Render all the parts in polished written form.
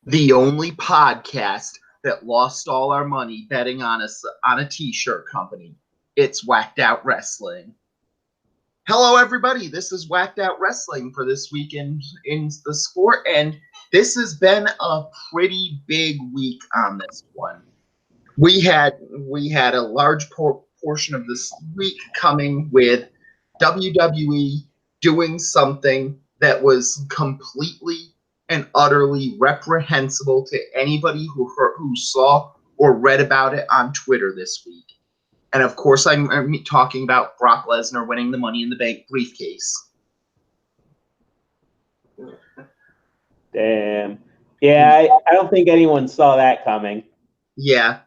The only podcast that lost all our money betting on a t-shirt company. It's Whacked Out Wrestling. Hello, everybody. This is Whacked Out Wrestling for this week in the sport, and this has been a pretty big week on this one. We had a large portion of this week coming with WWE doing something that was completely and utterly reprehensible to anybody who saw or read about it on Twitter this week. And of course, I'm talking about Brock Lesnar winning the Money in the Bank briefcase. Damn. Yeah, I don't think anyone saw that coming. Yeah,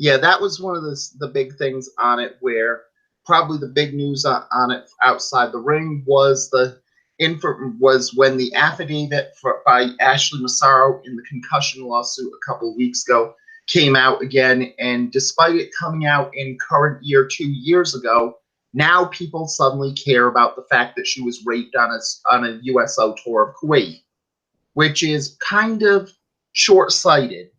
that was one of the big things on it, where probably the big news on it outside the ring was when the affidavit by Ashley Massaro in the concussion lawsuit a couple of weeks ago came out again. And despite it coming out in current year 2 years ago, now people suddenly care about the fact that she was raped on a USO tour of Kuwait, which is kind of short-sighted.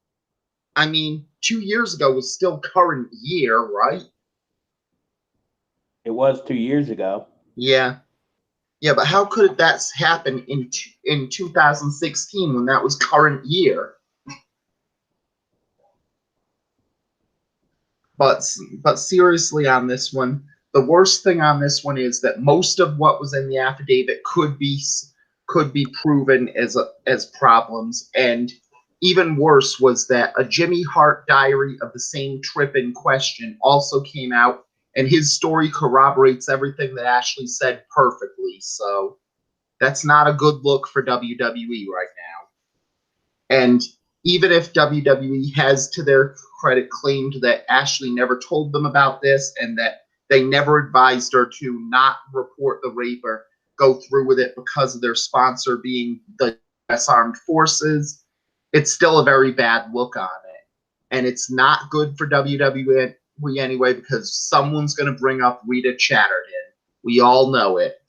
I mean, 2 years ago was still current year, right? It was 2 years ago. Yeah, but how could that happen in 2016 when that was current year? But seriously, on this one, the worst thing on this one is that most of what was in the affidavit could be proven as problems, and even worse was that a Jimmy Hart diary of the same trip in question also came out, and his story corroborates everything that Ashley said perfectly. So that's not a good look for WWE right now. And even if WWE has, to their credit, claimed that Ashley never told them about this and that they never advised her to not report the rape or go through with it because of their sponsor being the U.S. Armed Forces, it's still a very bad look on it. And it's not good for WWE anyway, because someone's going to bring up Rita Chatterton. We all know it.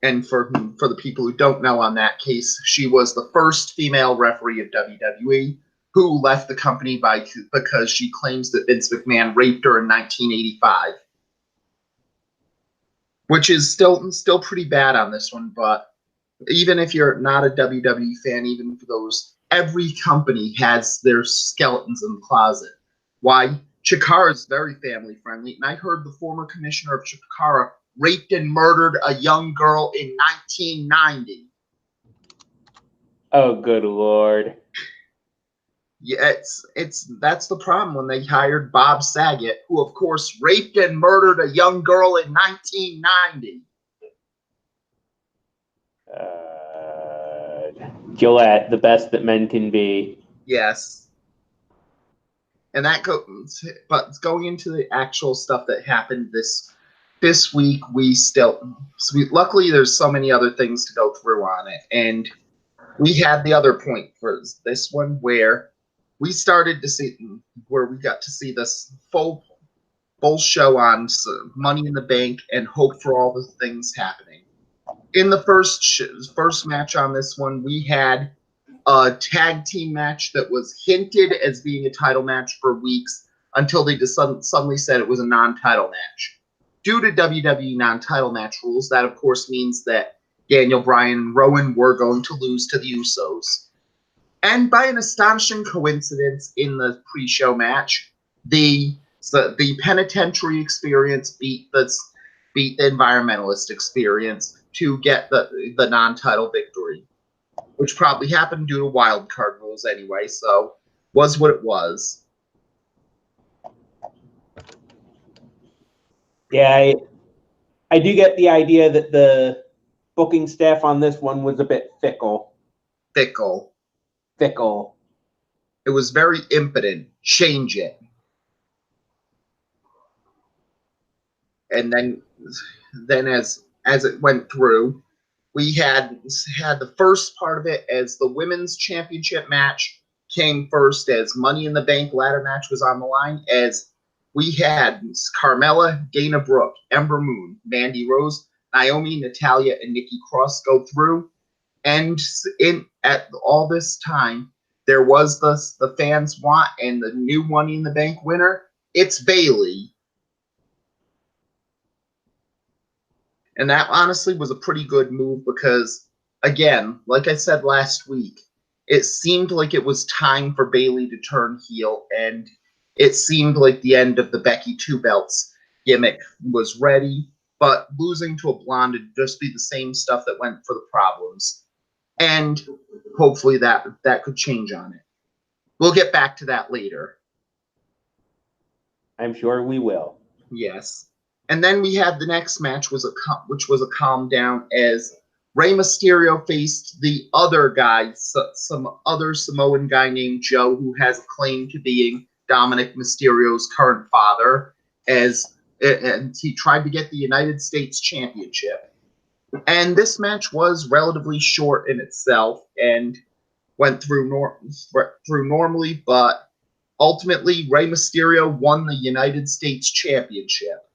And for the people who don't know on that case, she was the first female referee of WWE who left the company because she claims that Vince McMahon raped her in 1985. Which is still pretty bad on this one, but even if you're not a WWE fan, even for those, every company has their skeletons in the closet. Why? Chikara is very family friendly, and I heard the former commissioner of Chikara raped and murdered a young girl in 1990. Oh, good Lord. Yeah, that's the problem when they hired Bob Saget, who of course raped and murdered a young girl in 1990. Gillette, the best that men can be. Yes. And but going into the actual stuff that happened this week, luckily there's so many other things to go through on it. And we had the other point for this one where we got to see this full show on Money in the Bank and hope for all the things happening. In the first match on this one, we had a tag team match that was hinted as being a title match for weeks until they just suddenly said it was a non-title match. Due to WWE non-title match rules, that of course means that Daniel Bryan and Rowan were going to lose to the Usos. And by an astonishing coincidence in the pre-show match, the penitentiary experience beat the environmentalist experience to get the non-title victory, which probably happened due to wild card rules anyway, so was what it was. Yeah, I do get the idea that the booking staff on this one was a bit fickle. It was very impotent. Change it. And then as it went through, we had the first part of it as the women's championship match came first, as Money in the Bank ladder match was on the line, as we had Carmella, Dana Brooke, Ember Moon, Mandy Rose Naomi, Natalya, and Nikki Cross go through. And at all this time, there was the fans want and the new Money in the Bank winner. It's Bayley. And that honestly was a pretty good move because, again, like I said last week, it seemed like it was time for Bayley to turn heel, and it seemed like the end of the Becky Two Belts gimmick was ready, but losing to a blonde would just be the same stuff that went for the problems. And hopefully that could change on it. We'll get back to that later. I'm sure we will. Yes. And then we had the next match, which was a calm down, as Rey Mysterio faced the other guy, some other Samoan guy named Joe, who has a claim to being Dominic Mysterio's current father, and he tried to get the United States Championship. And this match was relatively short in itself and went through normally, but ultimately Rey Mysterio won the United States Championship.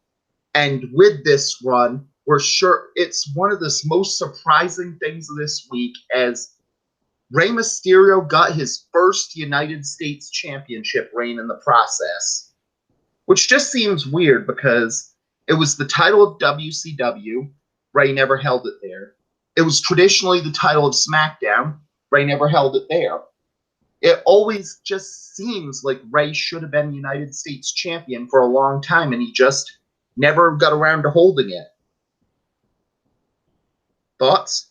And with this run, we're sure it's one of the most surprising things of this week, as Rey Mysterio got his first United States Championship reign in the process, which just seems weird because it was the title of WCW. Rey never held it there. It was traditionally the title of SmackDown. Rey never held it there. It always just seems like Rey should have been United States champion for a long time, and he just never got around to holding it. Thoughts?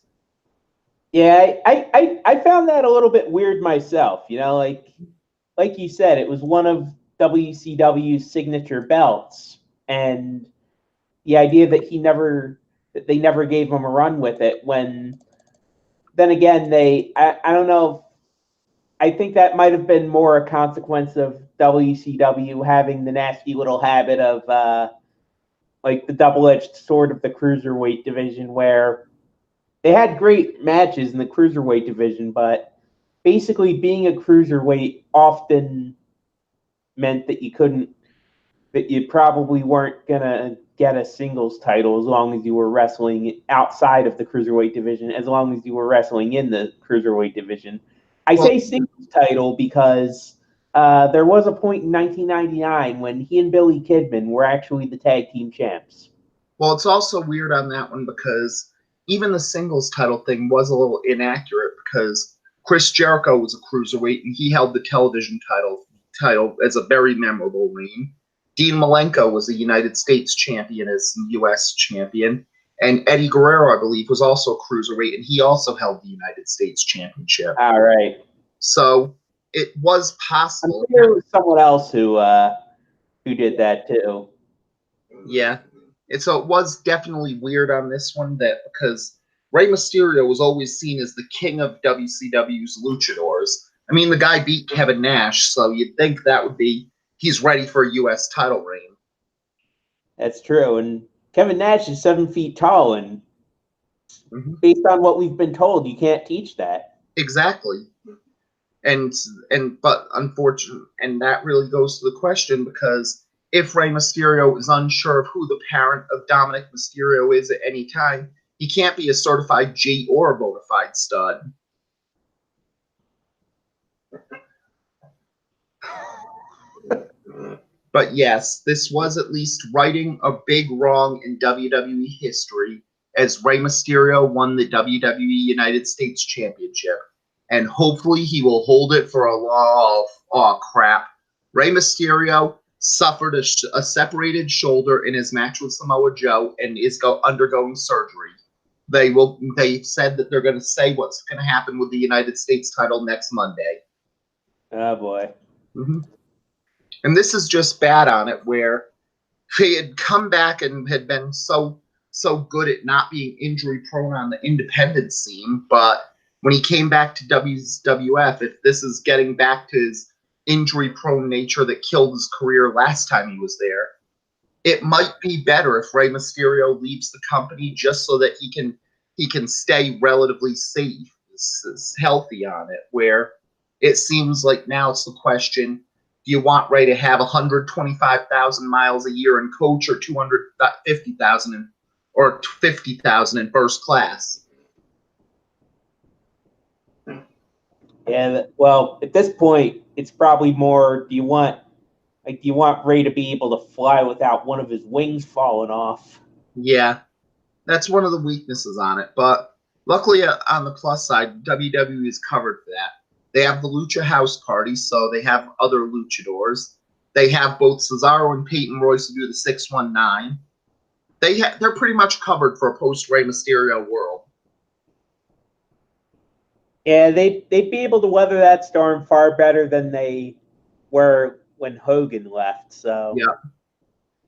Yeah, I found that a little bit weird myself. You know, like you said, it was one of WCW's signature belts, and the idea that they never gave him a run with it. When then again, I don't know. I think that might have been more a consequence of WCW having the nasty little habit of like the double-edged sword of the cruiserweight division, where they had great matches in the cruiserweight division, but basically being a cruiserweight often meant that you probably weren't gonna get a singles title as long as you were wrestling outside of the cruiserweight division, as long as you were wrestling in the cruiserweight division. I say singles title because there was a point in 1999 when he and Billy Kidman were actually the tag team champs. Well, it's also weird on that one because even the singles title thing was a little inaccurate because Chris Jericho was a cruiserweight and he held the television title as a very memorable reign. Dean Malenko was a United States champion as U.S. champion, and Eddie Guerrero, I believe, was also a cruiserweight, and he also held the United States championship. All right. So it was possible. There was someone else who did that too. Yeah. And so it was definitely weird on this one that because Rey Mysterio was always seen as the king of WCW's luchadors. I mean, the guy beat Kevin Nash, so you'd think that would be he's ready for a U.S. title reign. That's true. And Kevin Nash is 7 feet tall, and based on what we've been told, you can't teach that. Exactly. But unfortunately, and that really goes to the question because if Rey Mysterio is unsure of who the parent of Dominic Mysterio is at any time, he can't be a certified G or a bona fide stud. But yes, this was at least righting a big wrong in WWE history as Rey Mysterio won the WWE United States Championship. And hopefully he will hold it for a long... Oh, crap. Rey Mysterio suffered a separated shoulder in his match with Samoa Joe and is undergoing surgery. They said that they're going to say what's going to happen with the United States title next Monday. Oh, boy. Mm-hmm. And this is just bad on it, where he had come back and had been so good at not being injury prone on the independent scene, but when he came back to WWF, if this is getting back to his injury prone nature that killed his career last time he was there, it might be better if Rey Mysterio leaves the company just so that he can stay relatively safe, healthy on it, where it seems like now it's the question, do you want Rey to have 125,000 miles a year and coach or 250,000 or 50,000 in first class. Yeah, well, at this point, it's probably more, do you want Rey to be able to fly without one of his wings falling off? Yeah, that's one of the weaknesses on it. But luckily, on the plus side, WWE is covered for that. They have the Lucha House Party, so they have other luchadors. They have both Cesaro and Peyton Royce to do the 619. They're pretty much covered for a post Rey Mysterio world. Yeah, they'd be able to weather that storm far better than they were when Hogan left. So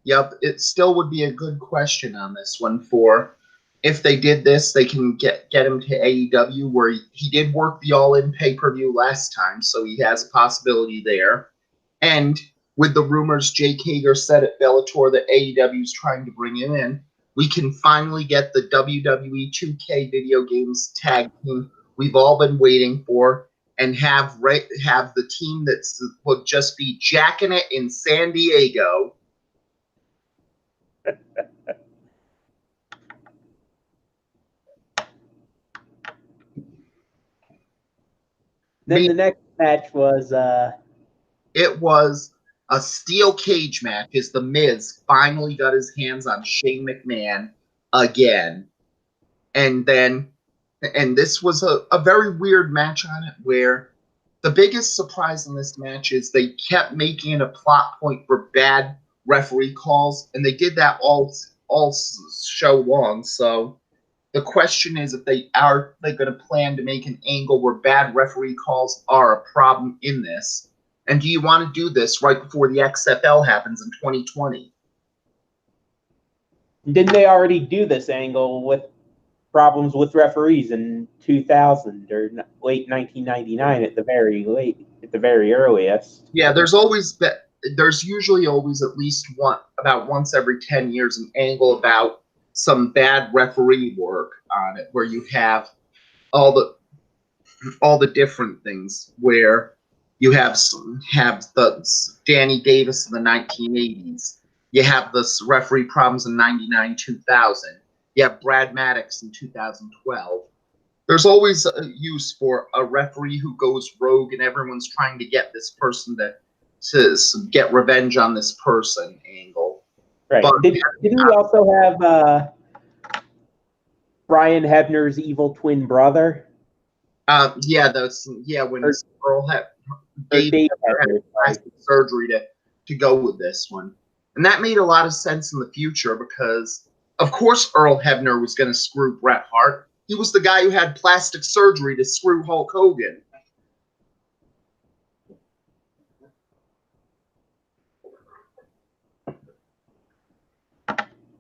Yep. It still would be a good question on this one for if they did this, they can get him to AEW where he did work the All-In pay-per-view last time, so he has a possibility there. And with the rumors Jake Hager said at Bellator that AEW is trying to bring him in, we can finally get the WWE 2K video games tag team we've all been waiting for, and have the team that would just be jacking it in San Diego. then the next match was It was a steel cage match as The Miz finally got his hands on Shane McMahon again. And this was a very weird match on it where the biggest surprise in this match is they kept making it a plot point for bad referee calls, and they did that all show long. So the question is if they going to plan to make an angle where bad referee calls are a problem in this. And do you want to do this right before the XFL happens in 2020? Didn't they already do this angle with problems with referees in 2000 or late 1999 at the very earliest? Yeah, there's usually always at least about once every 10 years an angle about some bad referee work on it where you have all the different things where you have the Danny Davis in the 1980s. You have the referee problems in 99, 2000. You have Brad Maddox in 2012. There's always a use for a referee who goes rogue and everyone's trying to get this person to get revenge on this person angle. Right. But, Didn't we also have Brian Hebner's evil twin brother? When Earl had Dave had plastic surgery to go with this one. And that made a lot of sense in the future because, of course, Earl Hebner was going to screw Bret Hart. He was the guy who had plastic surgery to screw Hulk Hogan.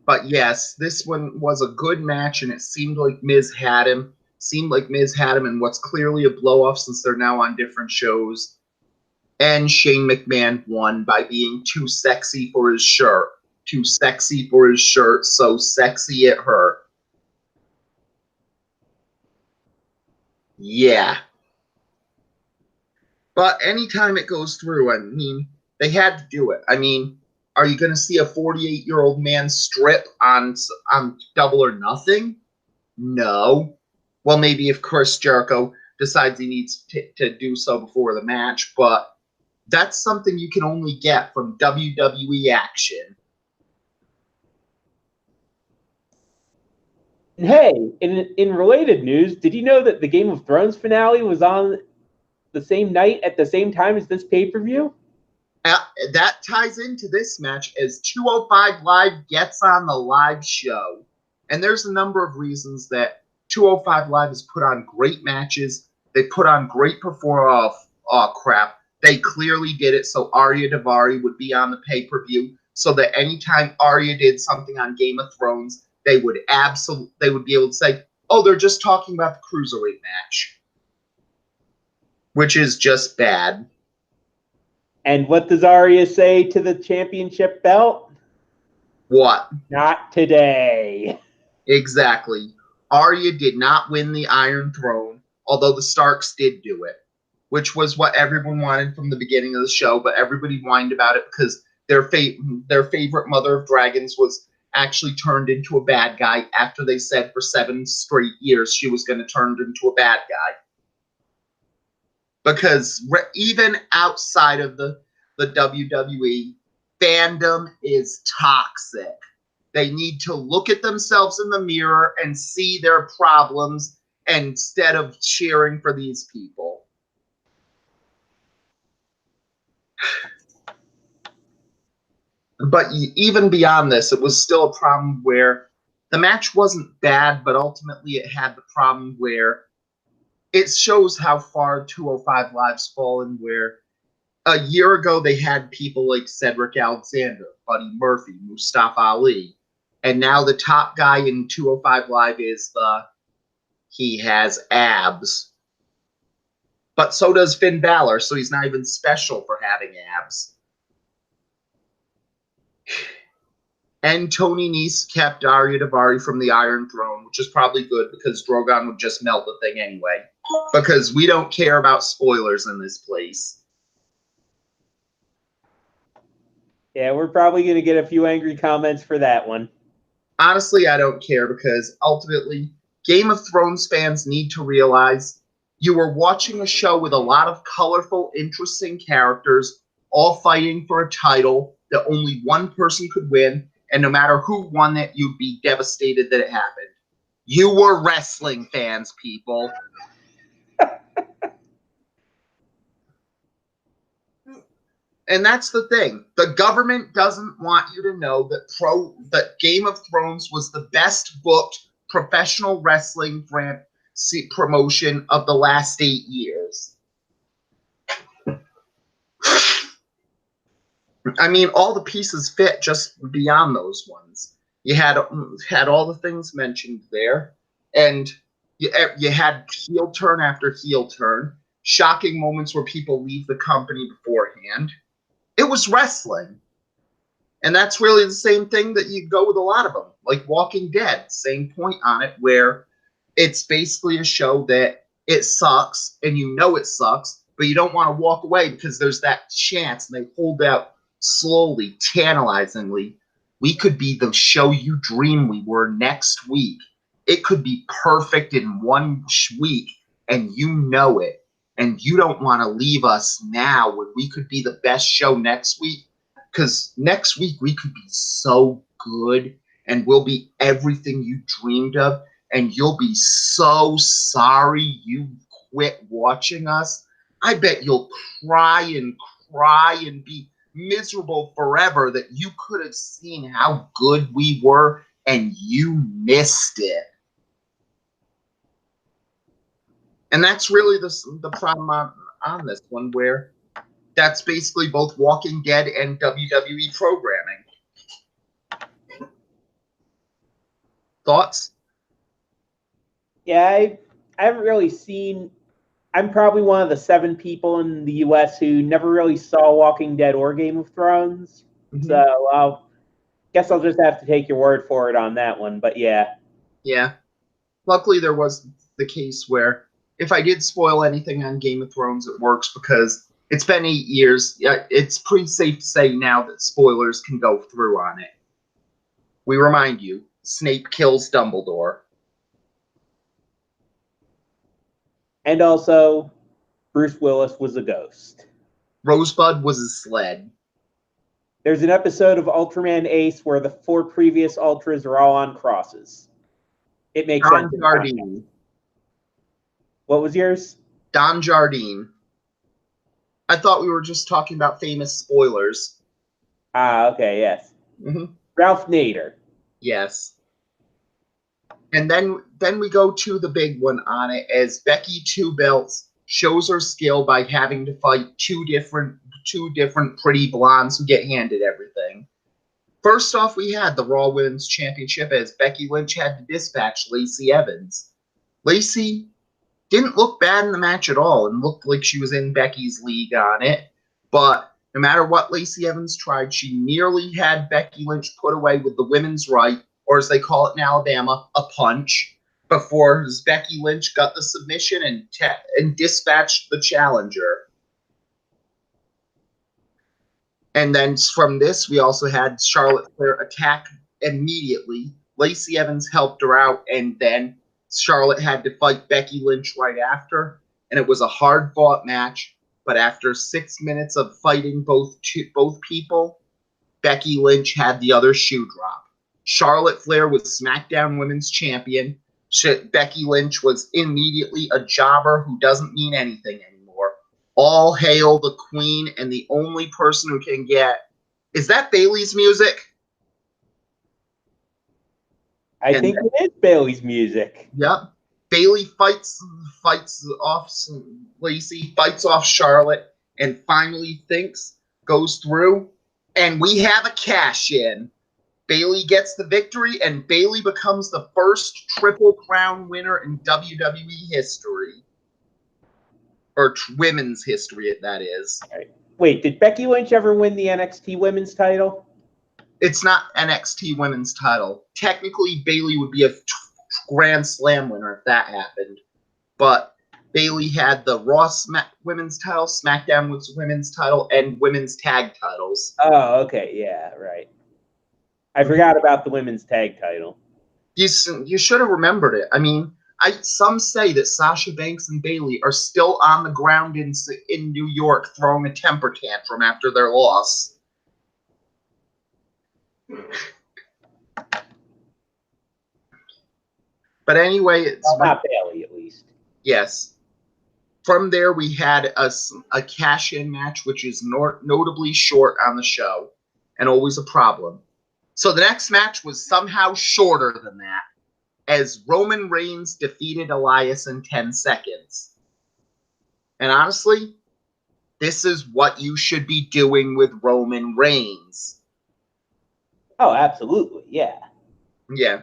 But yes, this one was a good match, and it seemed like Miz had him. In what's clearly a blow-off since they're now on different shows. And Shane McMahon won by being too sexy for his shirt. Too sexy for his shirt, so sexy it hurt. Yeah. But anytime it goes through, I mean, they had to do it. I mean, are you going to see a 48-year-old man strip on Double or Nothing? No. Well, maybe if Chris Jericho decides he needs to do so before the match, but that's something you can only get from WWE action. Hey, in related news, did you know that the Game of Thrones finale was on the same night at the same time as this pay-per-view? That ties into this match as 205 Live gets on the live show. And there's a number of reasons that 205 Live has put on great matches. They put on great They clearly did it so Arya Daivari would be on the pay-per-view so that anytime Arya did something on Game of Thrones, they would be able to say, oh, they're just talking about the Cruiserweight match. Which is just bad. And what does Arya say to the championship belt? What? Not today. Exactly. Arya did not win the Iron Throne, although the Starks did do it, which was what everyone wanted from the beginning of the show, but everybody whined about it because their favorite Mother of Dragons was actually turned into a bad guy after they said for 7 straight years she was going to turn into a bad guy. Because even outside of the WWE, fandom is toxic. They need to look at themselves in the mirror and see their problems instead of cheering for these people. But even beyond this, it was still a problem where the match wasn't bad, but ultimately it had the problem where it shows how far 205 Live's fallen, where a year ago they had people like Cedric Alexander, Buddy Murphy, Mustafa Ali, and now the top guy in 205 Live is he has abs. But so does Finn Balor, so he's not even special for having abs. And Tony Nese kept Arya Daivari from the Iron Throne, which is probably good because Drogon would just melt the thing anyway. Because we don't care about spoilers in this place. Yeah, we're probably going to get a few angry comments for that one. Honestly, I don't care because ultimately, Game of Thrones fans need to realize you were watching a show with a lot of colorful, interesting characters all fighting for a title that only one person could win, and no matter who won it, you'd be devastated that it happened. You were wrestling fans, people. And that's the thing. The government doesn't want you to know that Game of Thrones was the best booked professional wrestling promotion of the last 8 years. I mean, all the pieces fit just beyond those ones. You had all the things mentioned there, and you had heel turn after heel turn, shocking moments where people leave the company beforehand. It was wrestling. And that's really the same thing that you go with a lot of them. Like Walking Dead, same point on it, where it's basically a show that it sucks, and you know it sucks, but you don't want to walk away because there's that chance, and they hold out slowly, tantalizingly. We could be the show you dream we were next week. It could be perfect in 1 week, and you know it. And you don't want to leave us now when we could be the best show next week. Because next week we could be so good and we'll be everything you dreamed of. And you'll be so sorry you quit watching us. I bet you'll cry and be miserable forever that you could have seen how good we were and you missed it. And that's really the problem on this one, where that's basically both Walking Dead and WWE programming. Thoughts? Yeah, I haven't really seen. I'm probably one of the 7 people in the U.S. who never really saw Walking Dead or Game of Thrones. Mm-hmm. So I guess I'll just have to take your word for it on that one. But yeah. Yeah. Luckily, there was the case where if I did spoil anything on Game of Thrones, it works because it's been 8 years. It's pretty safe to say now that spoilers can go through on it. We remind you, Snape kills Dumbledore. And also, Bruce Willis was a ghost. Rosebud was a sled. There's an episode of Ultraman Ace where the 4 previous Ultras are all on crosses. It makes sense. Jardine. What was yours? Don Jardine. I thought we were just talking about famous spoilers. Okay, yes. Mm-hmm. Ralph Nader. Yes. And then we go to the big one on it, as Becky Two Belts shows her skill by having to fight two different pretty blondes who get handed everything. First off, we had the Raw Women's Championship, as Becky Lynch had to dispatch Lacey Evans. Lacey didn't look bad in the match at all and looked like she was in Becky's league on it. But no matter what Lacey Evans tried, she nearly had Becky Lynch put away with the women's right, or as they call it in Alabama, a punch, before Becky Lynch got the submission and dispatched the challenger. And then from this, we also had Charlotte Flair attack immediately. Lacey Evans helped her out, and then Charlotte had to fight Becky Lynch right after, and it was a hard-fought match. But after 6 minutes of fighting both people, Becky Lynch had the other shoe drop. Charlotte Flair was SmackDown Women's Champion. Becky Lynch was immediately a jobber who doesn't mean anything anymore. All hail the queen, and the only person who can get... Is that Bayley's music? I think it is Bayley's music. Yep. Bayley fights off Lacey, fights off Charlotte, and finally goes through, and we have a cash-in. Bayley gets the victory, and Bayley becomes the first Triple Crown winner in WWE history. Or women's history, that is. Right. Wait, did Becky Lynch ever win the NXT Women's title? It's not NXT Women's title. Technically, Bayley would be a Grand Slam winner if that happened. But Bayley had the Raw Women's title, SmackDown Women's title, and Women's Tag titles. Oh, okay. Yeah, right. I forgot about the Women's Tag title. You should have remembered it. I mean, some say that Sasha Banks and Bayley are still on the ground in New York throwing a temper tantrum after their loss. But anyway, it's not Bayley, at least. Yes. From there, we had a cash-in match, which is notably short on the show, and always a problem. So the next match was somehow shorter than that, as Roman Reigns defeated Elias in 10 seconds. And honestly, this is what you should be doing with Roman Reigns. Oh, absolutely, yeah. Yeah.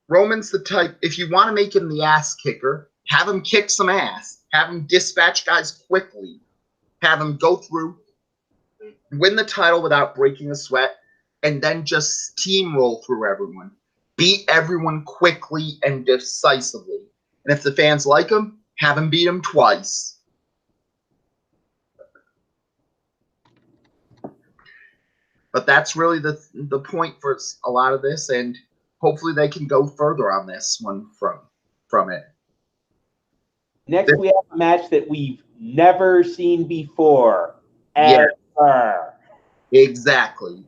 Roman's the type, if you want to make him the ass kicker, have him kick some ass. Have him dispatch guys quickly. Have him go through, win the title without breaking a sweat, and then just steamroll through everyone. Beat everyone quickly and decisively. And if the fans like him, have him beat him twice. But that's really the point for a lot of this, and hopefully they can go further on this one from it. Next, we have a match that we've never seen before. Ever. Yeah, exactly.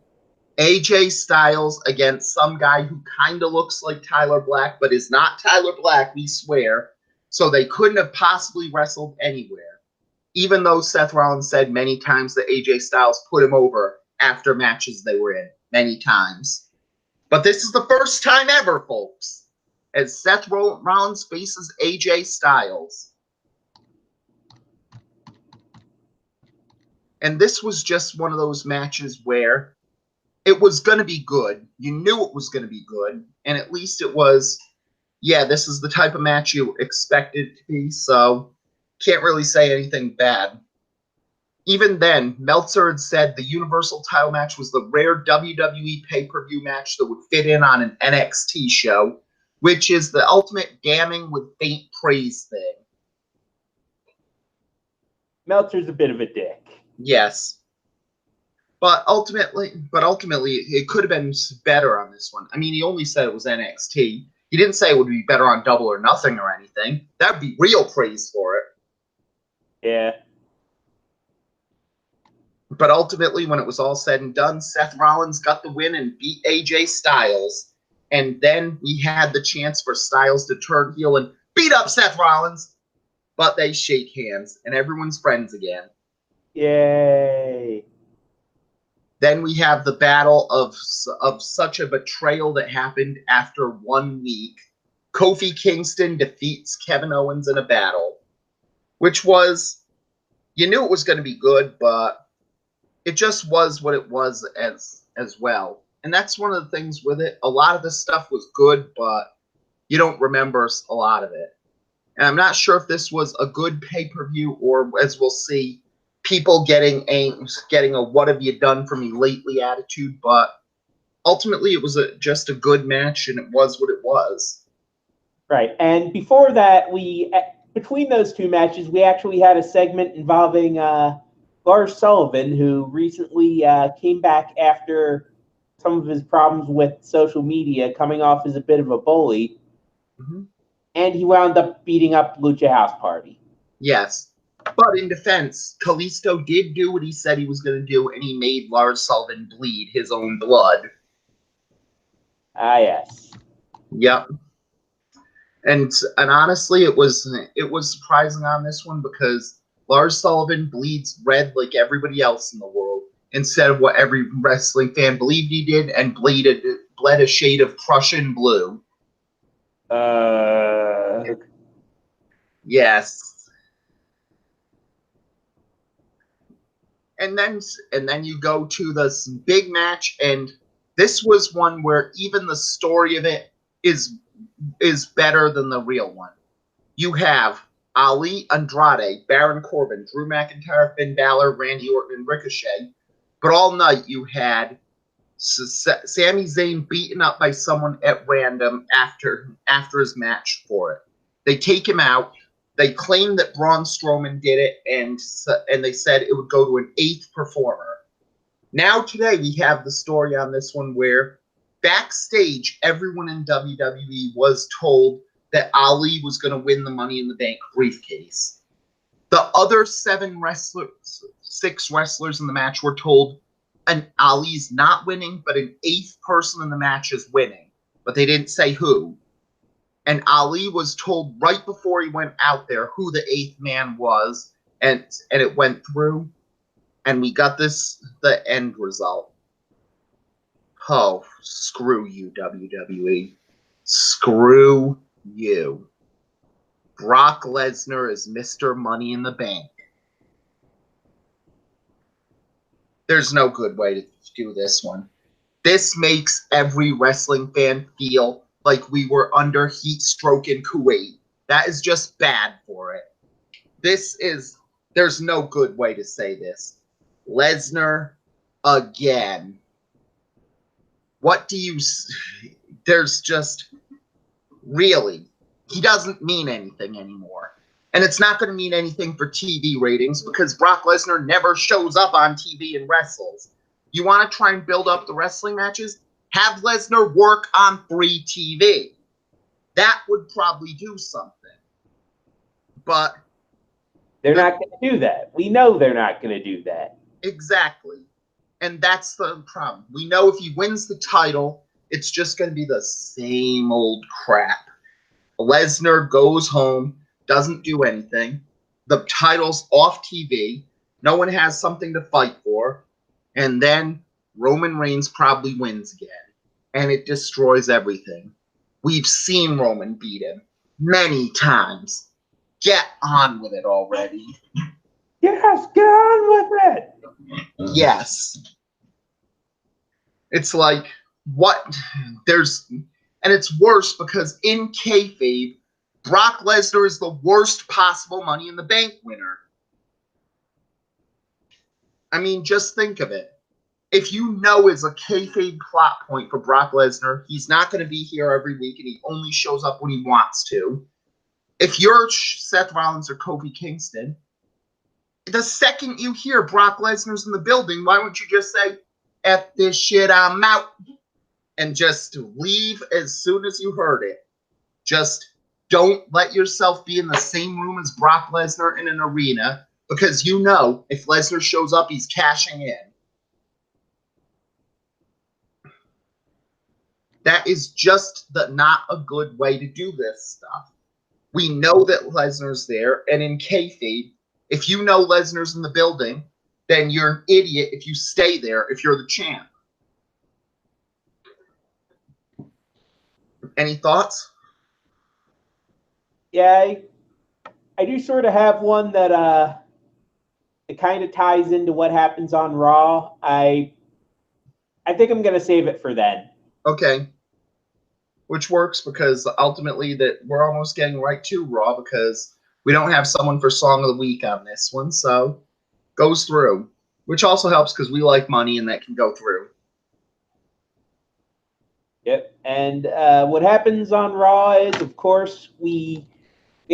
AJ Styles against some guy who kind of looks like Tyler Black, but is not Tyler Black, we swear. So they couldn't have possibly wrestled anywhere. Even though Seth Rollins said many times that AJ Styles put him over after matches they were in. Many times. But this is the first time ever, folks, as Seth Rollins faces AJ Styles. And this was just one of those matches where it was going to be good. You knew it was going to be good. And at least it was, yeah, this is the type of match you expected it to be. So can't really say anything bad. Even then, Meltzer had said the Universal title match was the rare WWE pay-per-view match that would fit in on an NXT show, which is the ultimate damning with faint praise thing. Meltzer's a bit of a dick. Yes. But ultimately, it could have been better on this one. I mean, he only said it was NXT. He didn't say it would be better on Double or Nothing or anything. That would be real praise for it. Yeah. But ultimately, when it was all said and done, Seth Rollins got the win and beat AJ Styles. And then we had the chance for Styles to turn heel and beat up Seth Rollins. But they shake hands, and everyone's friends again. Yay. Then we have the battle of such a betrayal that happened after 1 week. Kofi Kingston defeats Kevin Owens in a battle, which was, you knew it was going to be good, but it just was what it was as well. And that's one of the things with it. A lot of this stuff was good, but you don't remember a lot of it. And I'm not sure if this was a good pay-per-view or, as we'll see, people getting a what have you done for me lately attitude, but ultimately it was just a good match, and it was what it was. Right. And before that, between those two matches, we actually had a segment involving Lars Sullivan, who recently came back after some of his problems with social media, coming off as a bit of a bully, and he wound up beating up Lucha House Party. Yes. But in defense, Kalisto did do what he said he was going to do, and he made Lars Sullivan bleed his own blood. Ah, yes. Yep. And honestly, it was surprising on this one because Lars Sullivan bleeds red like everybody else in the world, instead of what every wrestling fan believed he did, and bled a shade of Prussian blue. Yes. And then you go to this big match, and this was one where even the story of it is better than the real one. You have Ali, Andrade, Baron Corbin, Drew McIntyre, Finn Balor, Randy Orton, and Ricochet. But all night you had Sami Zayn beaten up by someone at random after his match for it. They take him out. They claim that Braun Strowman did it, and they said it would go to an 8th performer. Now today we have the story on this one where backstage everyone in WWE was told that Ali was going to win the Money in the Bank briefcase. The other 6 wrestlers in the match were told Ali's not winning, but an 8th person in the match is winning. But they didn't say who. And Ali was told right before he went out there who the 8th man was, and it went through, and we got the end result. Oh, screw you, WWE. Screw you. Brock Lesnar is Mr. Money in the Bank. There's no good way to do this one. This makes every wrestling fan feel like we were under heat stroke in Kuwait. That is just bad for it. There's no good way to say this. Lesnar again. There's just, really, he doesn't mean anything anymore. And it's not going to mean anything for TV ratings because Brock Lesnar never shows up on TV and wrestles. You want to try and build up the wrestling matches? Have Lesnar work on free TV. That would probably do something. But they're not going to do that. We know they're not going to do that. Exactly. And that's the problem. We know if he wins the title, it's just going to be the same old crap. Lesnar goes home, doesn't do anything. The title's off TV. No one has something to fight for. And then Roman Reigns probably wins again. And it destroys everything. We've seen Roman beat him many times. Get on with it already. Yes, get on with it. Yes. It's like, what? And it's worse because in kayfabe, Brock Lesnar is the worst possible Money in the Bank winner. I mean, just think of it. If you know it's a kayfabe plot point for Brock Lesnar, he's not going to be here every week and he only shows up when he wants to. If you're Seth Rollins or Kofi Kingston, the second you hear Brock Lesnar's in the building, why wouldn't you just say, F this shit, I'm out, and just leave as soon as you heard it? Just don't let yourself be in the same room as Brock Lesnar in an arena, because you know if Lesnar shows up, he's cashing in. That is just not a good way to do this stuff. We know that Lesnar's there, and in kayfabe, if you know Lesnar's in the building, then you're an idiot if you stay there if you're the champ. Any thoughts? Yeah, I do sort of have one that it kind of ties into what happens on Raw. I think I'm going to save it for then. Okay. Which works because ultimately that we're almost getting right to Raw because we don't have someone for Song of the Week on this one, so goes through. Which also helps because we like money and that can go through. Yep. And what happens on Raw is, of course, we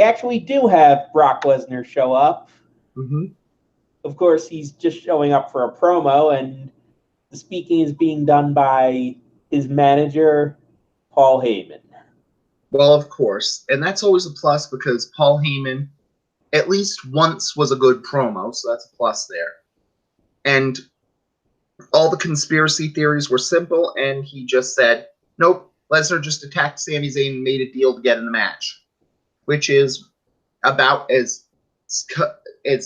actually do have Brock Lesnar show up. Mm-hmm. Of course, he's just showing up for a promo, and the speaking is being done by his manager, Paul Heyman. Well, of course. And that's always a plus because Paul Heyman at least once was a good promo, so that's a plus there. And all the conspiracy theories were simple, and he just said, nope, Lesnar just attacked Sami Zayn and made a deal to get in the match, which is about as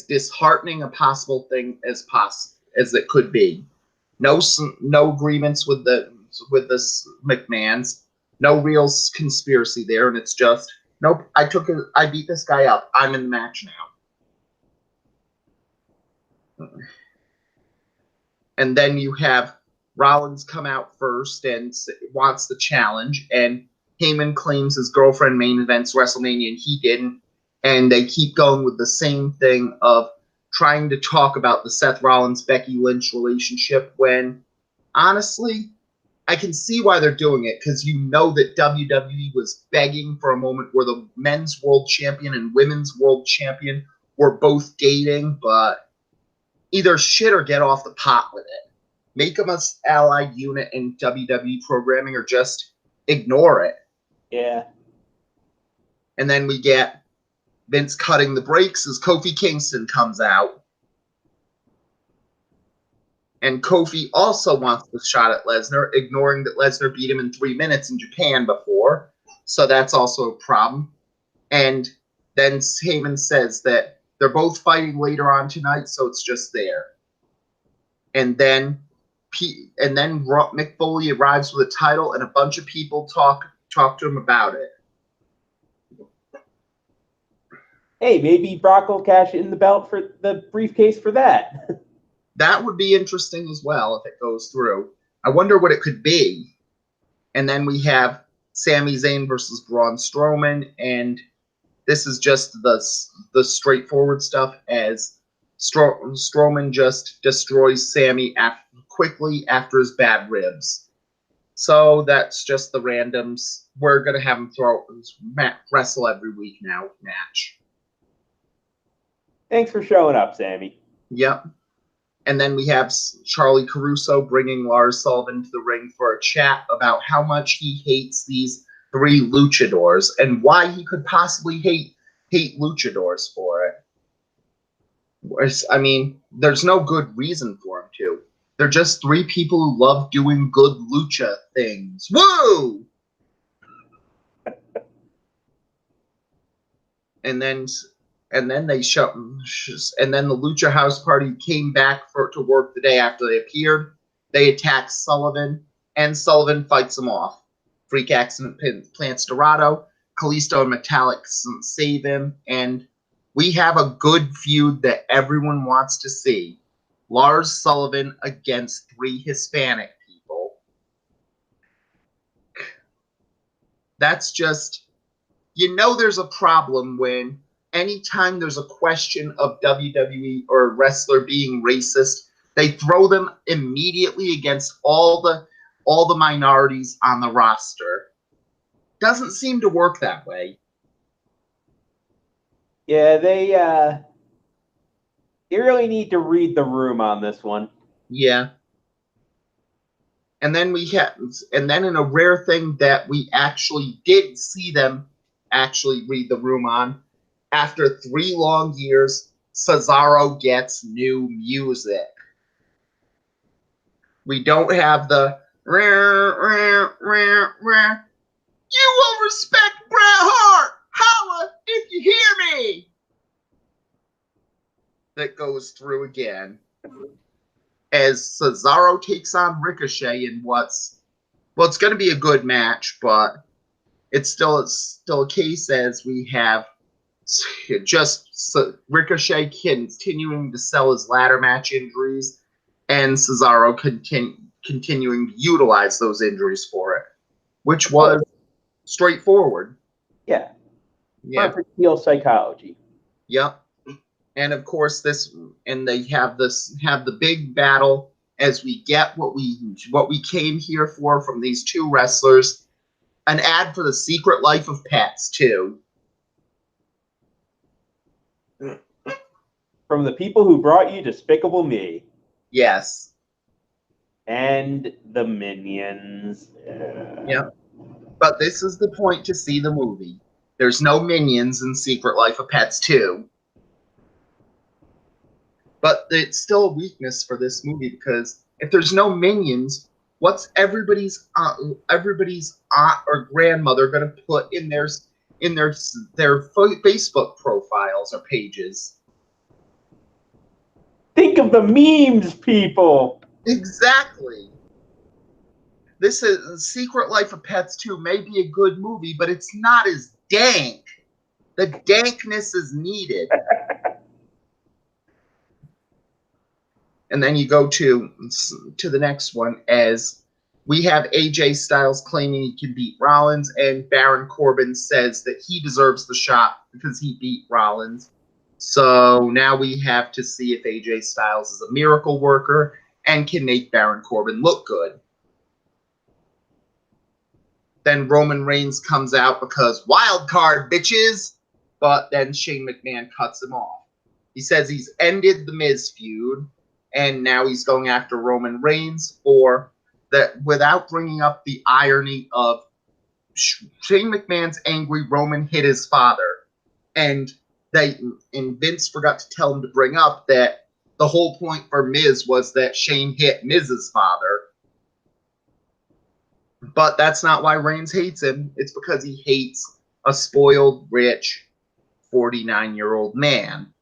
disheartening a possible thing as it could be. No agreements with the McMahons, no real conspiracy there, and it's just, nope, I beat this guy up. I'm in the match now. And then you have Rollins come out first and wants the challenge, and Heyman claims his girlfriend main events WrestleMania, and he didn't. And they keep going with the same thing of trying to talk about the Seth Rollins-Becky Lynch relationship when, honestly, I can see why they're doing it, because you know that WWE was begging for a moment where the men's world champion and women's world champion were both dating, but either shit or get off the pot with it. Make them an allied unit in WWE programming or just ignore it. Yeah. And then we get Vince cutting the brakes as Kofi Kingston comes out. And Kofi also wants the shot at Lesnar, ignoring that Lesnar beat him in 3 minutes in Japan before. So that's also a problem. And then Heyman says that they're both fighting later on tonight, so it's just there. And then Mick Foley arrives with a title, and a bunch of people talk to him about it. Hey, maybe Brock will cash in the belt for the briefcase for that. That would be interesting as well if it goes through. I wonder what it could be. And then we have Sami Zayn versus Braun Strowman, and this is just the straightforward stuff as Strowman just destroys Sami quickly after his bad ribs. So that's just the randoms. We're going to have him wrestle every week now match. Thanks for showing up, Sammy. Yep. And then we have Charlie Caruso bringing Lars Sullivan to the ring for a chat about how much he hates these 3 luchadors and why he could possibly hate luchadors for it. I mean, there's no good reason for him to. They're just 3 people who love doing good lucha things. Woo! And then they and then the Lucha House Party came back to work the day after they appeared. They attack Sullivan, and Sullivan fights them off. Freak accident plants Dorado. Kalisto and Metallic save him, and we have a good feud that everyone wants to see. Lars Sullivan against 3 Hispanic people. That's just, there's a problem when anytime there's a question of WWE or a wrestler being racist, they throw them immediately against all the minorities on the roster. Doesn't seem to work that way. Yeah, they really need to read the room on this one. Yeah. And then in a rare thing that we actually did see them actually read the room on, after 3 long years, Cesaro gets new music. We don't have the you will respect Bret Hart. Holla if you hear me. That goes through again. As Cesaro takes on Ricochet in it's going to be a good match, but it's still a case as we have just Ricochet continuing to sell his ladder match injuries, and Cesaro continuing to utilize those injuries for it, which was straightforward. Yeah. Perfect heel psychology. Yep. And of course they have the big battle as we get what we came here for from these 2 wrestlers. An ad for the Secret Life of Pets too. From the people who brought you Despicable Me. Yes. And the minions. Yeah. But this is the point to see the movie. There's no minions in Secret Life of Pets 2. But it's still a weakness for this movie because if there's no minions, what's everybody's aunt or grandmother going to put in their Facebook profiles or pages? Think of the memes, people. Exactly. This is Secret Life of Pets 2 may be a good movie, but it's not as dank. The dankness is needed. And then you go to the next one as we have AJ Styles claiming he can beat Rollins, and Baron Corbin says that he deserves the shot because he beat Rollins. So now we have to see if AJ Styles is a miracle worker and can make Baron Corbin look good. Then Roman Reigns comes out because wild card, bitches! But then Shane McMahon cuts him off. He says he's ended the Miz feud, and now he's going after Roman Reigns for that without bringing up the irony of Shane McMahon's angry Roman hit his father. And Vince forgot to tell him to bring up that the whole point for Miz was that Shane hit Miz's father. But that's not why Reigns hates him. It's because he hates a spoiled, rich, 49-year-old man.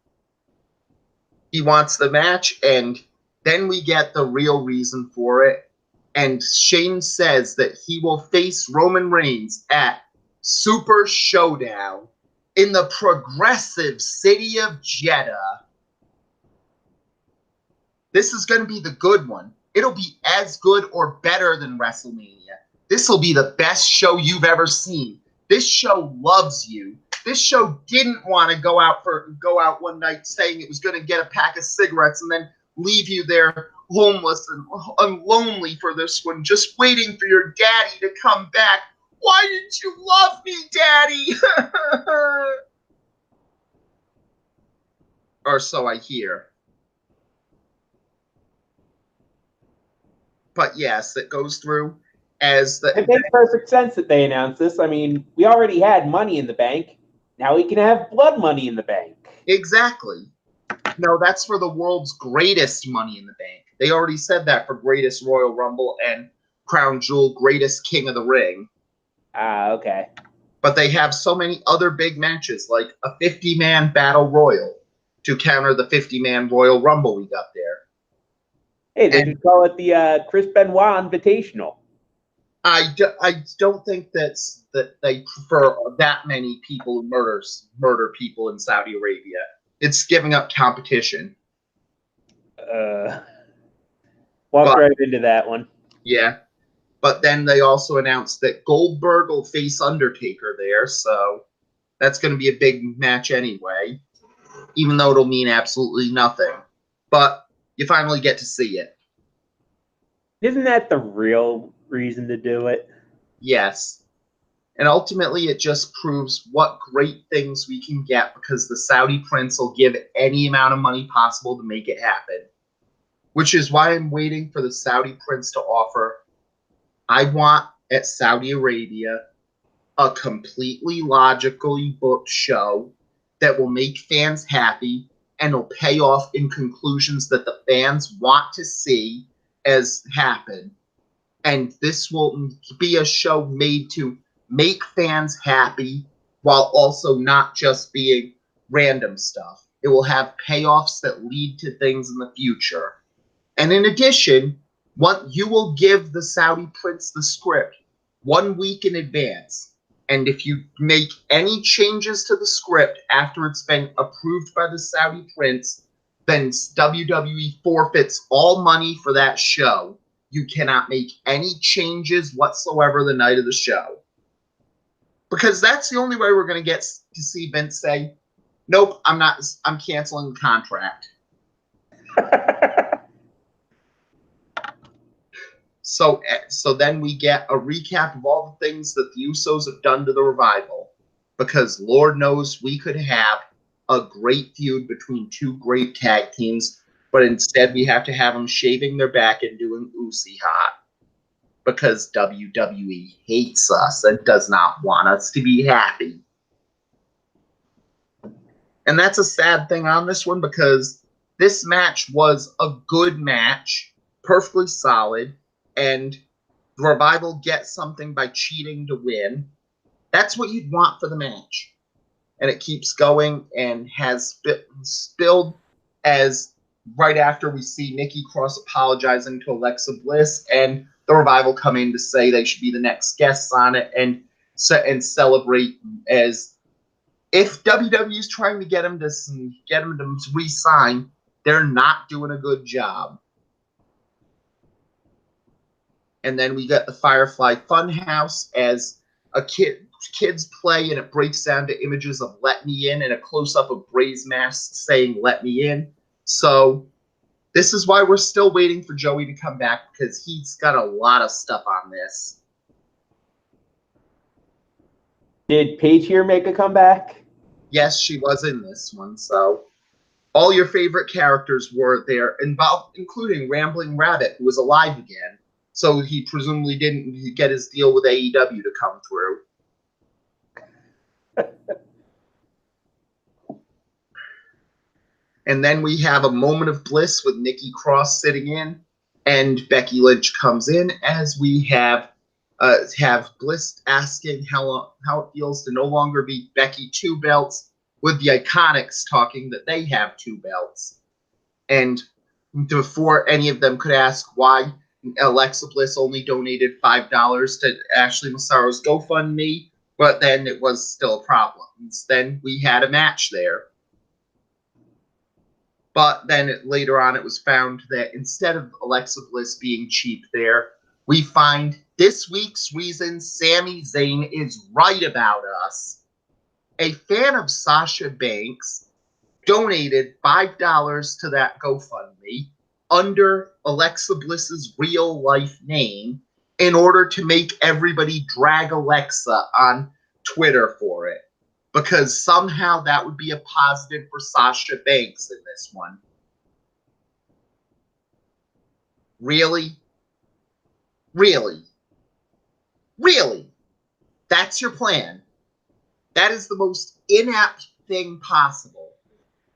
He wants the match, and then we get the real reason for it. And Shane says that he will face Roman Reigns at Super Showdown in the progressive city of Jeddah. This is going to be the good one. It'll be as good or better than WrestleMania. This will be the best show you've ever seen. This show loves you. This show didn't want to go out one night saying it was going to get a pack of cigarettes and then leave you there homeless and lonely for this one, just waiting for your daddy to come back. Why didn't you love me, Daddy? Or so I hear. But yes, it goes through as the. It makes perfect sense that they announced this. I mean, we already had Money in the Bank. Now we can have Blood Money in the Bank. Exactly. No, that's for the world's greatest Money in the Bank. They already said that for greatest Royal Rumble and Crown Jewel greatest King of the Ring. Ah, okay. But they have so many other big matches, like a 50-man Battle Royal to counter the 50-man Royal Rumble we got there. Hey, they could call it the Chris Benoit Invitational. I don't think that they prefer that many people who murder people in Saudi Arabia. It's giving up competition. Walked right into that one. Yeah. But then they also announced that Goldberg will face Undertaker there, so that's going to be a big match anyway, even though it'll mean absolutely nothing. But you finally get to see it. Isn't that the real reason to do it? Yes. And ultimately, it just proves what great things we can get because the Saudi prince will give any amount of money possible to make it happen. Which is why I'm waiting for the Saudi prince to offer. I want, at Saudi Arabia, a completely logically booked show that will make fans happy and will pay off in conclusions that the fans want to see as happen. And this will be a show made to make fans happy while also not just being random stuff. It will have payoffs that lead to things in the future. And in addition, you will give the Saudi prince the script 1 week in advance. And if you make any changes to the script after it's been approved by the Saudi prince, then WWE forfeits all money for that show. You cannot make any changes whatsoever the night of the show. Because that's the only way we're going to get to see Vince say, nope, I'm canceling the contract. So then we get a recap of all the things that the Usos have done to the Revival. Because Lord knows we could have a great feud between two great tag teams. But instead, we have to have them shaving their back and doing Uzi hot. Because WWE hates us and does not want us to be happy. And that's a sad thing on this one, because this match was a good match, perfectly solid, and the Revival get something by cheating to win. That's what you'd want for the match. And it keeps going and has spilled as right after we see Nikki Cross apologizing to Alexa Bliss, and the Revival come in to say they should be the next guests on it and celebrate, as if WWE is trying to get them to re-sign, they're not doing a good job. And then we got the Firefly Funhouse as kids play, and it breaks down to images of "Let Me In" and a close-up of Bray's mask saying "Let Me In." So this is why we're still waiting for Joey to come back, because he's got a lot of stuff on this. Did Paige here make a comeback? Yes, she was in this one. So all your favorite characters were there, involved, including Rambling Rabbit, who was alive again. So he presumably didn't get his deal with AEW to come through. And then we have a moment of bliss with Nikki Cross sitting in, and Becky Lynch comes in, as we have Bliss asking how it feels to no longer be Becky 2 belts, with the Iconics talking that they have 2 belts. And before any of them could ask why Alexa Bliss only donated $5 to Ashley Massaro's GoFundMe, but then it was still a problem. Then we had a match there. But then later on, it was found that instead of Alexa Bliss being cheap there, we find this week's reason Sami Zayn is right about us. A fan of Sasha Banks donated $5 to that GoFundMe under Alexa Bliss's real life name in order to make everybody drag Alexa on Twitter for it. Because somehow that would be a positive for Sasha Banks in this one. Really? Really? Really? That's your plan? That is the most inept thing possible.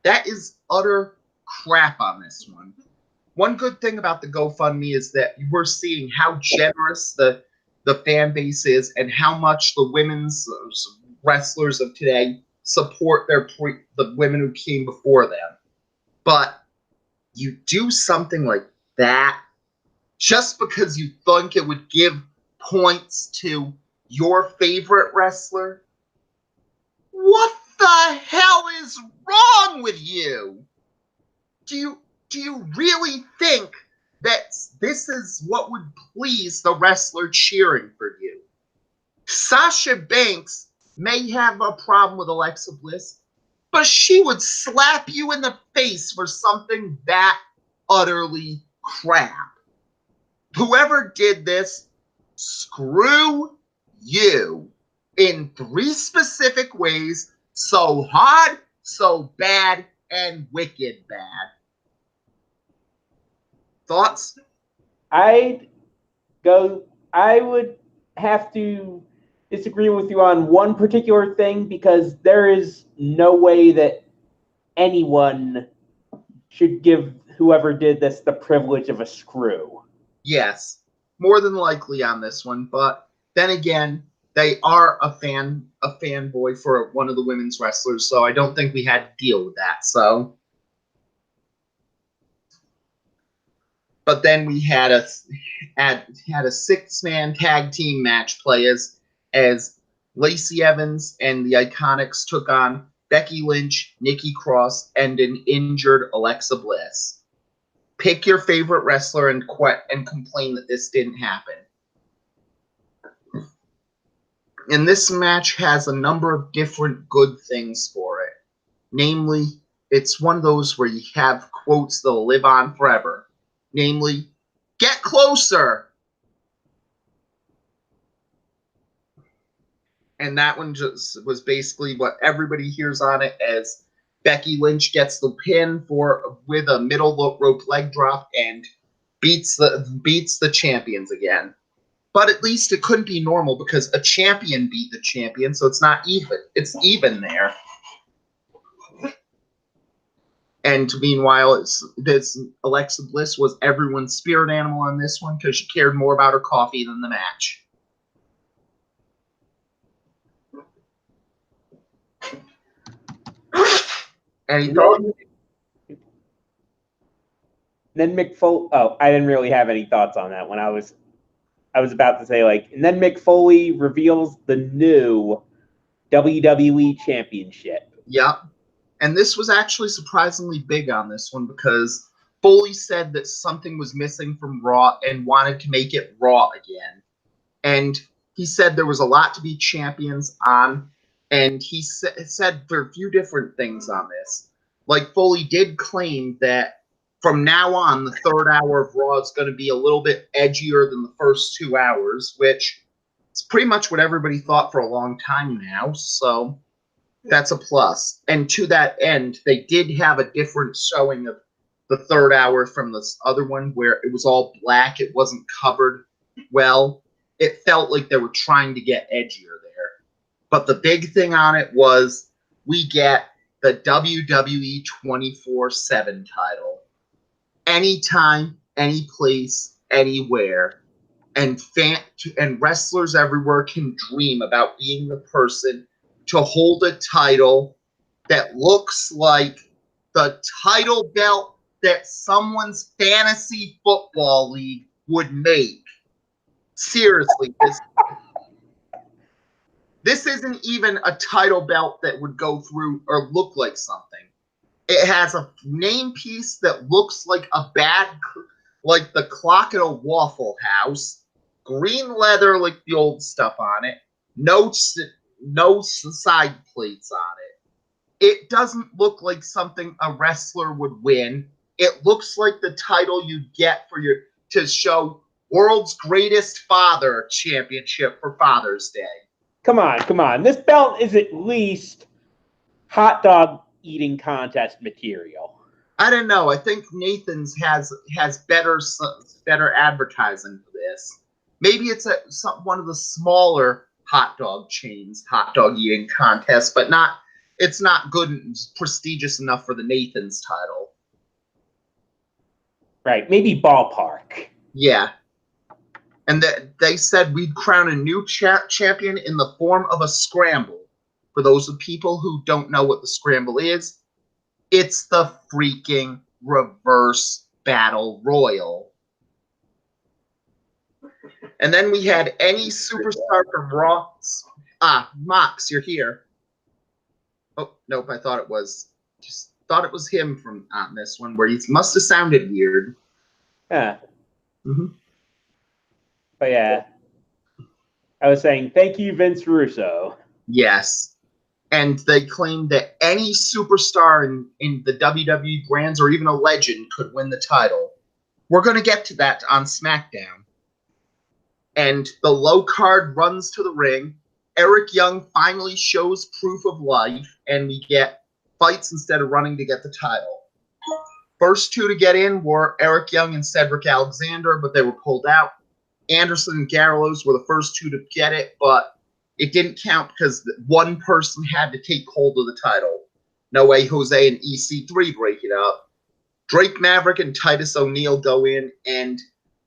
That is utter crap on this one. One good thing about the GoFundMe is that we're seeing how generous the fan base is and how much the women's wrestlers of today support the women who came before them. But you do something like that just because you think it would give points to your favorite wrestler? What the hell is wrong with you? Do you really think that this is what would please the wrestler cheering for you? Sasha Banks may have a problem with Alexa Bliss, but she would slap you in the face for something that utterly crap. Whoever did this, screw you in 3 specific ways: so hard, so bad, and wicked bad. Thoughts? I would have to disagree with you on one particular thing, because there is no way that anyone should give whoever did this the privilege of a screw. Yes, more than likely on this one, but then again, they are a fanboy for one of the women's wrestlers, so I don't think we had to deal with that. So, but then we had a 6-man tag team match play as Lacey Evans and the Iconics took on Becky Lynch, Nikki Cross, and an injured Alexa Bliss. Pick your favorite wrestler and complain that this didn't happen. And this match has a number of different good things for it. Namely, it's one of those where you have quotes that'll live on forever. Namely, get closer! And that one just was basically what everybody hears on it as Becky Lynch gets the pin with a middle rope leg drop and beats the champions again. But at least it couldn't be normal because a champion beat the champion, so it's not even. It's even there. And meanwhile, this Alexa Bliss was everyone's spirit animal on this one because she cared more about her coffee than the match. Any thoughts? Then Mick Foley. Oh, I didn't really have any thoughts on that when I was about to say, like, and then Mick Foley reveals the new WWE Championship. Yep. And this was actually surprisingly big on this one because Foley said that something was missing from Raw and wanted to make it Raw again. And he said there was a lot to be champions on, and he said for a few different things on this. Like, Foley did claim that from now on, the third hour of Raw is going to be a little bit edgier than the first 2 hours, which is pretty much what everybody thought for a long time now, so that's a plus. And to that end, they did have a different showing of the third hour from this other one where it was all black. It wasn't covered well. It felt like they were trying to get edgier there. But the big thing on it was we get the WWE 24/7 title. Anytime, any place, anywhere. And wrestlers everywhere can dream about being the person to hold a title that looks like the title belt that someone's fantasy football league would make. Seriously, this isn't even a title belt that would go through or look like something. It has a name piece that looks like like the clock at a Waffle House, green leather like the old stuff on it, no side plates on it. It doesn't look like something a wrestler would win. It looks like the title you get to show World's Greatest Father Championship for Father's Day. Come on. This belt is at least hot dog eating contest material. I don't know. I think Nathan's has better advertising for this. Maybe it's one of the smaller hot dog chains, hot dog eating contest, but it's not good and prestigious enough for the Nathan's title. Right, maybe Ballpark. Yeah. And they said we'd crown a new champion in the form of a scramble. For those of people who don't know what the scramble is, it's the freaking reverse battle royal. And then we had any superstar from Raw. Mox, you're here. Oh, nope, I thought it was him from on this one, where he must have sounded weird. Yeah. Mm-hmm. But yeah, I was saying, thank you, Vince Russo. Yes. And they claimed that any superstar in the WWE brands or even a legend could win the title. We're going to get to that on SmackDown. And the low card runs to the ring. Eric Young finally shows proof of life, and we get fights instead of running to get the title. First two to get in were Eric Young and Cedric Alexander, but they were pulled out. Anderson and Gallows were the first two to get it, but it didn't count because one person had to take hold of the title. No way Jose and EC3 break it up. Drake Maverick and Titus O'Neil go in, and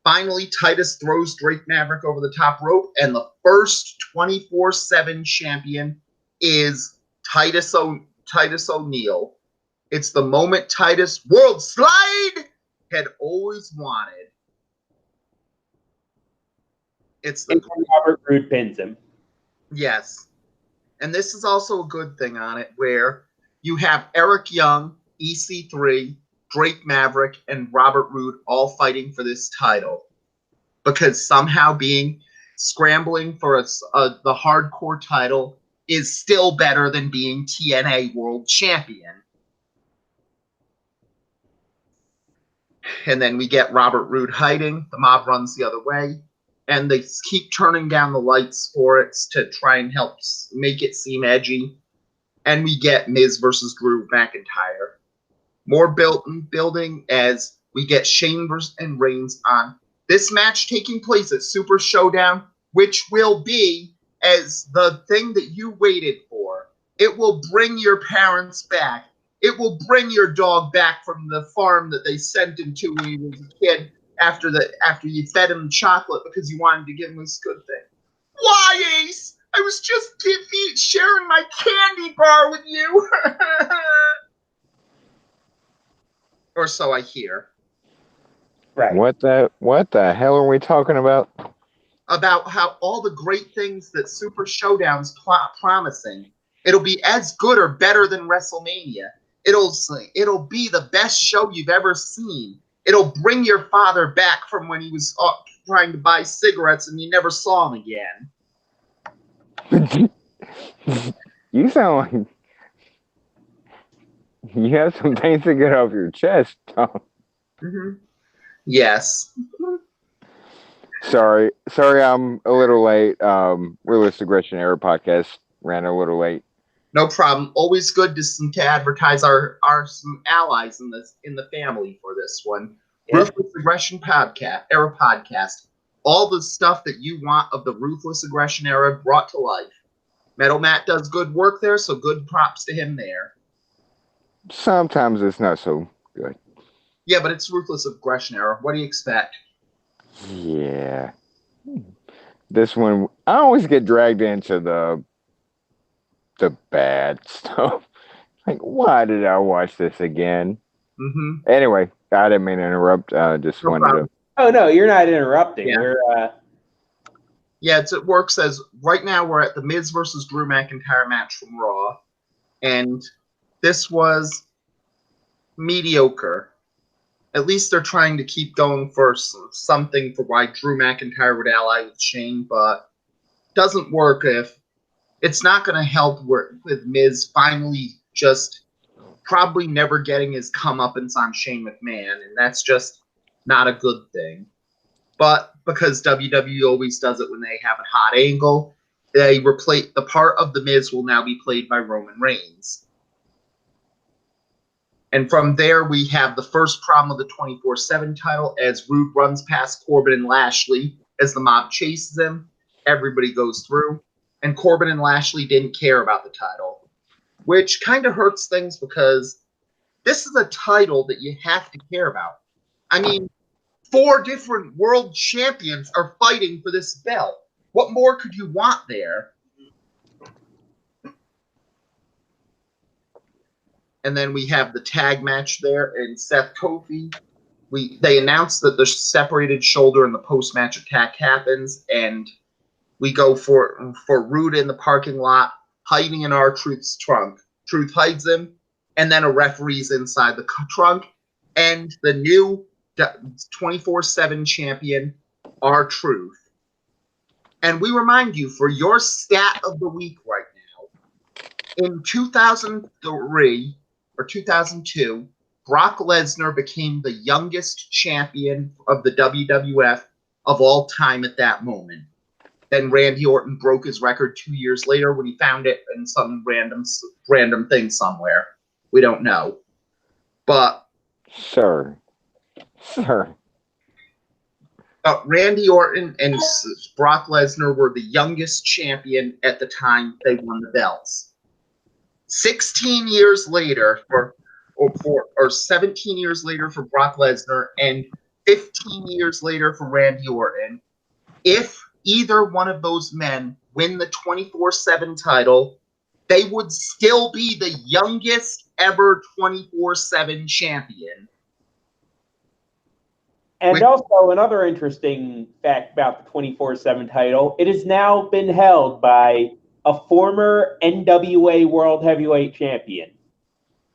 finally Titus throws Drake Maverick over the top rope, and the first 24/7 champion is Titus O'Neil. It's the moment Titus World Slide had always wanted. It's the Robert Roode pins him. Yes. And this is also a good thing on it, where you have Eric Young, EC3, Drake Maverick, and Robert Roode all fighting for this title. Because somehow scrambling for the hardcore title is still better than being TNA World Champion. And then we get Robert Roode hiding. The mob runs the other way. And they keep turning down the lights for it to try and help make it seem edgy. and we get Miz versus Drew McIntyre. More building as we get Shane and Reigns on this match taking place at Super Showdown, which will be as the thing that you waited for. It will bring your parents back. It will bring your dog back from the farm that they sent him to when he was a kid after you fed him chocolate because you wanted to give him this good thing. Why, Ace? I was just sharing my candy bar with you. Or so I hear. Right. What the hell are we talking about? About how all the great things that Super Showdown's promising. It'll be as good or better than WrestleMania. It'll be the best show you've ever seen. It'll bring your father back from when he was trying to buy cigarettes and you never saw him again. You sound like you have some things to get off your chest, Tom. Mm-hmm. Yes. Sorry, I'm a little late. Realist Aggression Era podcast ran a little late. No problem. Always good to advertise our some allies in the family for this one. Yeah. Ruthless Aggression Era podcast. All the stuff that you want of the Ruthless Aggression Era brought to life. Metal Matt does good work there, so good props to him there. Sometimes it's not so good. Yeah, but it's Ruthless Aggression Era. What do you expect? Yeah. This one, I always get dragged into the bad stuff. Like, why did I watch this again? Mm-hmm. Anyway, I didn't mean to interrupt. Just wanted to. Oh, no, you're not interrupting. Yeah. We're, it works as right now we're at the Miz versus Drew McIntyre match from Raw. And this was mediocre. At least they're trying to keep going for something for why Drew McIntyre would ally with Shane, but doesn't work if it's not going to help with Miz finally just probably never getting his comeuppance on Shane McMahon, and that's just not a good thing. But because WWE always does it when they have a hot angle, they replace the part of the Miz will now be played by Roman Reigns. And from there, we have the first problem of the 24/7 title as Rude runs past Corbin and Lashley as the mob chases him. Everybody goes through. And Corbin and Lashley didn't care about the title, which kind of hurts things because this is a title that you have to care about. I mean, 4 different world champions are fighting for this belt. What more could you want there? And then we have the tag match there, and Seth Kofi. They announced that the separated shoulder in the post-match attack happens, and we go for Rude in the parking lot, hiding in R-Truth's trunk. Truth hides him, and then a referee's inside the trunk, and the new 24/7 champion, R-Truth. And we remind you, for your stat of the week right now, in 2003 or 2002, Brock Lesnar became the youngest champion of the WWF of all time at that moment. Then Randy Orton broke his record 2 years later when he found it in some random thing somewhere. We don't know. But Sir. Randy Orton and Brock Lesnar were the youngest champion at the time they won the belts. 16 years later, or 17 years later for Brock Lesnar, and 15 years later for Randy Orton, if either one of those men win the 24/7 title, they would still be the youngest ever 24/7 champion. And also, another interesting fact about the 24/7 title, it has now been held by a former NWA World Heavyweight Champion.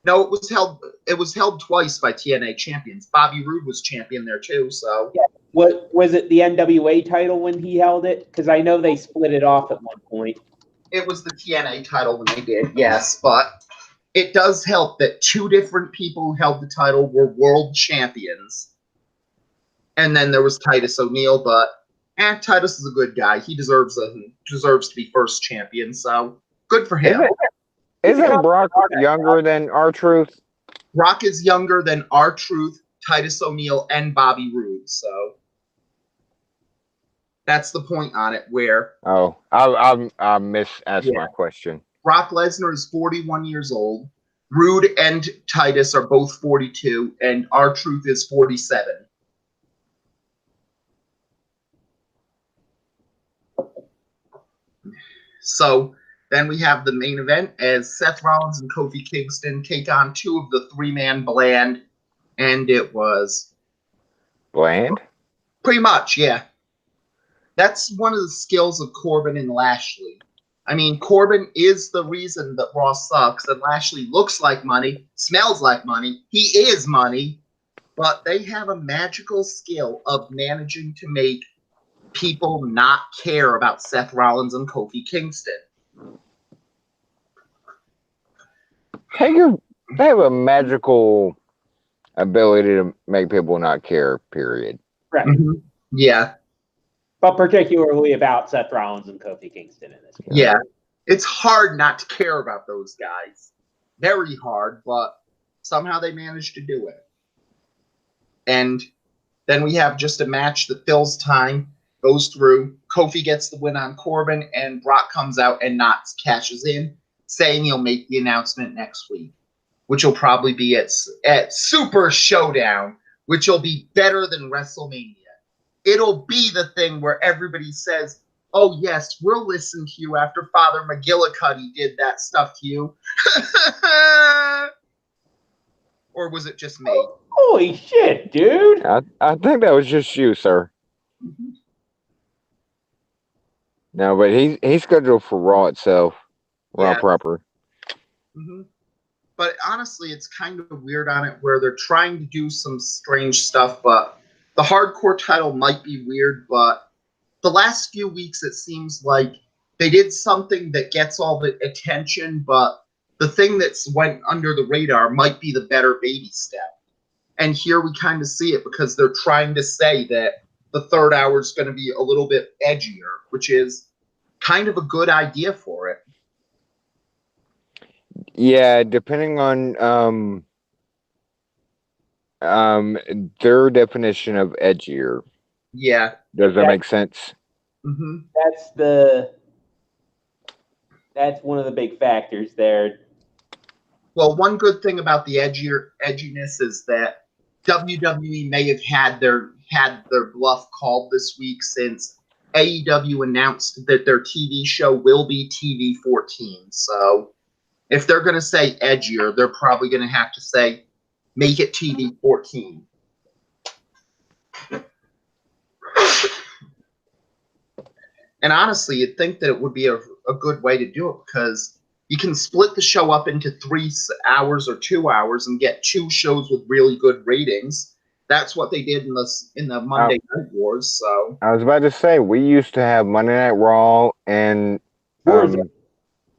No, it was held twice by TNA champions. Bobby Roode was champion there too, so. Yeah. What was it, the NWA title when he held it? Because I know they split it off at one point. It was the TNA title when they did, yes, but it does help that 2 different people who held the title were world champions. And then there was Titus O'Neil, but Titus is a good guy. He deserves to be first champion, so good for him. Isn't Isn't Brock younger than R-Truth? Brock is younger than R-Truth, Titus O'Neil, and Bobby Roode. So that's the point on it. Where I misasked my question. Brock Lesnar is 41 years old. Roode and Titus are both 42, and R-Truth is 47. So then we have the main event as Seth Rollins and Kofi Kingston take on two of the three-man Bland, and it was Bland? pretty much, yeah. That's one of the skills of Corbin and Lashley. I mean, Corbin is the reason that Raw sucks, and Lashley looks like money, smells like money, he is money, but they have a magical skill of managing to make people not care about Seth Rollins and Kofi Kingston. They have a magical ability to make people not care, period. Right. Mm-hmm. Yeah. But particularly about Seth Rollins and Kofi Kingston in this case. Yeah. It's hard not to care about those guys. Very hard, but somehow they managed to do it. And then we have just a match that fills time, goes through. Kofi gets the win on Corbin, and Brock comes out and not cashes in, saying he'll make the announcement next week, which will probably be at Super Showdown, which will be better than WrestleMania. It'll be the thing where everybody says, oh, yes, we'll listen to you after Father McGillicuddy did that stuff to you. Or was it just me? Holy shit, dude. I think that was just you, sir. Mm-hmm. No, but he's scheduled for Raw itself. Raw proper. Mm-hmm. But honestly, it's kind of weird on it where they're trying to do some strange stuff, but the hardcore title might be weird, but the last few weeks it seems like they did something that gets all the attention, but the thing that's went under the radar might be the better baby step. And here we kind of see it because they're trying to say that the third hour is going to be a little bit edgier, which is kind of a good idea for it. Yeah, depending on their definition of edgier. Yeah. Does that make sense? Mm-hmm. That's one of the big factors there. Well, one good thing about the edginess is that WWE may have had their bluff called this week since AEW announced that their TV show will be TV-14. So if they're going to say edgier, they're probably going to have to say make it TV-14. And honestly, you'd think that it would be a good way to do it because you can split the show up into 3 hours or 2 hours and get 2 shows with really good ratings. That's what they did in the Monday Night Wars. So I was about to say we used to have Monday Night Raw and the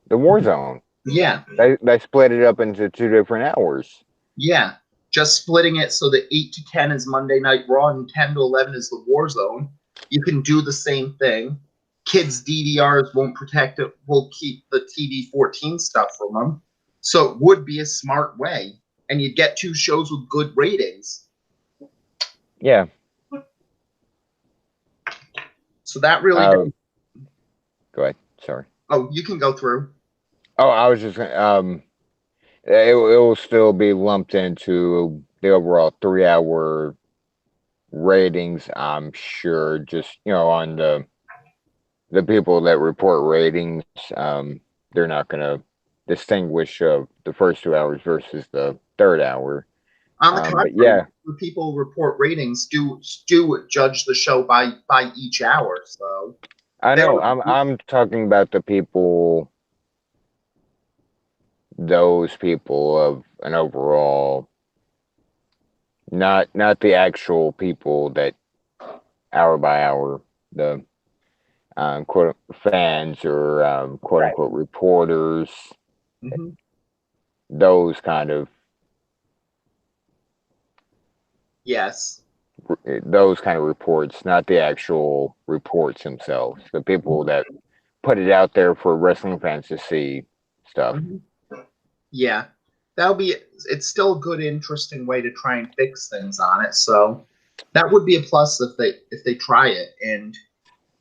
Warzone. Yeah, they split it up into 2 different hours. Yeah, just splitting it so that 8 to 10 is Monday Night Raw and 10 to 11 is the Warzone. You can do the same thing. Kids' DVRs won't protect it. Will keep the TV-14 stuff from them. So it would be a smart way. And you'd get 2 shows with good ratings. Yeah. So that really... Go ahead. Sorry. Oh, you can go through. Oh, I was just going it will still be lumped into the overall 3-hour ratings, I'm sure. Just, on the people that report ratings, they're not going to distinguish the first 2 hours versus the third hour. On the contrary, the people who report ratings do judge the show by each hour. So I know. I'm talking about the people, those people of an overall, not the actual people that hour by hour, the quote fans or quote unquote reporters, those kind of those kind of reports, not the actual reports themselves. The people that put it out there for wrestling fans to see stuff. Yeah, it's still a good, interesting way to try and fix things on it. So that would be a plus if they try it. And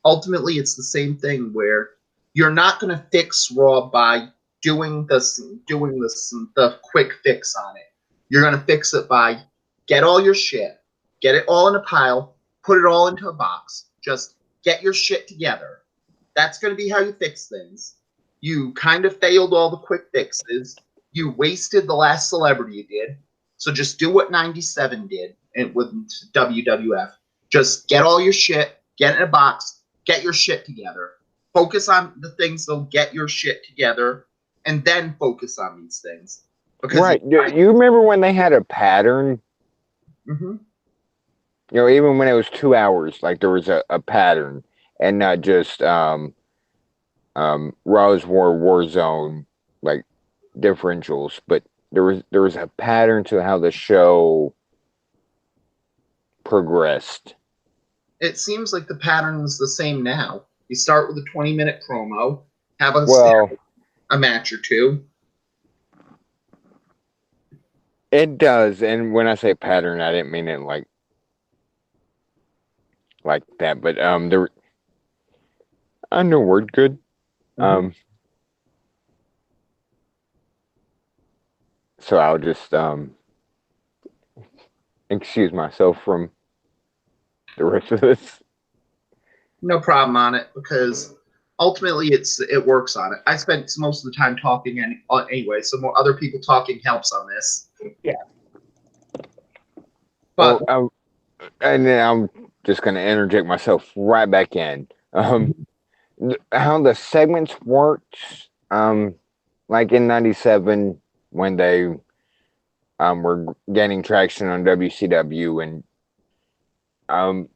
ultimately, it's the same thing where you're not going to fix Raw by doing this the quick fix on it. You're going to fix it by get all your shit, get it all in a pile, put it all into a box. Just get your shit together. That's going to be how you fix things. You kind of failed all the quick fixes. You wasted the last celebrity you did. So just do what 97 did and with WWF. Just get all your shit, get it in a box, get your shit together. Focus on the things that'll get your shit together, and then focus on these things. Because Right. You remember when they had a pattern? Mm-hmm. You know, even when it was 2 hours, like there was a pattern, and not just Raw's Warzone like differentials, but there was a pattern to how the show progressed. It seems like the pattern's the same now. You start with a 20-minute promo, have a match or two. It does, and when I say pattern, I didn't mean it like that, but there I know word good. Mm-hmm. So I'll just excuse myself from the rest of this. No problem on it because ultimately it works on it. I spent most of the time talking anyway, so more other people talking helps on this. Yeah. But And then I'm just going to interject myself right back in. How the segments worked, like in '97 when they were gaining traction on WCW, and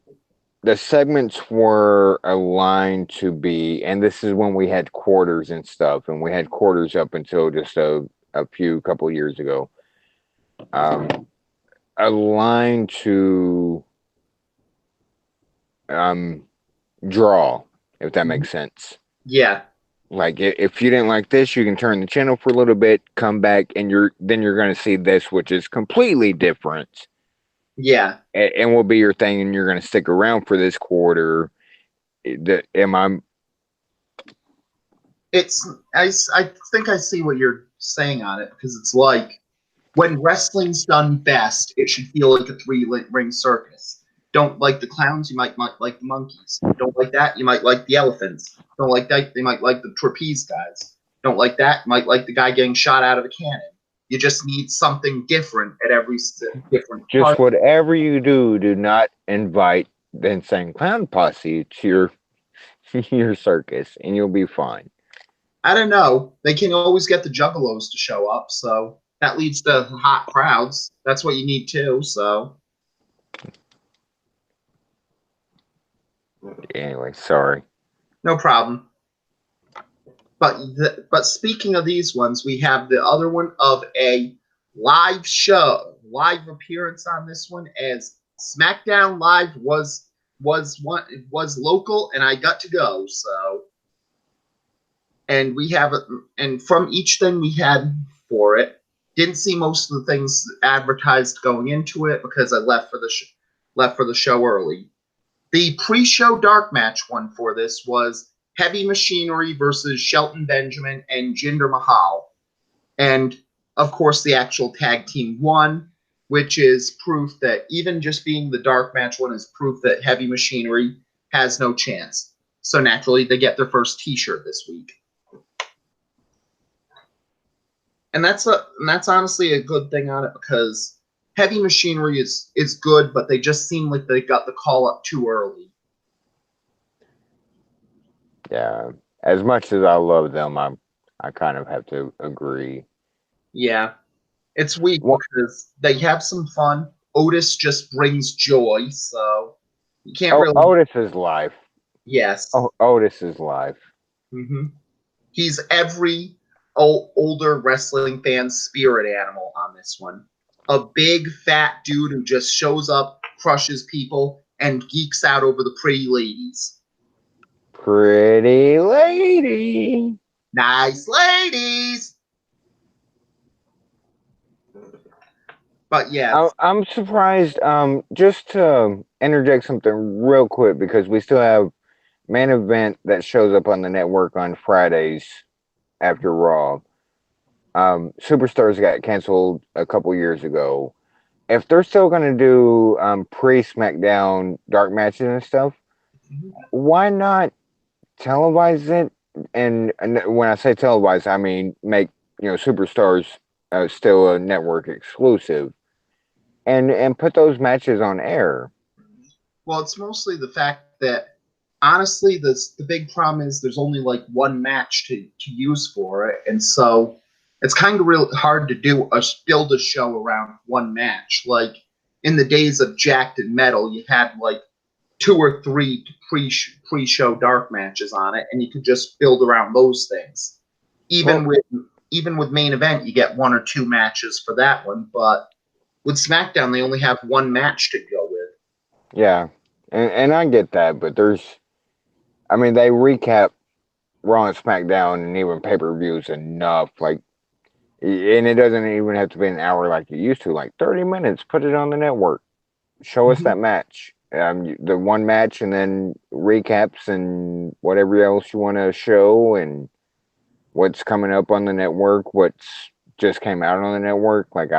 the segments were aligned to be, and this is when we had quarters and stuff, and we had quarters up until just a couple of years ago, aligned to draw, if that makes sense. yeah, Like if you didn't like this, you can turn the channel for a little bit, come back, and you're going to see this, which is completely different, yeah. and will be your thing, and you're going to stick around for this quarter. Am I? I think I see what you're saying on it because it's like when wrestling's done best, it should feel like a three-ring circus. Don't like the clowns, you might like the monkeys. Don't like that, you might like the elephants. Don't like that, they might like the trapeze guys. Don't like that, you might like the guy getting shot out of a cannon. You just need something different at every different Just part. whatever you do, do not invite the insane clown posse to your circus, and you'll be fine. I don't know. They can always get the juggalos to show up, so that leads to hot crowds. That's what you need too, so. Anyway, sorry. No problem. But speaking of these ones, we have the other one of a live live appearance on this one, as SmackDown Live was local, and I got to go. So, and we have and from each thing we had for it, didn't see most of the things advertised going into it because I left for the show early. The pre-show dark match one for this was Heavy Machinery versus Shelton Benjamin and Jinder Mahal. And, of course, the actual tag team won, which is proof that even just being the dark match one is proof that Heavy Machinery has no chance. So, naturally, they get their first T-shirt this week. And that's honestly a good thing on it because Heavy Machinery is good, but they just seem like they got the call up too early. Yeah, as much as I love them, I kind of have to agree. Yeah, it's weak because they have some fun. Otis just brings joy, so you can't really. Otis is life. Yes. Otis is life. Mm-hmm. He's every older wrestling fan's spirit animal on this one. A big fat dude who just shows up, crushes people, and geeks out over the pretty ladies. Pretty lady. Nice ladies. But yeah, I'm surprised. Just to interject something real quick because we still have main event that shows up on the network on Fridays after Raw. Superstars got canceled a couple years ago. If they're still going to do pre SmackDown dark matches and stuff, why not televise it? And when I say televise, I mean make Superstars still a network exclusive, and put those matches on air. well, it's mostly the fact that honestly, the big problem is there's only like one match to use for it, and so it's kind of real hard to build a show around one match. Like in the days of Jacked and Metal, you had like 2 or 3 pre-show dark matches on it, and you could just build around those things. Even with main event, you get 1 or 2 matches for that one, but with SmackDown, they only have one match to go with. Yeah, and I get that, but I mean, they recap Raw and SmackDown and even pay-per-views enough, like, and it doesn't even have to be an hour like you used to, like 30 minutes, put it on the network, show us that match, the one match, and then recaps and whatever else you want to show, and what's coming up on the network, what's just came out on the network. Like,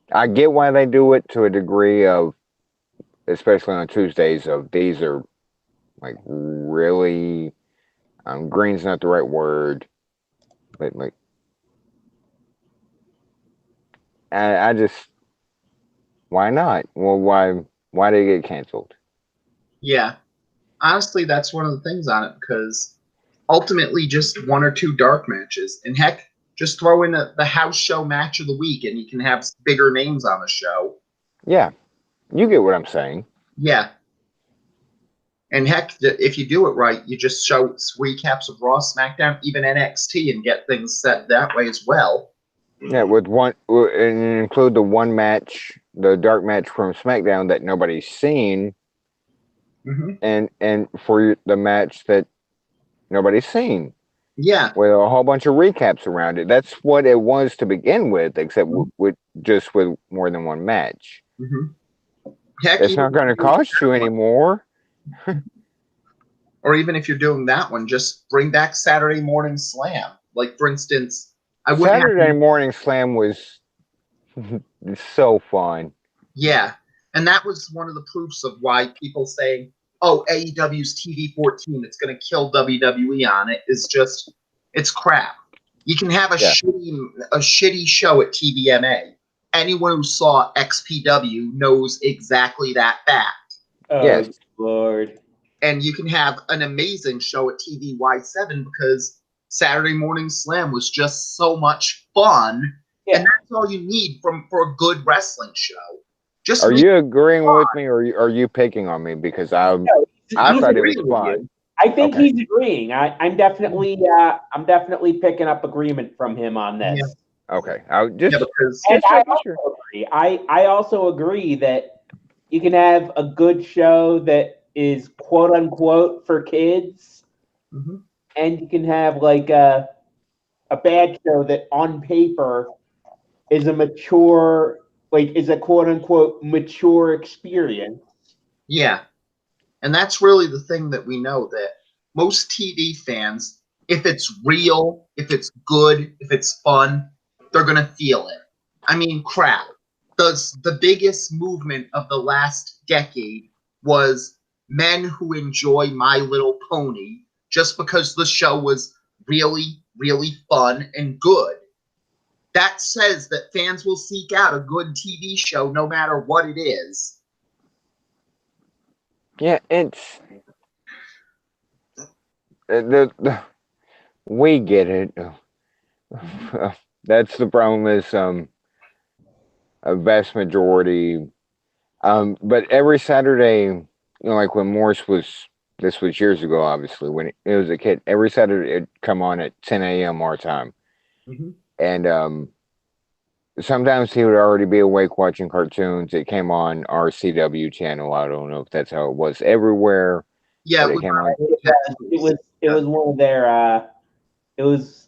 I get why they do it to a degree of, especially on Tuesdays, of these are like really, green's not the right word, but like, I just, why not? Well, why did it get canceled? Yeah, honestly, that's one of the things on it because ultimately just 1 or 2 dark matches, and heck, just throw in the house show match of the week, and you can have bigger names on the show. Yeah, you get what I'm saying. Yeah. And heck, if you do it right, you just show recaps of Raw, SmackDown, even NXT, and get things set that way as well. Yeah, with one, and include the one match, the dark match from SmackDown that nobody's seen, and for the match that nobody's seen. Yeah. With a whole bunch of recaps around it. That's what it was to begin with, except with more than one match. Heck, It's not going to cost you anymore. Or even if you're doing that one, just bring back Saturday Morning Slam. Like, for instance, Saturday Morning Slam was so fun. Yeah, and that was one of the proofs of why people saying, "Oh, AEW's TV 14, it's going to kill WWE on it," is just it's crap. You can have a shitty show at TVMA. Anyone who saw XPW knows exactly that fact. Oh, yes, Lord. And you can have an amazing show at TVY7 because Saturday Morning Slam was just so much fun, and that's all you need for a good wrestling show. Just are you agreeing with me, or are you picking on me? Because I thought it was fun. I think he's agreeing. I'm definitely picking up agreement from him on this. Yeah. Okay, I just I also agree. I also agree that you can have a good show that is quote unquote for kids, and you can have like a bad show that on paper is a mature, is a quote unquote mature experience. Yeah. And that's really the thing that we know, that most TV fans, if it's real, if it's good, if it's fun, they're going to feel it. I mean, crap. The biggest movement of the last decade was men who enjoy My Little Pony just because the show was really, really fun and good. That says that fans will seek out a good TV show no matter what it is. Yeah, it's we get it. That's the problem is a vast majority. But every Saturday, like when Morris this was years ago, obviously, when it was a kid, every Saturday it'd come on at 10 a.m. our time. And sometimes he would already be awake watching cartoons. It came on our CW channel. I don't know if that's how it was everywhere. Yeah, it came on. It was one of their. It was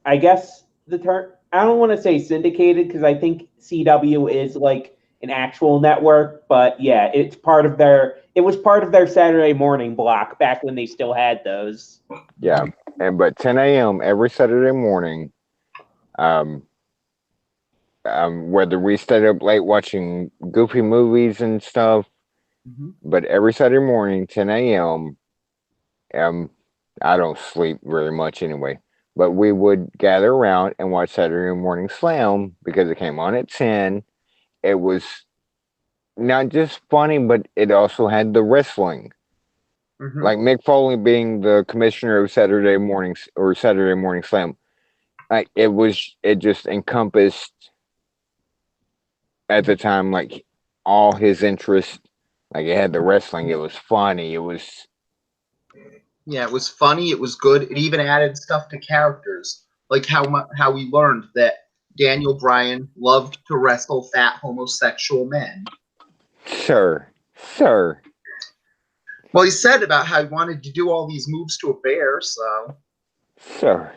I guess the term. I don't want to say syndicated because I think CW is like an actual network, but yeah, it's part of their. It was part of their Saturday morning block back when they still had those. Yeah, but 10 a.m. every Saturday morning. Whether we stayed up late watching goofy movies and stuff, but every Saturday morning, 10 a.m. I don't sleep very much anyway. But we would gather around and watch Saturday Morning Slam because it came on at 10. It was not just funny, but it also had the wrestling. Like Mick Foley being the commissioner of Saturday mornings or Saturday Morning Slam. Like it just encompassed at the time like all his interest. Like it had the wrestling. It was funny. It was Yeah, it was funny. It was good. It even added stuff to characters, like how we learned that Daniel Bryan loved to wrestle fat homosexual men. Sir. Well, he said about how he wanted to do all these moves to a bear. So, Sir.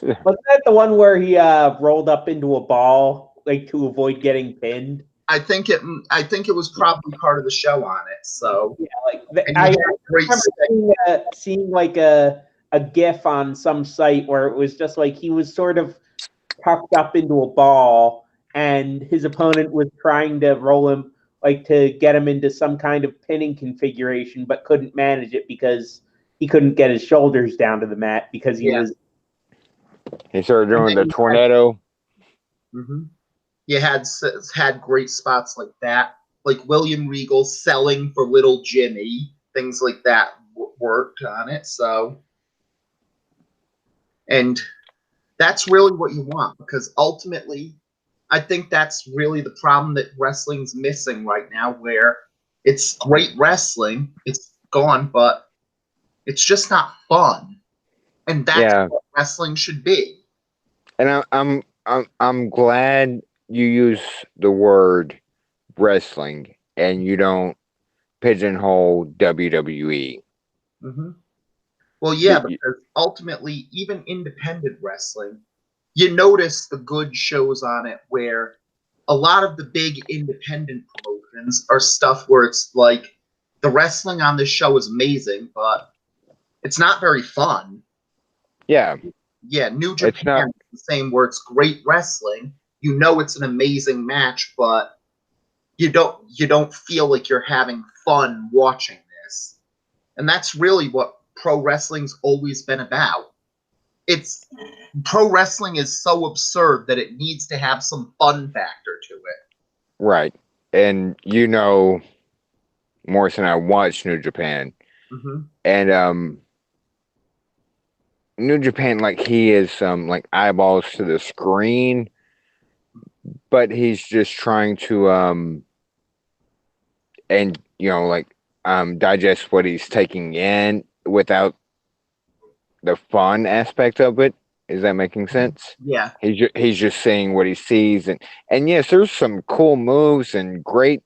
Wasn't that the one where he rolled up into a ball like to avoid getting pinned? I think it was probably part of the show on it. So yeah, like and I he had a great remember seeing like a GIF on some site where it was just like he was sort of tucked up into a ball, and his opponent was trying to roll him, like to get him into some kind of pinning configuration, but couldn't manage it because he couldn't get his shoulders down to the mat because he was. He started doing the tornado. You had great spots like that, like William Regal selling for Little Jimmy, things like that worked on it. So, and that's really what you want, because ultimately, I think that's really the problem that wrestling's missing right now, where it's great wrestling, it's gone, but it's just not fun, and that's what wrestling should be. And I'm glad you use the word wrestling and you don't pigeonhole WWE. Well, yeah, because ultimately, even independent wrestling, you notice the good shows on it where a lot of the big independent promotions are stuff where it's like the wrestling on this show is amazing, but it's not very fun. Yeah. Yeah, New Japan is the same, where it's great wrestling. You know it's an amazing match, but you don't feel like you're having fun watching this. And that's really what pro wrestling's always been about. It's pro wrestling is so absurd that it needs to have some fun factor to it. Right. And Morris and I watched New Japan. And New Japan, like he is like eyeballs to the screen, but he's just trying to and digest what he's taking in without the fun aspect of it. Is that making sense? Yeah. He's just seeing what he sees, and yes, there's some cool moves and great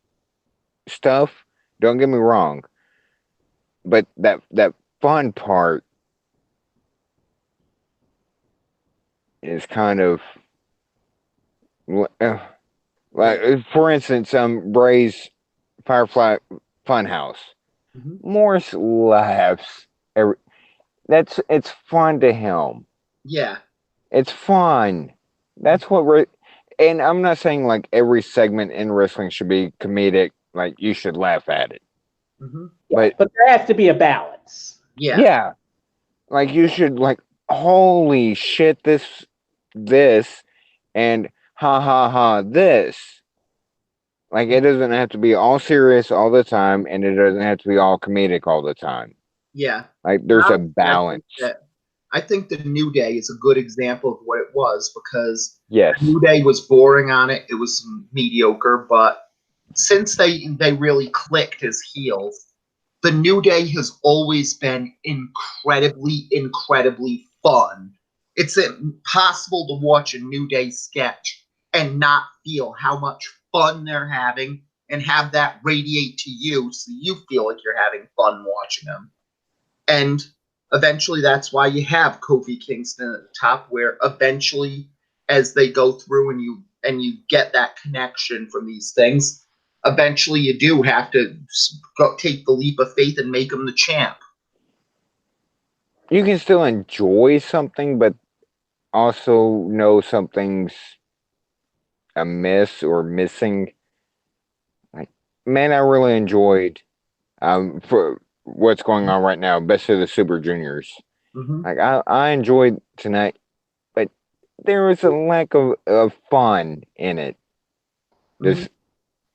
stuff. Don't get me wrong, but that fun part is kind of like, for instance, Bray's Firefly Funhouse. Morris laughs. It's fun to him. Yeah. It's fun. That's what and I'm not saying like every segment in wrestling should be comedic, like you should laugh at it. But there has to be a balance. Yeah. Like you should like, holy shit, this and ha ha ha this. Like it doesn't have to be all serious all the time, and it doesn't have to be all comedic all the time. Yeah. Like there's a balance. I think the New Day is a good example of what it was, because yes, New Day was boring on it. It was mediocre, but since they really clicked as heels, the New Day has always been incredibly, incredibly fun. It's impossible to watch a New Day sketch and not feel how much fun they're having and have that radiate to you, so you feel like you're having fun watching them. And eventually that's why you have Kofi Kingston at the top, where eventually as they go through and you get that connection from these things, eventually you do have to take the leap of faith and make him the champ. You can still enjoy something, but also know something's amiss or missing. Like, man, I really enjoyed for what's going on right now, Best of the Super Juniors. Mm-hmm. Like I enjoyed tonight, but there was a lack of fun in it. Just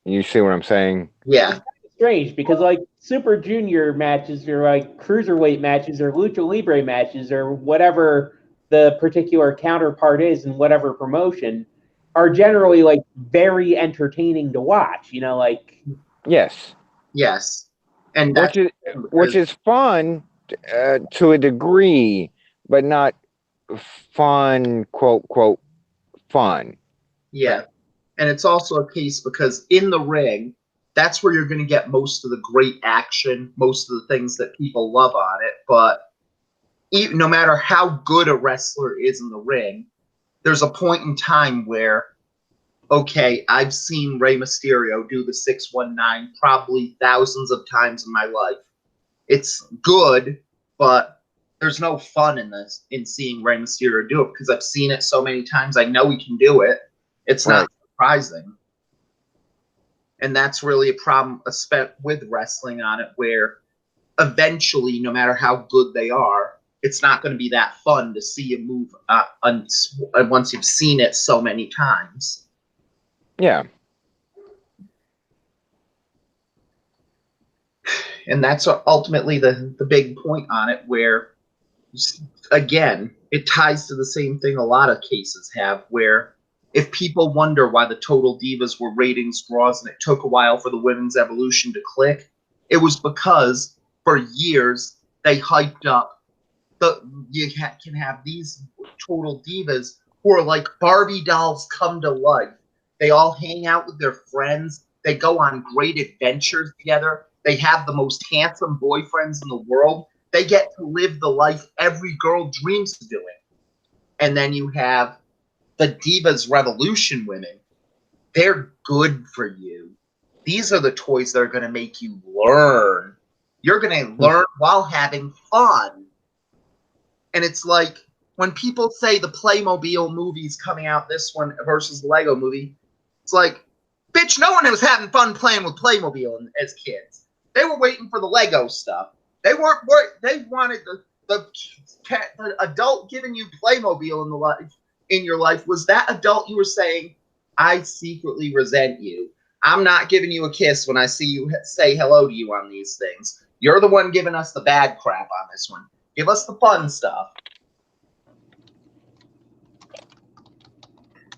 you see what I'm saying? Yeah. Strange because like Super Junior matches or like cruiserweight matches or lucha libre matches or whatever the particular counterpart is in whatever promotion are generally like very entertaining to watch. You know, like Yes, And which is fun to a degree, but not fun, quote fun. yeah. And it's also a case because in the ring, that's where you're going to get most of the great action, most of the things that people love on it. But no matter how good a wrestler is in the ring, there's a point in time where, okay, I've seen Rey Mysterio do the 619 probably thousands of times in my life. It's good, but there's no fun in seeing Rey Mysterio do it because I've seen it so many times. I know he can do it. It's not surprising. And that's really a problem with wrestling on it, where eventually, no matter how good they are, it's not going to be that fun to see a move once you've seen it so many times. Yeah. And that's ultimately the big point on it, where, again, it ties to the same thing a lot of cases have, where if people wonder why the Total Divas were ratings draws and it took a while for the women's evolution to click, it was because for years they hyped up can have these Total Divas who are like Barbie dolls come to life. They all hang out with their friends. They go on great adventures together. They have the most handsome boyfriends in the world. They get to live the life every girl dreams of doing. And then you have the Divas Revolution women. They're good for you. These are the toys that are going to make you learn. You're going to learn while having fun. And it's like when people say the Playmobil movie's coming out, this one versus the Lego movie, it's like, bitch, no one was having fun playing with Playmobil as kids. They were waiting for the Lego stuff. They wanted the adult giving you Playmobil in your life was that adult you were saying, I secretly resent you. I'm not giving you a kiss when I see you say hello to you on these things. You're the one giving us the bad crap on this one. Give us the fun stuff.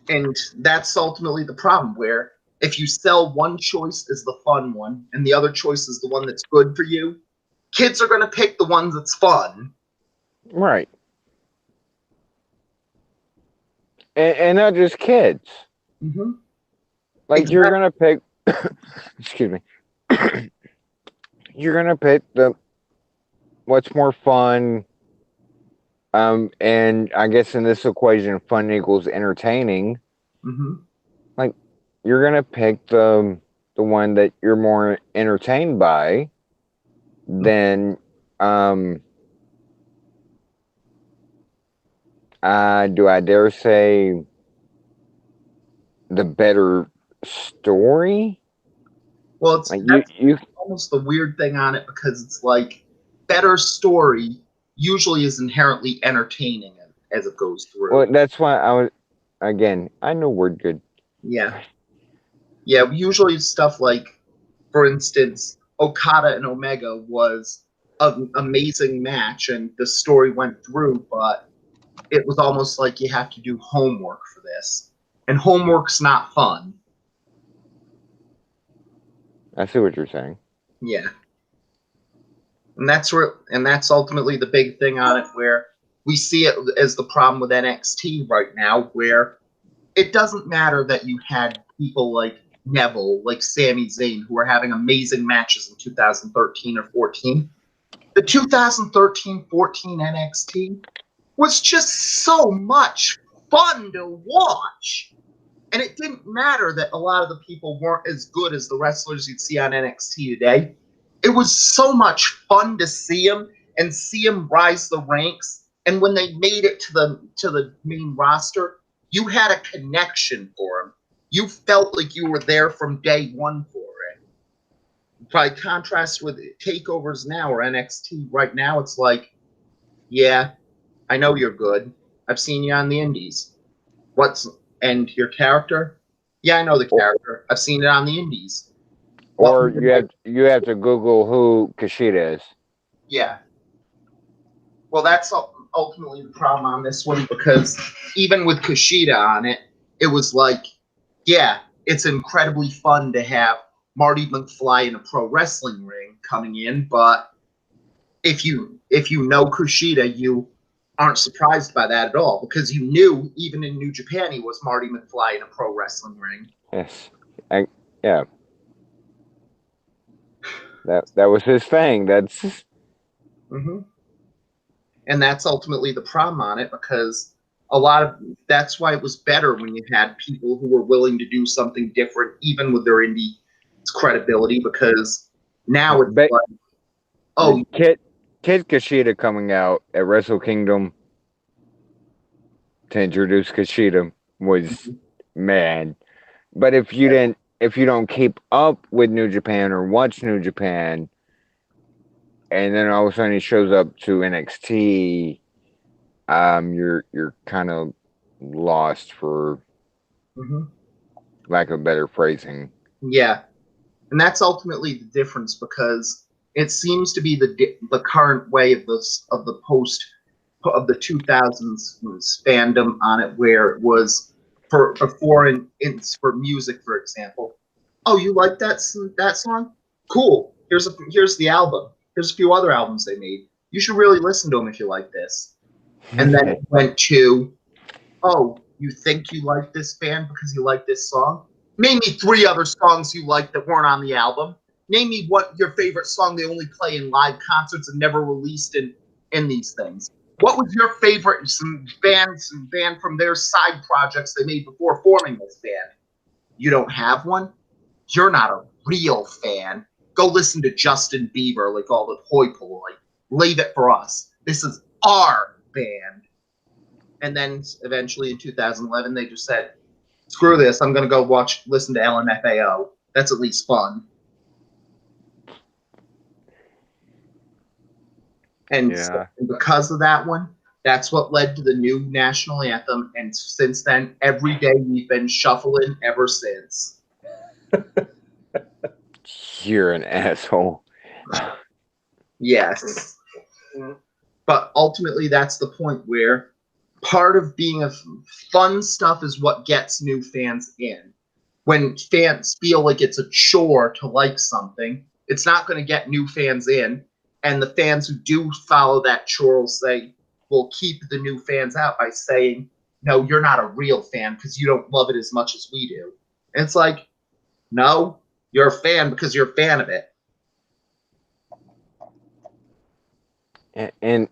And that's ultimately the problem, where if you sell one choice as the fun one and the other choice is the one that's good for you, kids are going to pick the one that's fun. Right. And not just kids. Mm-hmm. Like, exactly. You're going to pick, excuse me, you're going to pick what's more fun. And I guess in this equation, fun equals entertaining. Mm-hmm. Like, you're going to pick the one that you're more entertained by than, do I dare say, the better story? Well, it's like you almost the weird thing on it, because it's like better story usually is inherently entertaining as it goes through. Well, that's why I know we're good. Yeah. Usually stuff like, for instance, Okada and Omega was an amazing match and the story went through, but it was almost like you have to do homework for this, and homework's not fun. I see what you're saying. Yeah. And that's ultimately the big thing on it, where we see it as the problem with NXT right now, where it doesn't matter that you had people like Neville, like Sami Zayn, who were having amazing matches in 2013 or 14. The 2013-14 NXT was just so much fun to watch. And it didn't matter that a lot of the people weren't as good as the wrestlers you'd see on NXT today. It was so much fun to see them and see them rise the ranks. And when they made it to the main roster, you had a connection for them. You felt like you were there from day one for it. By contrast with takeovers now or NXT right now, it's like, yeah, I know you're good. I've seen you on the indies. And your character? Yeah, I know the character. I've seen it on the indies. Or you have to Google who Kushida is. Yeah. Well, that's ultimately the problem on this one, because even with Kushida on it, it was like, yeah, it's incredibly fun to have Marty McFly in a pro wrestling ring coming in, but if you know Kushida, you aren't surprised by that at all, because you knew even in New Japan he was Marty McFly in a pro wrestling ring. Yes, yeah. That was his thing. That's. And that's ultimately the problem on it, because that's why it was better when you had people who were willing to do something different, even with their indie credibility, because now it's like, oh, Kid Kushida coming out at Wrestle Kingdom to introduce Kushida was man. But if you don't keep up with New Japan or watch New Japan, and then all of a sudden he shows up to NXT, you're kind of lost, for lack of better phrasing. Yeah, and that's ultimately the difference, because it seems to be the current way of the 2000s fandom on it, where it was for music, for example. Oh, you like that song? Cool. Here's the album. Here's a few other albums they made. You should really listen to them if you like this. And then it went to, oh, you think you like this band because you like this song? Name me 3 other songs you like that weren't on the album. Name me what your favorite song they only play in live concerts and never released in these things. What was your favorite band from their side projects they made before forming this band? You don't have one? You're not a real fan. Go listen to Justin Bieber, like all the hoi polloi. Leave it for us. This is our band. And then eventually in 2011, they just said, screw this, I'm going to go listen to LMFAO. That's at least fun. And because of that one, that's what led to the new national anthem. And since then, every day we've been shuffling ever since. You're an asshole. Yes. But ultimately, that's the point where part of being a fun stuff is what gets new fans in. When fans feel like it's a chore to like something, it's not going to get new fans in. And the fans who do follow that chore will keep the new fans out by saying, no, you're not a real fan because you don't love it as much as we do. And it's like, no, you're a fan because you're a fan of it. And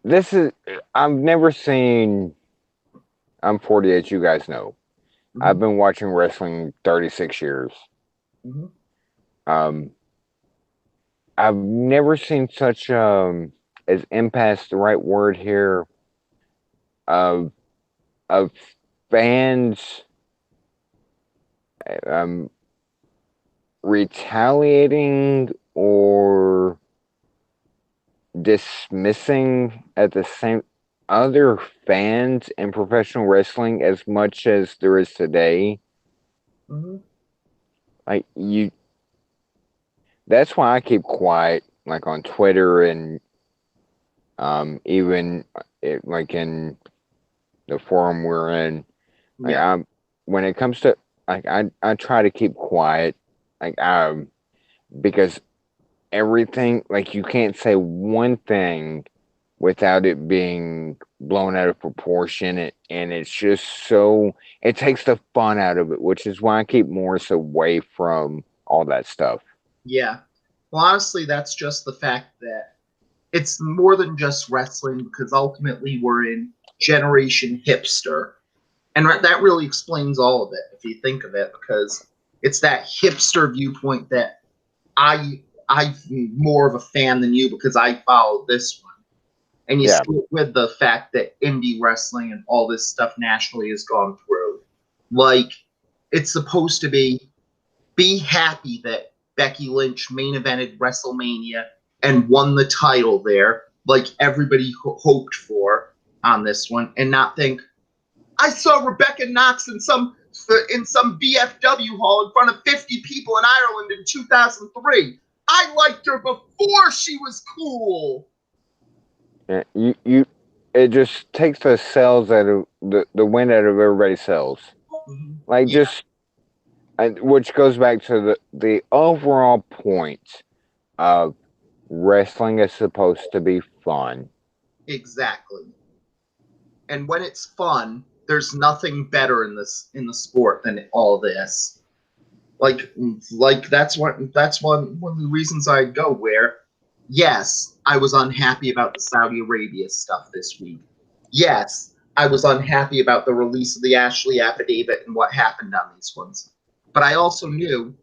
this is, I've never seen, I'm 48, you guys know. I've been watching wrestling 36 years. I've never seen such, is impasse the right word here, of fans retaliating or dismissing at the same other fans in professional wrestling as much as there is today. Like that's why I keep quiet, like on Twitter and even like in the forum we're in. Like when it comes to like I try to keep quiet, like because everything, like you can't say one thing without it being blown out of proportion, and it's just so it takes the fun out of it, which is why I keep Morris away from all that stuff. Yeah, Well, honestly, that's just the fact that it's more than just wrestling because ultimately we're in Generation Hipster. And that really explains all of it if you think of it, because it's that hipster viewpoint that I'm more of a fan than you because I follow this one. And you Yeah. see it with the fact that indie wrestling and all this stuff nationally has gone through. Like, it's supposed to be happy that Becky Lynch main evented WrestleMania and won the title there, like everybody hoped for on this one, and not think, I saw Rebecca Knox in some BFW hall in front of 50 people in Ireland in 2003. I liked her before she was cool. Yeah, it just takes the sales out of the win out of everybody's sales. Like, Yeah, just, which goes back to the overall point of wrestling is supposed to be fun. exactly. And when it's fun, there's nothing better in the sport than all this. Like that's one of the reasons I go where yes, I was unhappy about the Saudi Arabia stuff this week. Yes, I was unhappy about the release of the Ashley affidavit and what happened on these ones. But I also knew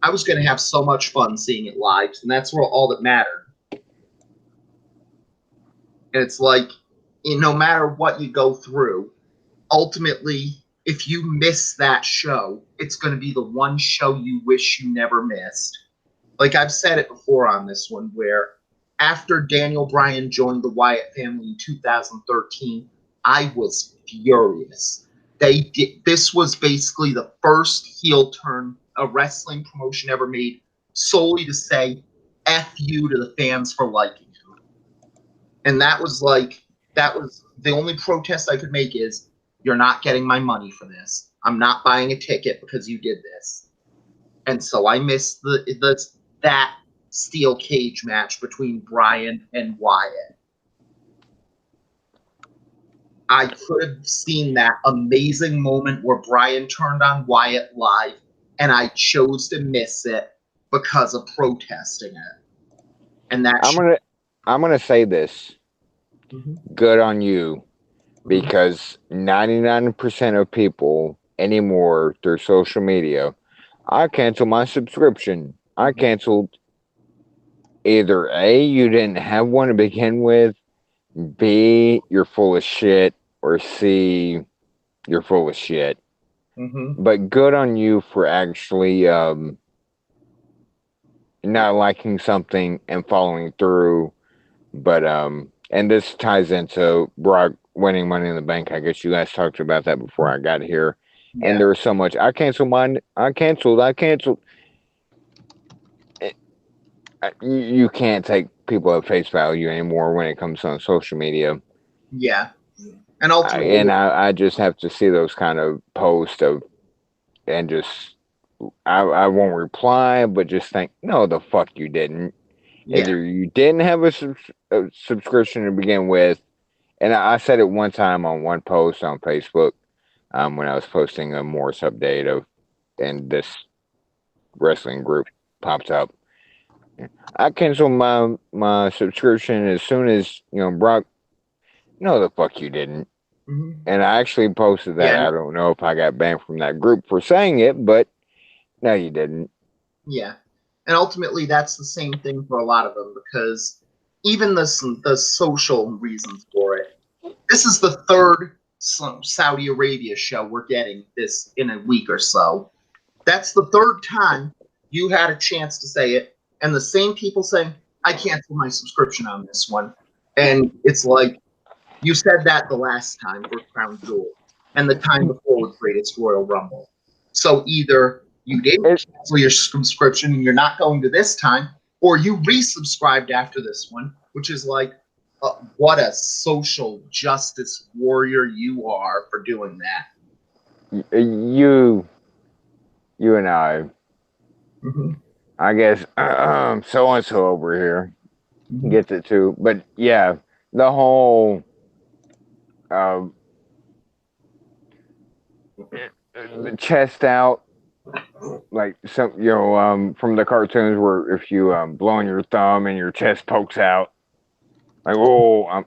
I was going to have so much fun seeing it live, and that's all that mattered. And it's like, no matter what you go through, ultimately, if you miss that show, it's going to be the one show you wish you never missed. Like I've said it before on this one, where after Daniel Bryan joined the Wyatt family in 2013, I was furious. This was basically the first heel turn a wrestling promotion ever made, solely to say "f you" to the fans for liking him. And that was the only protest I could make is you're not getting my money for this. I'm not buying a ticket because you did this. And so I missed that steel cage match between Bryan and Wyatt. I could have seen that amazing moment where Bryan turned on Wyatt live, and I chose to miss it because of protesting it. And that I'm gonna say this. Mhm. Good on you, because 99% of people anymore through social media, I canceled my subscription. I canceled either A, you didn't have one to begin with, B, you're full of shit, or C, you're full of shit. Mm-hmm. But good on you for actually not liking something and following through. But and this ties into Brock winning Money in the Bank. I guess you guys talked about that before I got here. And Yeah. there was so much. I canceled mine. I canceled. You can't take people at face value anymore when it comes on social media. Yeah. And ultimately, I just have to see those kind of posts of and just I won't reply, but just think, no, the fuck you didn't. yeah. Either you didn't have a subscription to begin with, and I said it one time on one post on Facebook when I was posting a Morris update of, and this wrestling group popped up. I canceled my subscription as soon as Brock. No, the fuck you didn't. Mm-hmm. And I actually posted that. Yeah. I don't know if I got banned from that group for saying it, but no, you didn't. Yeah. And ultimately, that's the same thing for a lot of them because even the social reasons for it. This is the third Saudi Arabia show we're getting this in a week or so. That's the third time you had a chance to say it, and the same people saying, I canceled my subscription on this one. And it's like, you said that the last time for Crown Jewel, and the time before with Greatest Royal Rumble. So either you didn't It, cancel your subscription and you're not going to this time, or you resubscribed after this one, which is like, what a social justice warrior you are for doing that. you and Mm-hmm. I guess so and so over here Mm-hmm. gets it too. But yeah, the whole uh, chest out like some, from the cartoons where if you blow on your thumb and your chest pokes out, like, oh,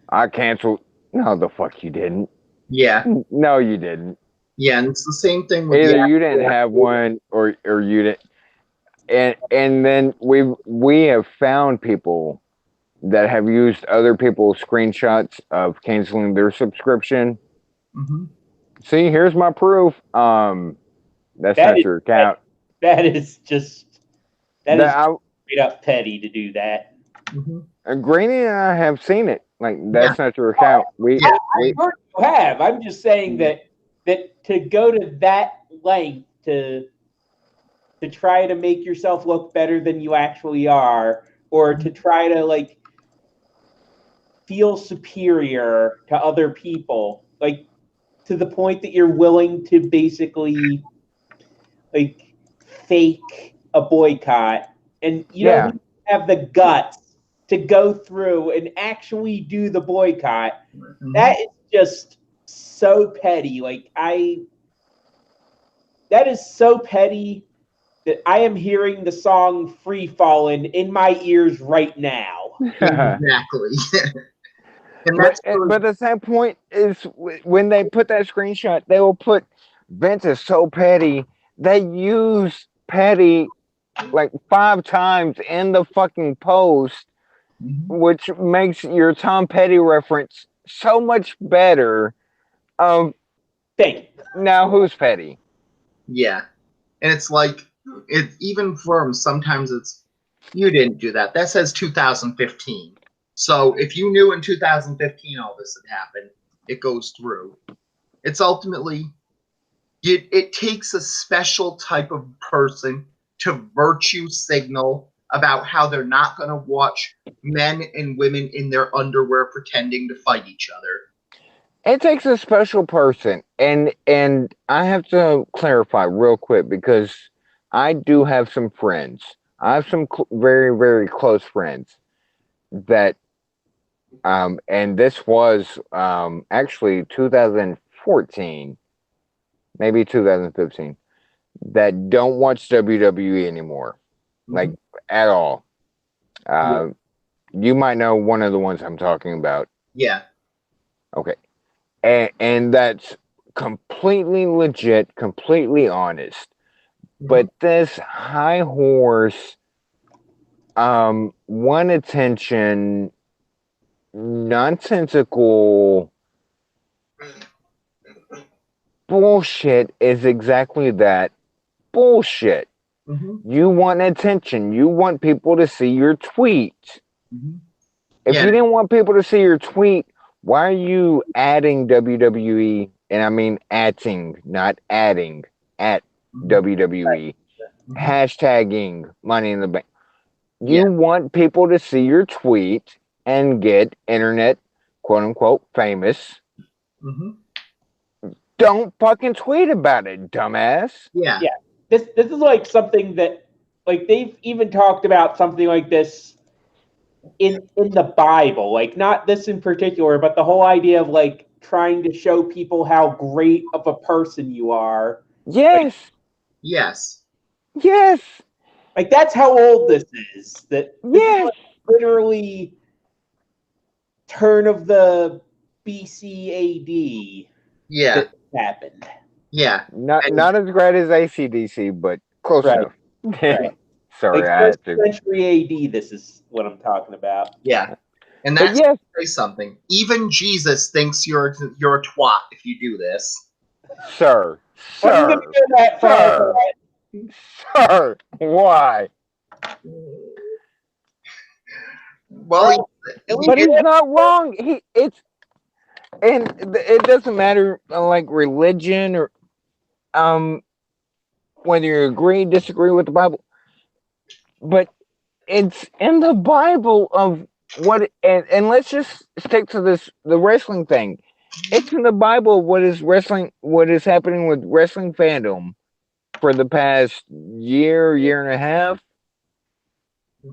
I canceled. No, the fuck you didn't. Yeah. No, you didn't. Yeah, and it's the same thing with Either the you didn't have one, or you didn't. And then we have found people that have used other people's screenshots of canceling their subscription. Mhm. See, here's my proof. That's That not is your account. that is just that is That straight up petty to do that. Mhm. Greeny and I have seen it. Like, Yeah. that's not your account. We Yeah. I sure you have. I'm just saying that to go to that length to try to make yourself look better than you actually are, or to try to like feel superior to other people, like to the point that you're willing to basically like fake a boycott, and Yeah. who have the guts to go through and actually do the boycott. Mhm. That is just so petty. That is so petty that I am hearing the song Free Fallin' in my ears right now. Exactly. And that's But the same point is when they put that screenshot, they will put Vince is so petty. They use petty like 5 times in the fucking post, Mhm. which makes your Tom Petty reference so much better. Thank you. Now who's petty? Yeah. And it's like it even from sometimes it's you didn't do that. That says 2015. So if you knew in 2015 all this had happened, it goes through. It's ultimately it takes a special type of person to virtue signal about how they're not going to watch men and women in their underwear pretending to fight each other. It takes a special person, and I have to clarify real quick because I do have some friends. I have some very very close friends that and this was actually 2014, maybe 2015, that don't watch WWE anymore, like Mhm. at all. Uh, you might know one of the ones I'm talking about. Yeah. Okay, and that's completely legit, completely honest. But Mhm. this high horse, one attention, nonsensical bullshit is exactly that bullshit. Mhm. You want attention. You want people to see your tweet. Mhm. If Yeah. you didn't want people to see your tweet, why are you adding WWE? And I mean atting, not adding, at Mhm. WWE. Mhm. Hashtagging Money in the Bank. Yeah. You want people to see your tweet and get internet, quote unquote, famous. Mhm. Don't fucking tweet about it, dumbass. Yeah. Yeah, this is like something that like they've even talked about something like this in the Bible, like not this in particular, but the whole idea of like trying to show people how great of a person you are. Yes. Yes. Yes. Like that's how old this is. That this is Yes. like literally turn of the BCAD Yeah. that happened. Yeah. And Not as great as ACDC, but close Right, enough. right. Like Sorry, I first had to. century AD, this is what I'm talking about. yeah. And But that's yes, say something. Even Jesus thinks you're a twat if you do this. sir, I'm gonna sir, go that far, but sir, sir. Why? Well, at he But least he's not wrong. It doesn't matter like religion or um whether you agree disagree with the Bible, but it's in the Bible of what and let's just stick to this the wrestling thing. It's in the Bible what is happening with wrestling fandom for the past year and a half,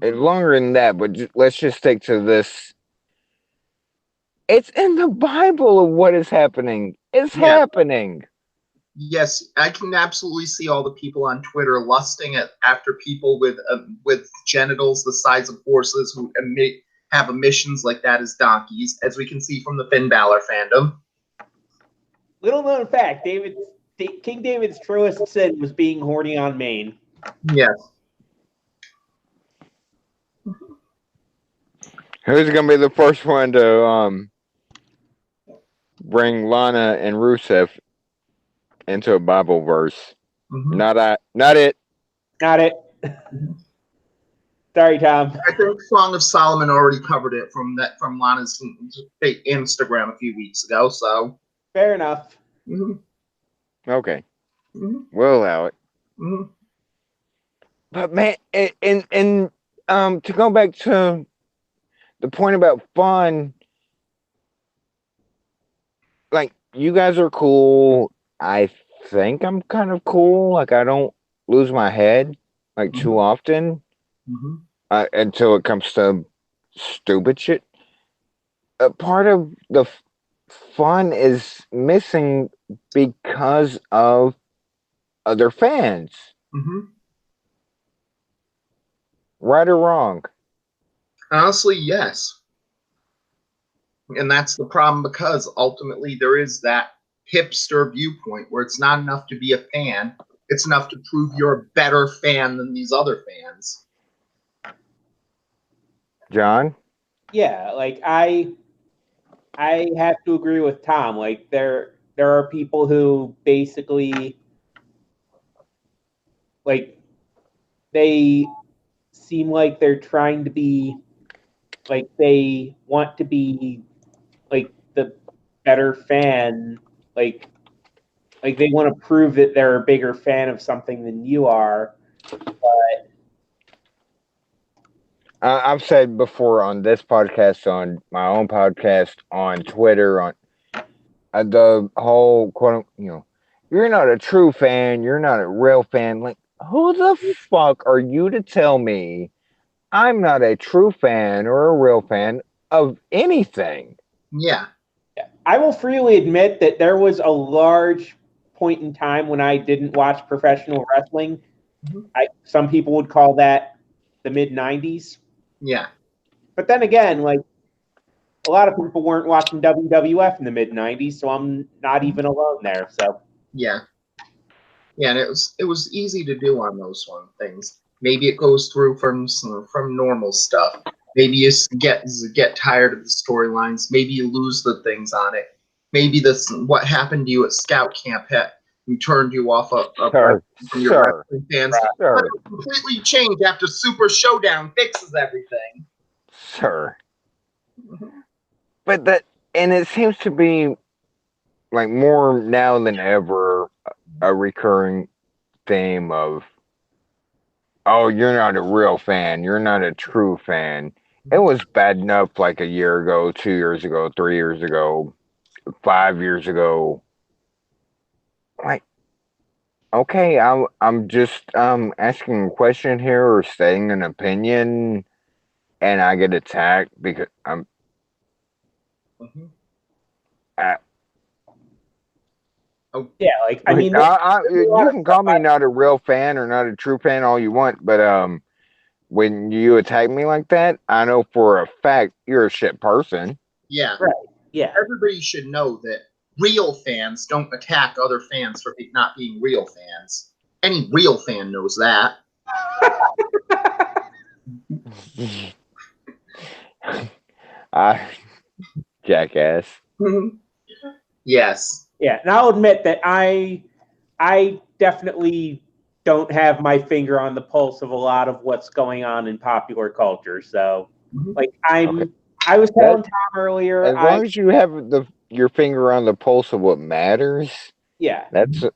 and longer than that. But let's just stick to this. It's in the Bible of what is happening. It's yeah, happening. Yes, I can absolutely see all the people on Twitter lusting after people with genitals the size of horses who have emissions like that as donkeys, as we can see from the Finn Balor fandom. Little known fact: King David's truest sin was being horny on Maine. Yes. Who's gonna be the first one to bring Lana and Rusev into a Bible verse? Mm-hmm. Not it. Not it. Sorry, Tom. I think Song of Solomon already covered it from Lana's Instagram a few weeks ago. So Fair enough. mm-hmm. Okay, Mm-hmm. we'll allow it. Mm-hmm. But man, and to go back to the point about fun, like you guys are cool. I think I'm kind of cool. Like I don't lose my head like too often Mm-hmm. until it comes to stupid shit. Part of the fun is missing because of other fans, Mm-hmm. right or wrong. Honestly, yes. And that's the problem, because ultimately there is that hipster viewpoint where it's not enough to be a fan, it's enough to prove you're a better fan than these other fans. John? Yeah, like I have to agree with Tom. Like there are people who basically like they seem like they're trying to be like they want to be like the better fan, like they want to prove that they're a bigger fan of something than you are. I've said before on this podcast, on my own podcast, on Twitter, on the whole quote, you're not a true fan, you're not a real fan. Like, who the fuck are you to tell me I'm not a true fan or a real fan of anything? Yeah. I will freely admit that there was a large point in time when I didn't watch professional wrestling. Mhm. Some people would call that the mid 90s. Yeah. But then again, like a lot of people weren't watching WWF in the mid 90s, so I'm not even alone there. So Yeah. Yeah, and it was easy to do on those things. Maybe it goes through from normal stuff. Maybe you get tired of the storylines. Maybe you lose the things on it. Maybe what happened to you at Scout Camp who turned you off of from your wrestling fans. Sir. But it'll completely change after Super Showdown fixes everything. Sir. But it seems to be like more now than ever a recurring theme of, oh, you're not a real fan, you're not a true fan. It was bad enough like a year ago, 2 years ago, 3 years ago, 5 years ago. Like, okay, I'm just asking a question here or stating an opinion, and I get attacked because I'm. Mm-hmm. yeah, like I mean, you can call me not a real fan or not a true fan all you want, but when you attack me like that, I know for a fact you're a shit person. Yeah. Right. Yeah. Everybody should know that real fans don't attack other fans for not being real fans. Any real fan knows that. Jackass. Yes. Yeah, and I'll admit that I definitely don't have my finger on the pulse of a lot of what's going on in popular culture. So, like, I was telling Tom earlier, as long as you have your finger on the pulse of what matters, yeah,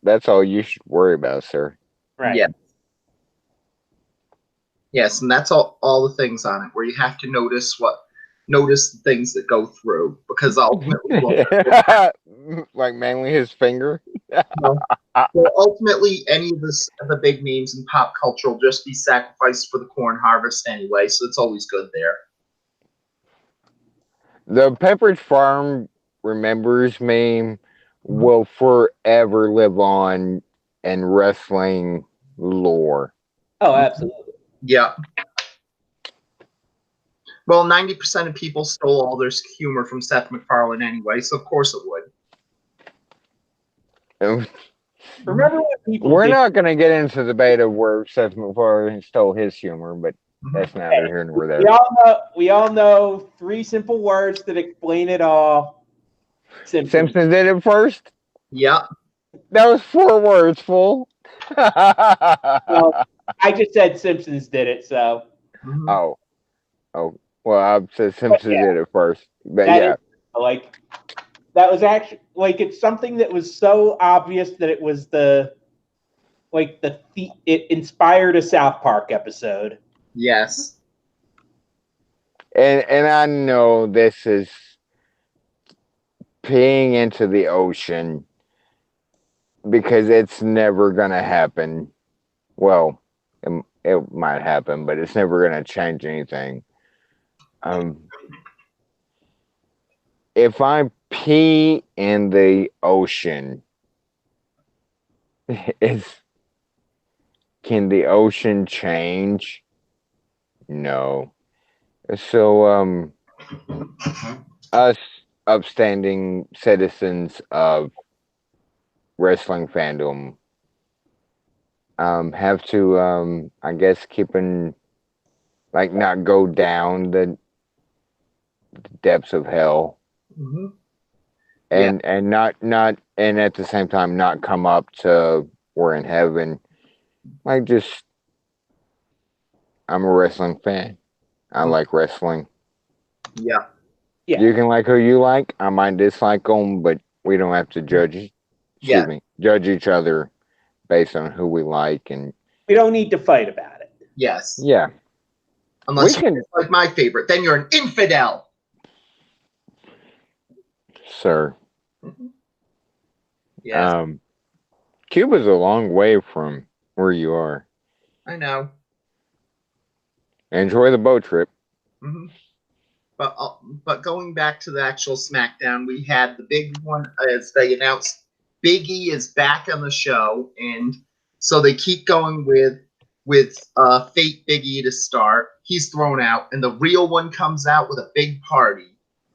that's all you should worry about, sir. right. Yeah. Yes, and that's all the things on it where you have to notice the things that go through, because ultimately like mainly his finger. ultimately any of the big names in pop culture will just be sacrificed for the corn harvest anyway, so it's always good there. The Pepperidge Farm remembers meme will forever live on in wrestling lore. Oh, absolutely. Yeah. Well, 90% of people stole all their humor from Seth MacFarlane anyway, so of course it would. Remember when people We're did, not going to get into the debate of where Seth MacFarlane stole his humor, but that's neither here nor there. we all know 3 simple words that explain it all. Simpson did it first? Yeah. That was 4 words, fool. Well, I just said Simpsons did it, so. Mhm. Oh. Well, I said Simpson did it first. But That yeah. is, like, that was actually, like, it's something that was so obvious that it was it inspired a South Park episode. Yes. And I know this is peeing into the ocean because it's never going to happen. Well, it might happen, but it's never going to change anything. If I pee in the ocean, can the ocean change? No. So, us upstanding citizens of wrestling fandom have to, I guess, not go down the depths of hell, Mhm. and not and at the same time not come up to we're in heaven. I'm a wrestling fan. I like wrestling. Yeah. Yeah. You can like who you like. I might dislike them, but we don't have to judge each other based on who we like. And We don't need to fight about it. Yes. yeah, Unless we you can, like my favorite, then you're an infidel. sir. Yes. Cuba's a long way from where you are. I know. Enjoy the boat trip. Mm-hmm. But going back to the actual SmackDown, we had the big one as they announced Big E is back on the show, and so they keep going with fake Big E to start. He's thrown out, and the real one comes out with a big party.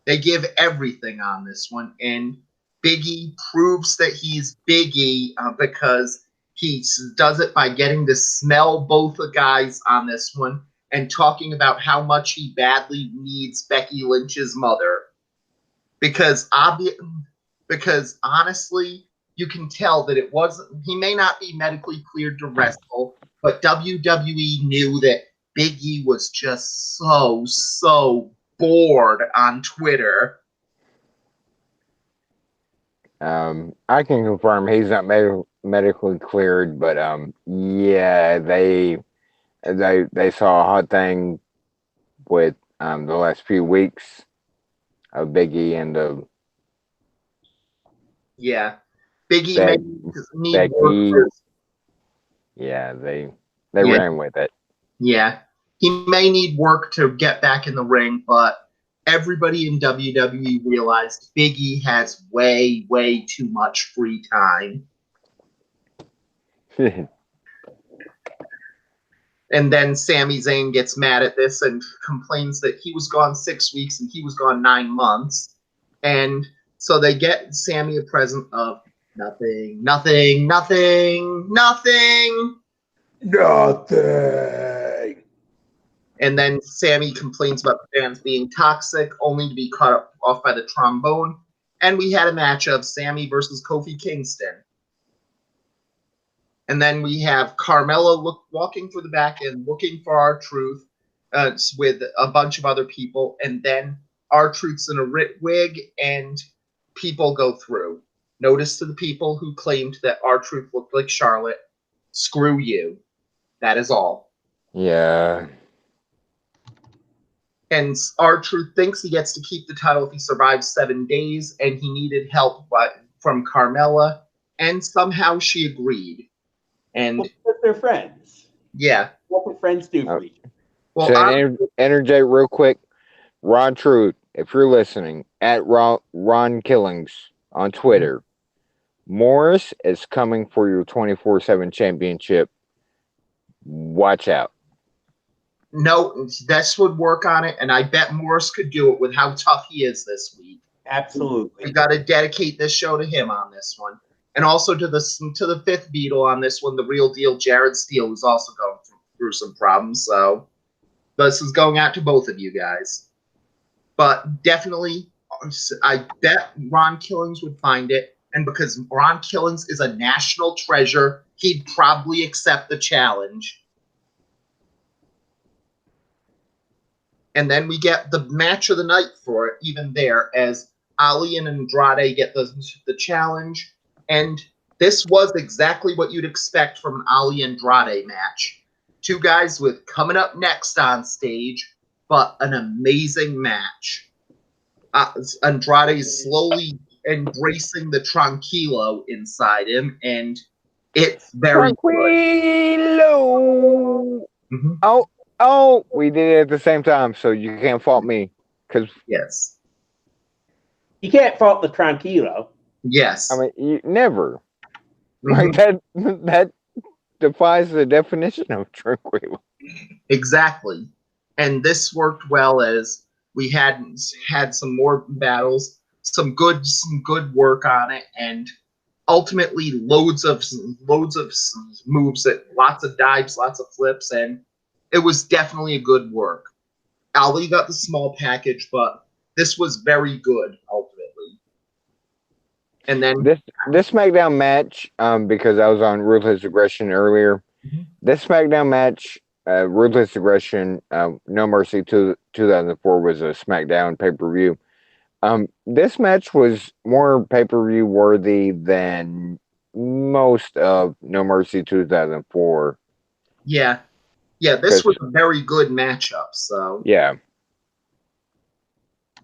They give everything on this one, and Big E proves that he's Big E because he does it by getting to smell both the guys on this one and talking about how much he badly needs Becky Lynch's mother. Because honestly, you can tell that he may not be medically cleared to wrestle, but WWE knew that Big E was just so bored on Twitter. I can confirm he's not medically cleared, but yeah, they saw a hot thing with the last few weeks of Biggie and the Big E may need work. Yeah, they ran with it. Yeah, he may need work to get back in the ring, but everybody in WWE realized Big E has way too much free time. And then Sami Zayn gets mad at this and complains that he was gone 6 weeks and he was gone 9 months. And so they get Sami a present of nothing. And then Sami complains about the fans being toxic, only to be cut off by the trombone. And we had a match of Sami versus Kofi Kingston. And then we have Carmella walking through the back and looking for R-Truth with a bunch of other people. And then R-Truth's in a wig and people go through. Notice to the people who claimed that R-Truth looked like Charlotte, screw you. That is all. Yeah. And R-Truth thinks he gets to keep the title if he survives 7 days, and he needed help from Carmella, and somehow she agreed. And they're friends. Yeah. What can friends do for each other? Well, so interject real quick. Ron Truth, if you're listening, at Ron Killings on Twitter, Morris is coming for your 24/7 championship. Watch out. No, this would work on it, and I bet Morris could do it with how tough he is this week. Absolutely. We got to dedicate this show to him on this one, and also to the fifth Beatle on this one, the real deal, Jared Steele, who's also going through some problems. So this is going out to both of you guys. But definitely, I bet Ron Killings would find it, and because Ron Killings is a national treasure, he'd probably accept the challenge. And then we get the match of the night for it, even there, as Ali and Andrade get the challenge. And this was exactly what you'd expect from an Ali Andrade match. Two guys with coming up next on stage, but an amazing match. Andrade is slowly embracing the tranquilo inside him, and it's very Tranquilo. good. Oh, we did it at the same time, so you can't fault me. Yes. You can't fault the tranquilo. Yes. I mean, never. Mhm. Like that defies the definition of tranquilo. Exactly. And this worked well as we had some more battles, some good work on it, and ultimately loads of moves, lots of dives, lots of flips, and it was definitely a good work. Ali got the small package, but this was very good ultimately. And then this SmackDown match, because I was on Ruthless Aggression earlier, this SmackDown match, Ruthless Aggression, No Mercy 2004 was a SmackDown pay-per-view. This match was more pay-per-view worthy than most of No Mercy 2004. yeah, this was a very good matchup. So yeah.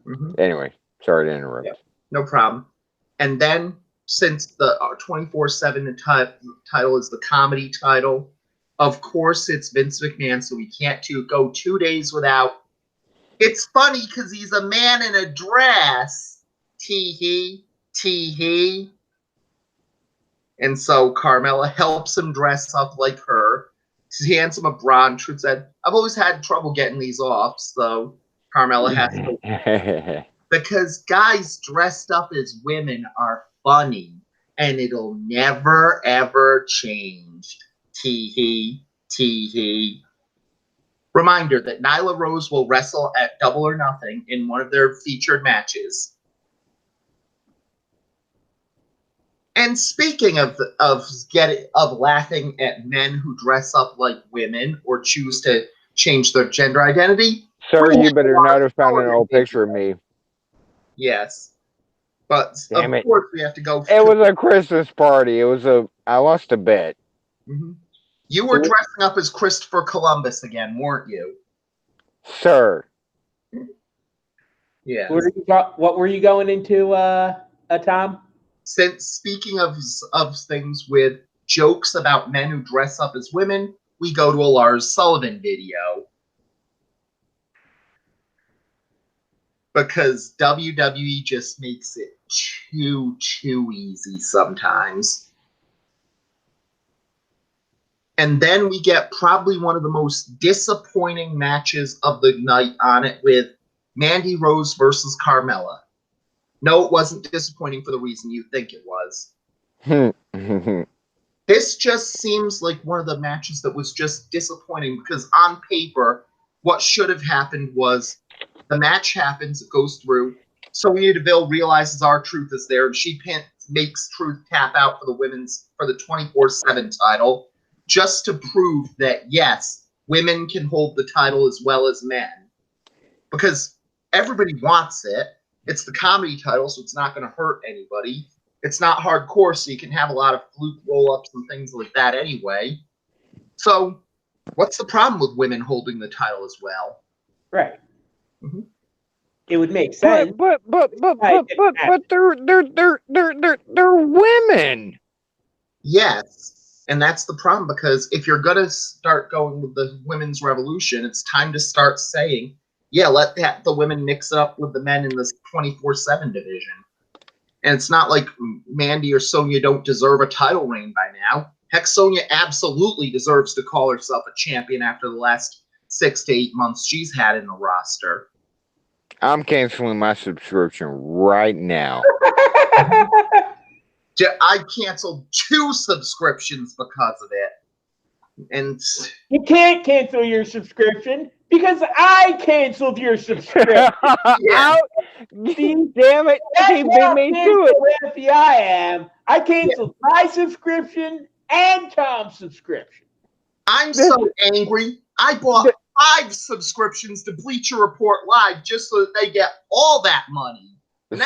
Mhm. Anyway, sorry to interrupt. Yeah, no problem. And then since the 24/7 title is the comedy title, of course it's Vince McMahon, so we can't go 2 days without. It's funny because he's a man in a dress. Tee hee. And so Carmella helps him dress up like her. She hands him a bra, and Truth said, I've always had trouble getting these off, so Carmella has to. Because guys dressed up as women are funny, and it'll never, ever change. Tee hee. Reminder that Nyla Rose will wrestle at Double or Nothing in one of their featured matches. And speaking of laughing at men who dress up like women or choose to change their gender identity, sir, you better not have found an old picture of me. Yes, but Damn of course we have to go. It was a Christmas party. I lost a bet. Mm-hmm. You were dressing up as Christopher Columbus again, weren't you? Sir. Yeah. What were you going into, Tom? Since speaking of things with jokes about men who dress up as women, we go to a Lars Sullivan video. Because WWE just makes it too easy sometimes. And then we get probably one of the most disappointing matches of the night on it with Mandy Rose versus Carmella. No, it wasn't disappointing for the reason you think it was. This just seems like one of the matches that was just disappointing because on paper, what should have happened was the match happens, it goes through. Sonya Deville realizes R-Truth is there, and she makes Truth tap out for the 24/7 title, just to prove that yes, women can hold the title as well as men, because everybody wants it. It's the comedy title, so it's not going to hurt anybody. It's not hardcore, so you can have a lot of fluke roll-ups and things like that anyway. So, what's the problem with women holding the title as well? Right. Mm-hmm. It would make sense. But they're women. Yes, and that's the problem, because if you're gonna start going with the women's revolution, it's time to start saying, yeah, let the women mix it up with the men in this 24/7 division. And it's not like Mandy or Sonya don't deserve a title reign by now. Heck, Sonya absolutely deserves to call herself a champion after the last 6 to 8 months she's had in the roster. I'm canceling my subscription right now. I canceled 2 subscriptions because of it. And you can't cancel your subscription because I canceled your subscription. yeah. Damn it. He beat me to it. FBI I am. I canceled my subscription and Tom's subscription. I'm so angry. I bought 5 subscriptions to Bleacher Report Live just so that they get all that money.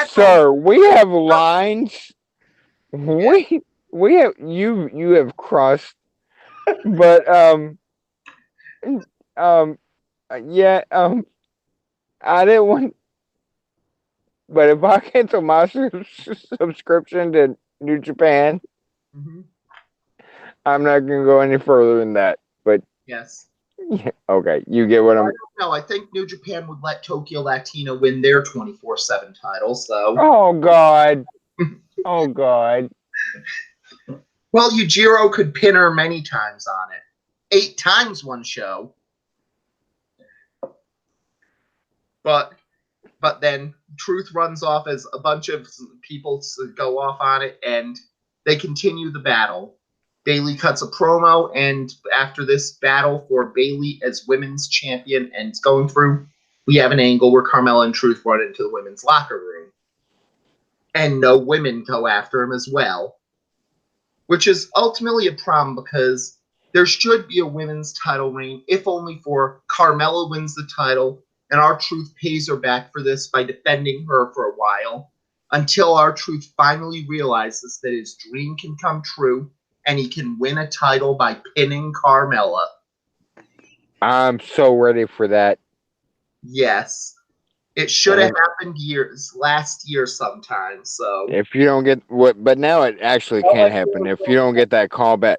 Sir, we have lines. We have you have crossed, but yeah, I didn't want. But if I cancel my subscription to New Japan, I'm not gonna go any further than that. But yes. Yeah, okay, you get what I'm. No, I think New Japan would let Tokyo Latina win their 24/7 title. So. Oh God. Oh God. Well, Yujiro could pin her many times on it. 8 times one show. But then Truth runs off as a bunch of people go off on it, and they continue the battle. Bayley cuts a promo, and after this battle for Bayley as women's champion and it's going through, we have an angle where Carmella and Truth run into the women's locker room. And no women go after him as well. Which is ultimately a problem because there should be a women's title reign, if only for Carmella wins the title and R-Truth pays her back for this by defending her for a while, until R-Truth finally realizes that his dream can come true and he can win a title by pinning Carmella. I'm so ready for that. Yes. It should have happened last year sometime, so. If you don't get but now it actually can't happen. If you don't get that callback,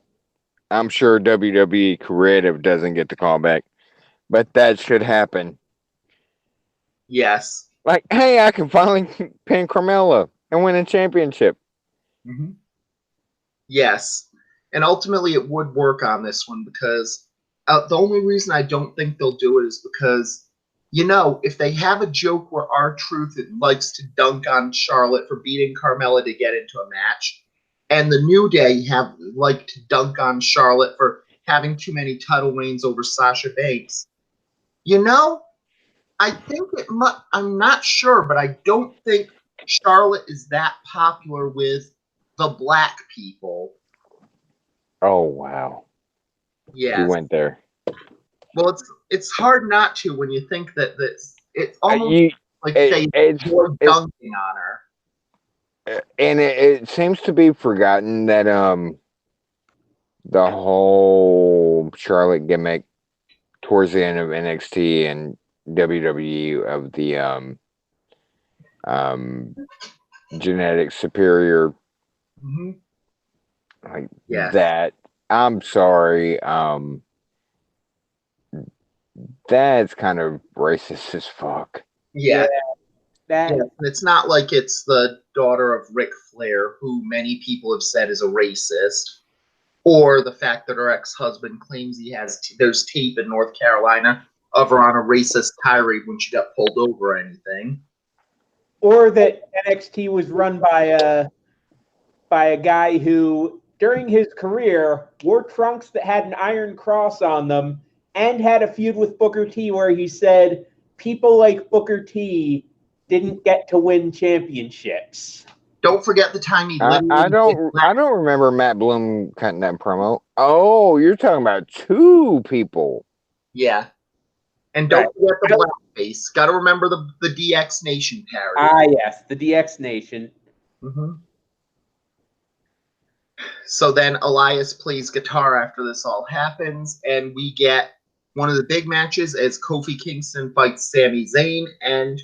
I'm sure WWE Creative doesn't get the callback, but that should happen. Yes. Like, hey, I can finally pin Carmella and win a championship. Mm-hmm. Yes. And ultimately it would work on this one because the only reason I don't think they'll do it is because, if they have a joke where R-Truth likes to dunk on Charlotte for beating Carmella to get into a match, and the New Day like to dunk on Charlotte for having too many title reigns over Sasha Banks, I think I'm not sure, but I don't think Charlotte is that popular with the black people. Oh, wow. Yeah. You went there. Well, it's hard not to when you think that it's almost you're dunking on her. And it seems to be forgotten that the whole Charlotte gimmick towards the end of NXT and WWE of the genetic superior, like that. I'm sorry. That's kind of racist as fuck. Yeah. It's not like it's the daughter of Ric Flair, who many people have said is a racist, or the fact that her ex-husband claims there's tape in North Carolina of her on a racist tirade when she got pulled over or anything. Or that NXT was run by a guy who, during his career, wore trunks that had an iron cross on them and had a feud with Booker T where he said people like Booker T didn't get to win championships. Don't forget the time he I don't remember Matt Bloom cutting that promo. Oh, you're talking about 2 people. Yeah. And don't forget the blackface. Got to remember the DX Nation parody. Ah, yes, the DX Nation. Mm-hmm. So then Elias plays guitar after this all happens, and we get one of the big matches as Kofi Kingston fights Sami Zayn, and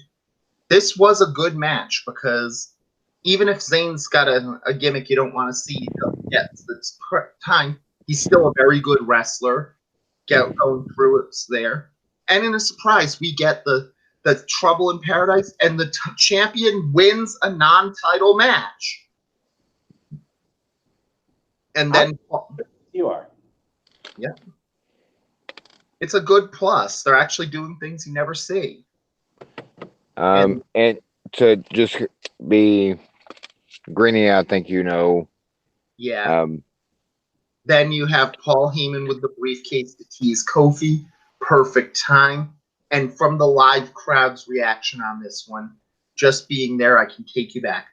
this was a good match because even if Zayn's got a gimmick you don't want to see yet this time, he's still a very good wrestler. Going through it there. And in a surprise, we get the the Trouble in Paradise, and the champion wins a non-title match. And then you are. Yeah. It's a good plus. They're actually doing things you never see. And to just be greeny, I think you know. Yeah. Then you have Paul Heyman with the briefcase to tease Kofi. Perfect time. And from the live crowd's reaction on this one, just being there, I can take you back.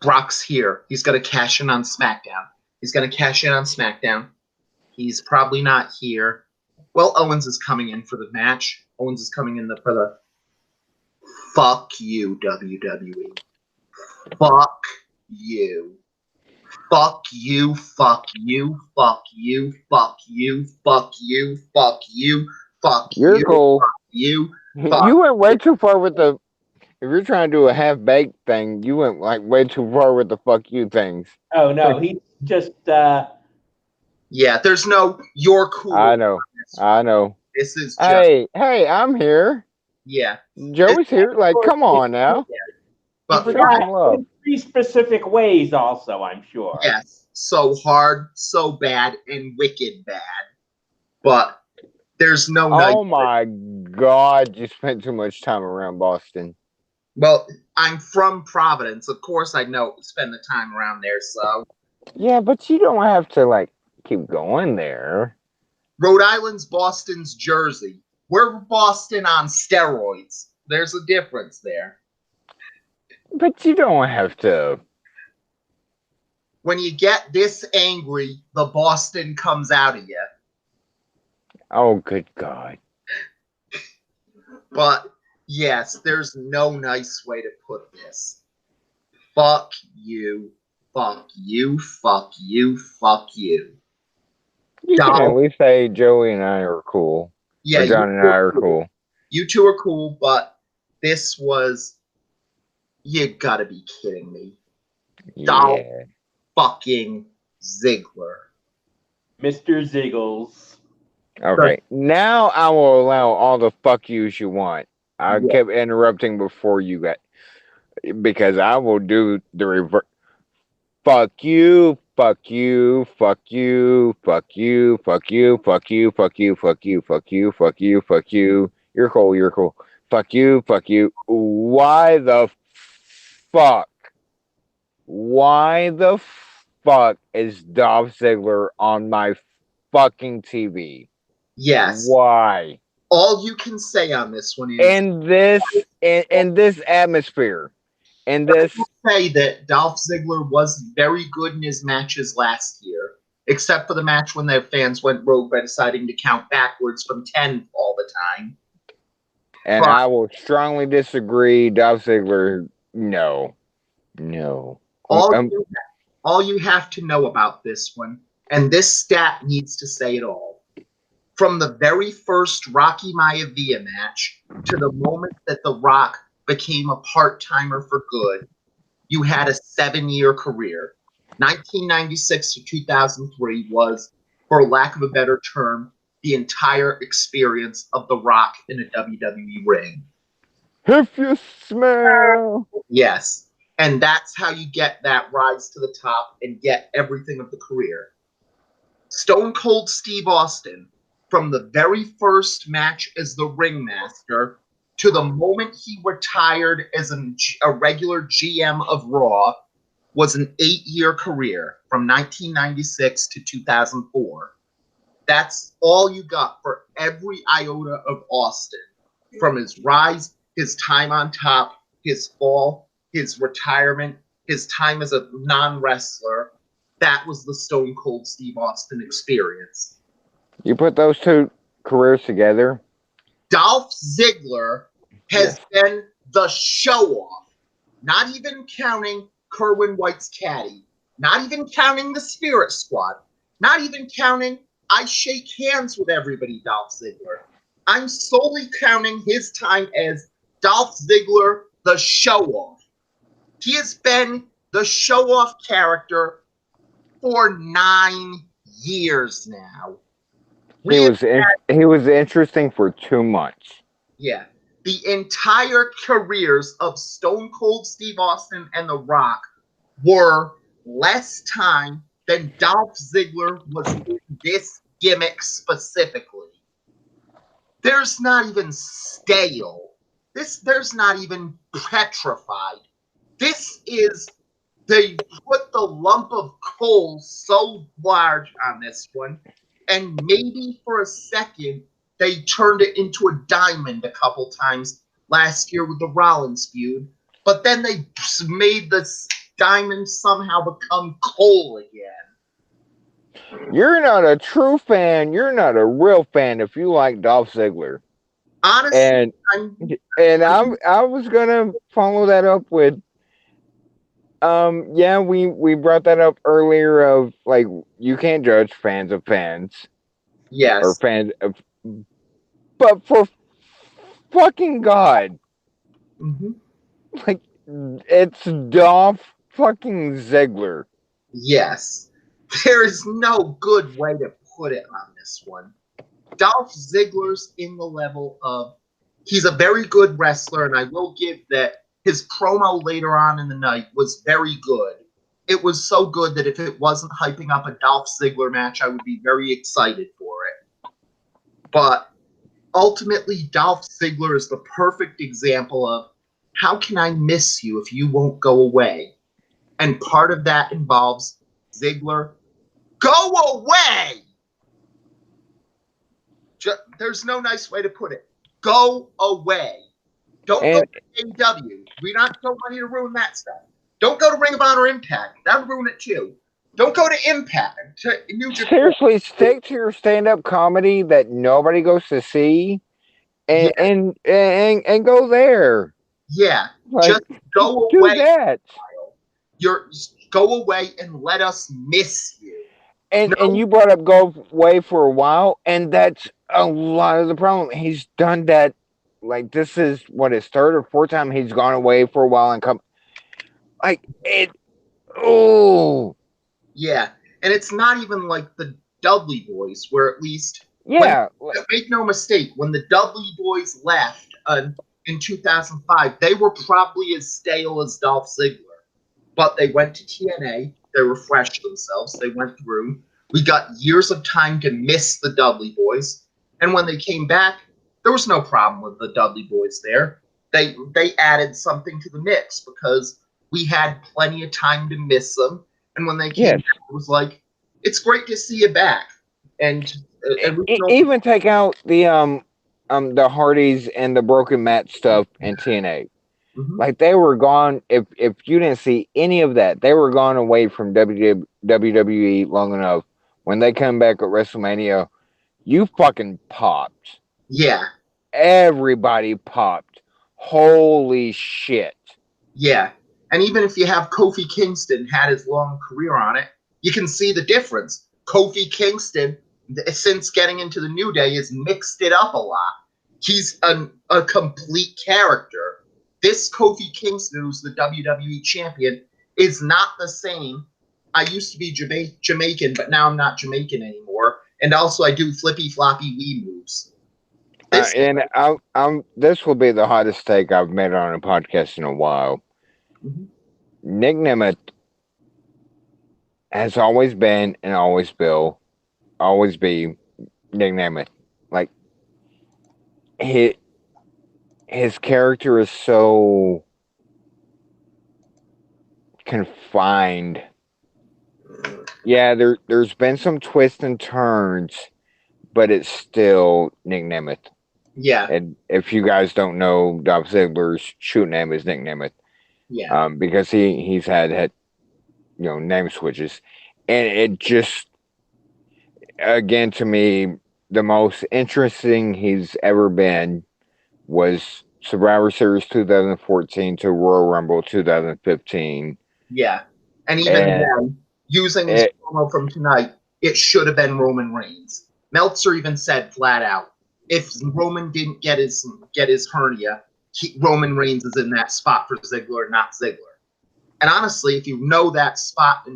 Brock's here. He's going to cash in on SmackDown. He's probably not here. Well, Owens is coming in for the match. Owens is coming in for the fuck you, WWE. Fuck you. Fuck you, fuck you, fuck you, fuck you, fuck you, fuck you, fuck You're you, cool. fuck you. You went way too far with the. If you're trying to do a half-baked thing, you went like way too far with the fuck you things. Oh no, he just. Yeah, there's no you're cool. I know. This is just. Hey, I'm here. Yeah. Joey's here. Like, come on now. But in 3 specific ways, also, I'm sure. Yes, so hard, so bad, and wicked bad. But there's no. Oh my God! You spent too much time around Boston. Well, I'm from Providence. Of course, I spend the time around there. So. Yeah, but you don't have to like keep going there. Rhode Island's Boston's Jersey. We're Boston on steroids. There's a difference there. But you don't have to. When you get this angry, the Boston comes out of you. Oh, good God. But, yes, there's no nice way to put this. Fuck you. Fuck you. Fuck you. Fuck you. You can at least say Joey and I are cool. Yeah, or John and I are cool. You two are cool, but this was... You gotta be kidding me. Yeah. Dolph fucking Ziggler. Mr. Ziggles. Okay, now I will allow all the fuck yous you want. I kept interrupting before you got... Because I will do the reverse. Fuck you, fuck you, fuck you, fuck you, fuck you, fuck you, fuck you, fuck you, fuck you, fuck you, fuck you. You're cool. Fuck you, fuck you. Why the fuck? Why the fuck is Dolph Ziggler on my fucking TV? Yes. Why? All you can say on this one is... In this atmosphere. In this... say that Dolph Ziggler was very good in his matches last year, except for the match when their fans went rogue by deciding to count backwards from 10 all the time. And I will strongly disagree. Dolph Ziggler, no. All you have to know about this one, and this stat needs to say it all. From the very first Rocky Maivia match to the moment that The Rock became a part-timer for good, you had a 7-year career. 1996 to 2003 was, for lack of a better term, the entire experience of The Rock in a WWE ring. If you smell... Yes. And that's how you get that rise to the top and get everything of the career. Stone Cold Steve Austin, from the very first match as the ringmaster to the moment he retired as a regular GM of Raw, was an 8-year career from 1996 to 2004. That's all you got for every iota of Austin. From his rise, his time on top, his fall, his retirement, his time as a non-wrestler. That was the Stone Cold Steve Austin experience. You put those two careers together? Dolph Ziggler has been the show-off. Not even counting Kerwin White's caddy. Not even counting the Spirit Squad. Not even counting I shake hands with everybody, Dolph Ziggler. I'm solely counting his time as Dolph Ziggler, the show-off. He has been the show-off character for 9 years now. He was interesting for 2 months. Yeah. the entire careers of Stone Cold Steve Austin and The Rock were less time than Dolph Ziggler was in this gimmick specifically. There's not even stale. There's not even petrified. This is, they put the lump of coal so large on this one, and maybe for a second they turned it into a diamond a couple times last year with the Rollins feud, but then they made this diamond somehow become coal again. You're not a true fan. You're not a real fan if you like Dolph Ziggler. Honestly, I was gonna follow that up with yeah, we brought that up earlier of like you can't judge fans of fans or yes. fans of, but for fucking God, Mm-hmm. like it's Dolph fucking Ziggler. Yes. There is no good way to put it on this one. Dolph Ziggler's in the level of, he's a very good wrestler, and I will give that his promo later on in the night was very good. It was so good that if it wasn't hyping up a Dolph Ziggler match, I would be very excited for it. But ultimately, Dolph Ziggler is the perfect example of, how can I miss you if you won't go away? And part of that involves Ziggler, go away! There's no nice way to put it. Go away. Don't go to AEW. We're not so ready to ruin that stuff. Don't go to Ring of Honor Impact. That would ruin it too. Don't go to Impact. To New Japan. Seriously, stick to your stand-up comedy that nobody goes to see, and go there. Yeah, Like, just go do away. that. Go away and let us miss you. And you brought up go away for a while, and that's a lot of the problem. He's done that. Like, this is what, his third or fourth time he's gone away for a while and come. Like it. Oh. Yeah, and it's not even like the Dudley Boys, where at least, yeah. Make no mistake, when the Dudley Boys left in 2005, they were probably as stale as Dolph Ziggler. But they went to TNA, they refreshed themselves, they went through. We got years of time to miss the Dudley Boys, and when they came back, there was no problem with the Dudley Boys there. They added something to the mix because we had plenty of time to miss them, and when they came back, it was like, it's great to see you back. And even take out the Hardys and the Broken Mat stuff in TNA. Mm-hmm. Like, they were gone. If you didn't see any of that, they were gone away from WWE long enough. When they come back at WrestleMania, you fucking popped. Yeah. Everybody popped. Holy shit. Yeah. And even if you have Kofi Kingston had his long career on it, you can see the difference. Kofi Kingston, since getting into the New Day, has mixed it up a lot. He's a complete character. This Kofi Kingston, who's the WWE champion, is not the same. I used to be Jamaican, but now I'm not Jamaican anymore. And also, I do flippy floppy wee moves. This will be the hottest take I've made on a podcast in a while. Mm-hmm. Nick Nemeth has always been and always be Nick Nemeth. Like, his character is so confined. Yeah, there's been some twists and turns, but it's still Nick Nemeth. Yeah. And if you guys don't know, Dolph Ziggler's true name is Nick Nemeth. Yeah. Because he's had name switches, and it just, again, to me, the most interesting he's ever been was Survivor Series 2014 to Royal Rumble 2015. Yeah. And even then, using this promo from tonight, it should have been Roman Reigns. Meltzer even said flat out, if Roman didn't get his hernia, Roman Reigns is in that spot for Ziggler, not Ziggler. And honestly, if you know that spot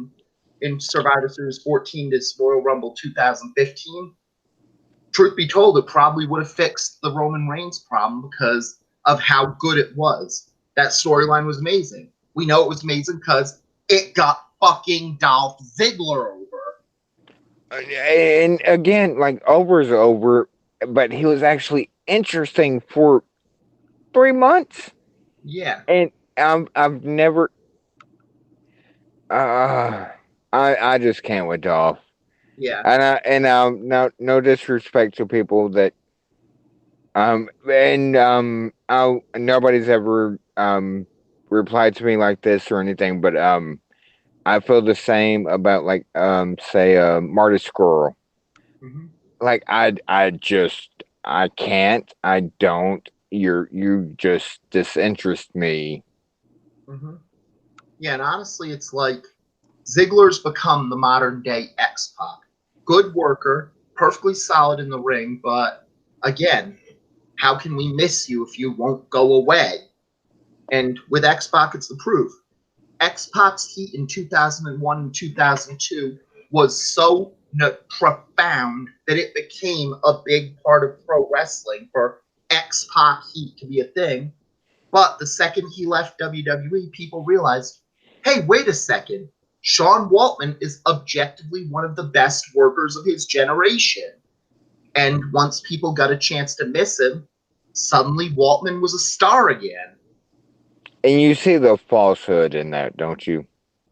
in Survivor Series 14 to Royal Rumble 2015, truth be told, it probably would have fixed the Roman Reigns problem because of how good it was. That storyline was amazing. We know it was amazing because it got fucking Dolph Ziggler over. And again, like over is over, but he was actually interesting for 3 months. Yeah. And I've never. I just can't with Dolph. Yeah. No disrespect to people that nobody's ever replied to me like this or anything, but I feel the same about like say Marty Squirrel. Mm-hmm. Like I can't, I don't. You just disinterest me. Mm-hmm. Yeah, and honestly, it's like Ziggler's become the modern day X-Pac. Good worker, perfectly solid in the ring, but again, how can we miss you if you won't go away? And with X-Pac, it's the proof. X-Pac's heat in 2001 and 2002 was so profound that it became a big part of pro wrestling for X-Pac heat to be a thing. But the second he left WWE, people realized, hey, wait a second. Sean Waltman is objectively one of the best workers of his generation. And once people got a chance to miss him, suddenly Waltman was a star again. And you see the falsehood in that, don't you?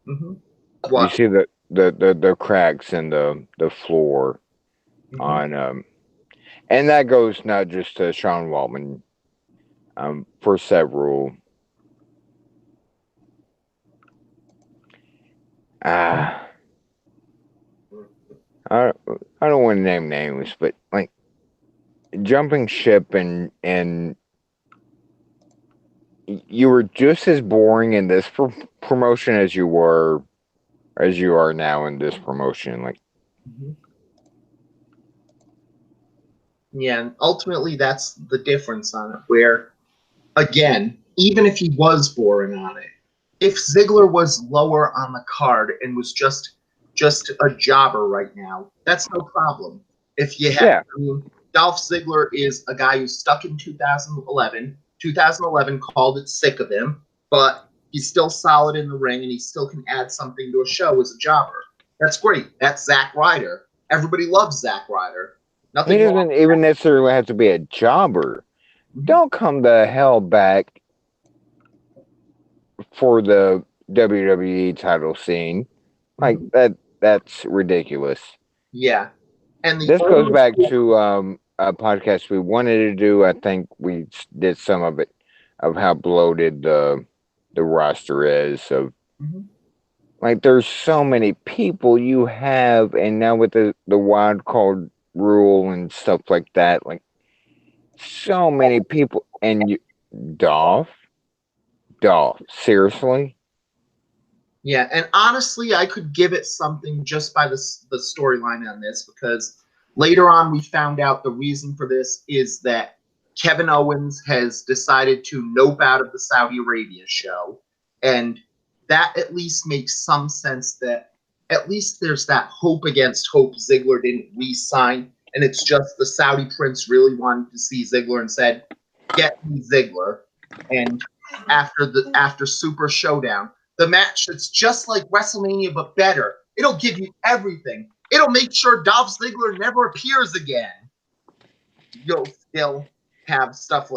Mm-hmm. You What? see the cracks in the floor Mm-hmm. on and that goes not just to Sean Waltman, for several. I I don't want to name names, but like jumping ship and you were just as boring in this promotion as you are now in this promotion. Like, Mm-hmm. Yeah, and ultimately that's the difference on it. Where, again, even if he was boring on it, if Ziggler was lower on the card and was just a jobber right now, that's no problem. If you have, yeah, I mean, Dolph Ziggler is a guy who's stuck in 2011. 2011 called it sick of him, but he's still solid in the ring and he still can add something to a show as a jobber. That's great. That's Zack Ryder. Everybody loves Zack Ryder. he Nothing wrong. doesn't even necessarily have to be a jobber. Don't come the hell back for the WWE title scene. Like that's ridiculous. Yeah. And the This goes only back to a podcast we wanted to do. I think we did some of it of how bloated the roster is of Mhm. like there's so many people you have, and now with the wild card rule and stuff like that, like so many people, and you, Dolph, seriously, Yeah, and honestly, I could give it something just by the storyline on this because later on we found out the reason for this is that Kevin Owens has decided to nope out of the Saudi Arabia show, and that at least makes some sense that at least there's that hope against hope Ziggler didn't re-sign, and it's just the Saudi prince really wanted to see Ziggler and said, "Get me Ziggler," and after Super Showdown the match that's just like WrestleMania but better. It'll give you everything. It'll make sure Dolph Ziggler never appears again. You'll still have stuff,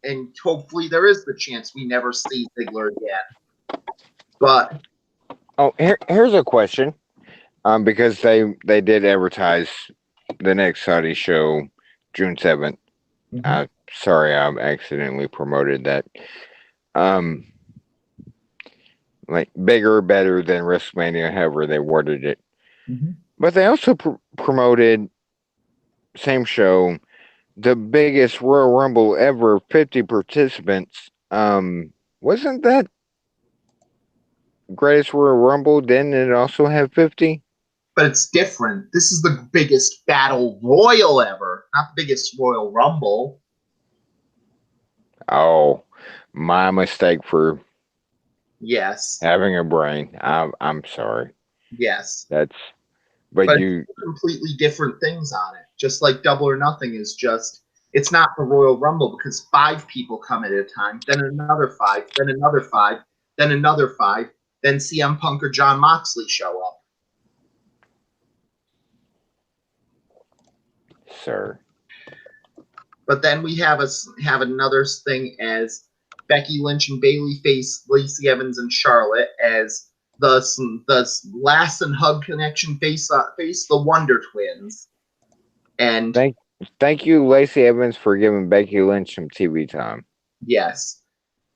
and hopefully there is the chance we never see Ziggler again. But here's a question, because they did advertise the next Saudi show June 7th. Sorry, I accidentally promoted that. Um, like bigger, better than WrestleMania, however they worded it. But they also promoted same show, the biggest Royal Rumble ever, 50 participants. Wasn't that greatest Royal Rumble? Didn't it also have 50? but it's different. This is the biggest battle royal ever, not the biggest Royal Rumble. Oh, my mistake for Yes, having a brain. I'm sorry. yes. That's but But you it's completely different things on it. Just like Double or Nothing is just It's not the Royal Rumble because 5 people come at a time, then another 5, then another 5, then another 5, then CM Punk or Jon Moxley show up. Sir. But then we have another thing as Becky Lynch and Bayley face Lacey Evans and Charlotte as the Lass and Hug Connection face the Wonder Twins. And Thank you, Lacey Evans, for giving Becky Lynch some TV time. yes.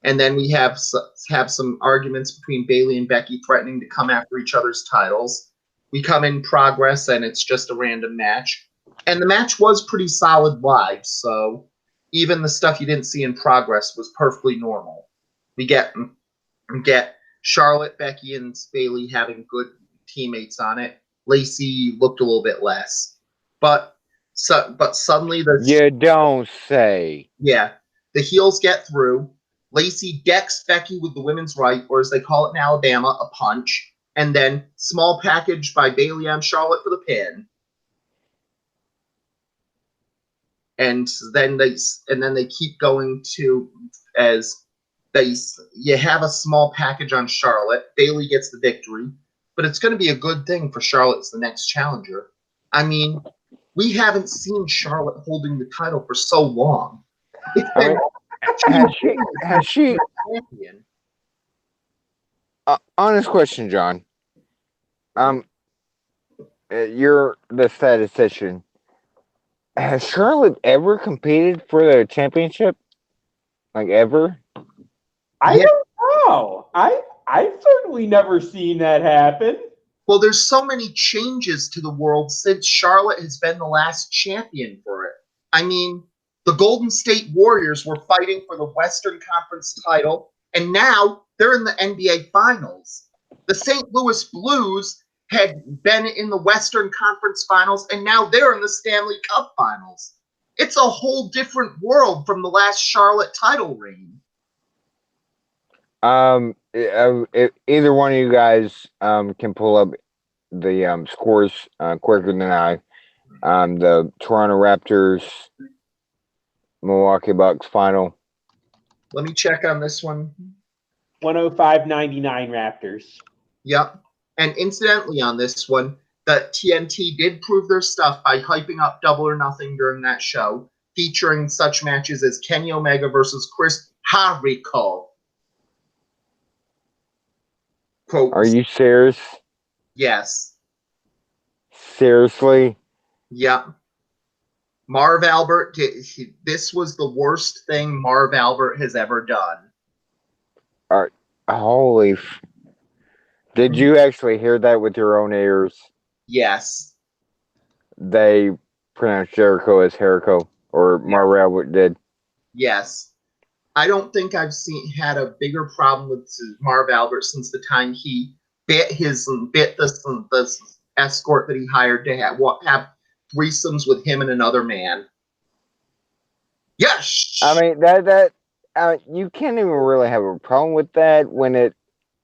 And then we have some arguments between Bayley and Becky threatening to come after each other's titles. We come in Progress, and it's just a random match. And the match was pretty solid live, so even the stuff you didn't see in Progress was perfectly normal. We get Charlotte, Becky, and Bayley having good teammates on it. Lacey looked a little bit less. But suddenly You don't say. Yeah. The heels get through. Lacey decks Becky with the women's right, or as they call it in Alabama, a punch. And then small package by Bayley on Charlotte for the pin. And then they keep going to you have a small package on Charlotte. Bayley gets the victory, but it's going to be a good thing for Charlotte as the next challenger. I mean, we haven't seen Charlotte holding the title for so long. Has she? Honest question, John. You're the statistician. Has Charlotte ever competed for the championship? Like ever? I don't know. I've certainly never seen that happen. Well, there's so many changes to the world since Charlotte has been the last champion for it. I mean, the Golden State Warriors were fighting for the Western Conference title, and now they're in the NBA Finals. The St. Louis Blues had been in the Western Conference Finals, and now they're in the Stanley Cup Finals. It's a whole different world from the last Charlotte title reign. Either one of you guys can pull up the scores quicker than I. The Toronto Raptors, Milwaukee Bucks final. Let me check on this one. 105.99 Raptors. Yep. And incidentally on this one, the TNT did prove their stuff by hyping up Double or Nothing during that show, featuring such matches as Kenny Omega versus Chris Jericho. Quote, Are you serious? Yes. Seriously? Yep. Marv Albert, this was the worst thing Marv Albert has ever done. Holy... Did you actually hear that with your own ears? Yes. They pronounced Jericho as Jericho, or Marv Albert did. Yes. I don't think I've had a bigger problem with Marv Albert since the time he bit the escort that he hired to have threesomes with him and another man. Yes. I mean that you can't even really have a problem with that when it.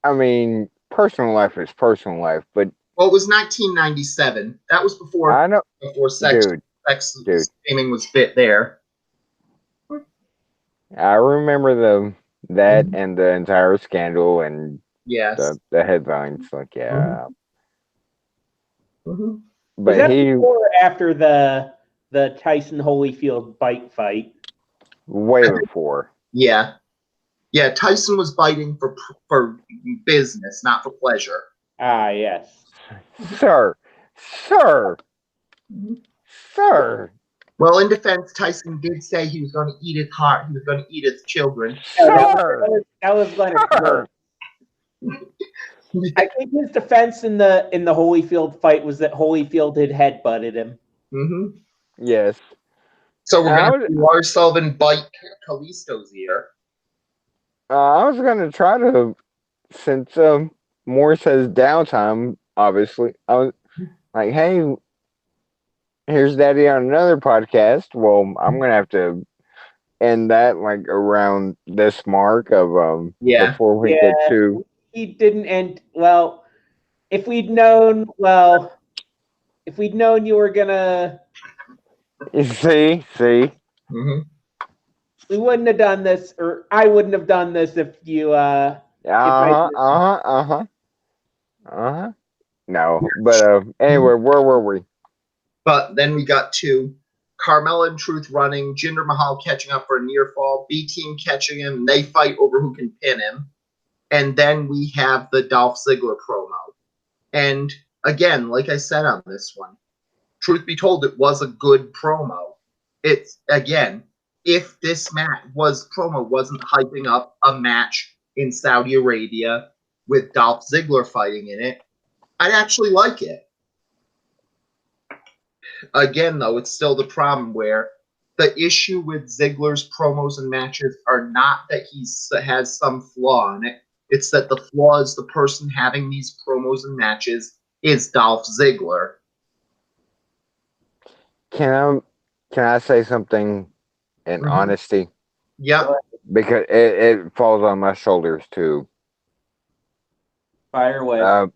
I mean, personal life is personal life, but well, it was 1997. That was before I know sex gaming was bit there. I remember that and the entire scandal and yes, the headlines. Like Mm-hmm. But was that before or after the Tyson Holyfield bite fight? Way before. Yeah. Yeah, Tyson was biting for business, not for pleasure. Ah, yes. Sir. Well, in defense, Tyson did say he was going to eat his heart. He was going to eat his children. Sir. That was Leonard. I think his defense in the Holyfield fight was that Holyfield had headbutted him. Mm-hmm. Yes. So we're going to see Lars Sullivan bite Kalisto's ear. I was going to try to, since Morris has downtime, obviously, I was like, hey, here's Daddy on another podcast. Well, I'm going to have to end that like around this mark of before we get to. He didn't end well. If we'd known you were gonna See. Mm-hmm. We wouldn't have done this, or I wouldn't have done this if you. No, but anyway, where were we? But then we got to Carmella and Truth running, Jinder Mahal catching up for a near fall, B Team catching him, and they fight over who can pin him. And then we have the Dolph Ziggler promo. And again, like I said on this one, truth be told, it was a good promo. It's, again, if this promo wasn't hyping up a match in Saudi Arabia with Dolph Ziggler fighting in it, I'd actually like it. Again, though, it's still the problem where the issue with Ziggler's promos and matches are not that he has some flaw in it. It's that the flaw is the person having these promos and matches is Dolph Ziggler. Can I say something in honesty? Yep. Because it falls on my shoulders too. Fire away.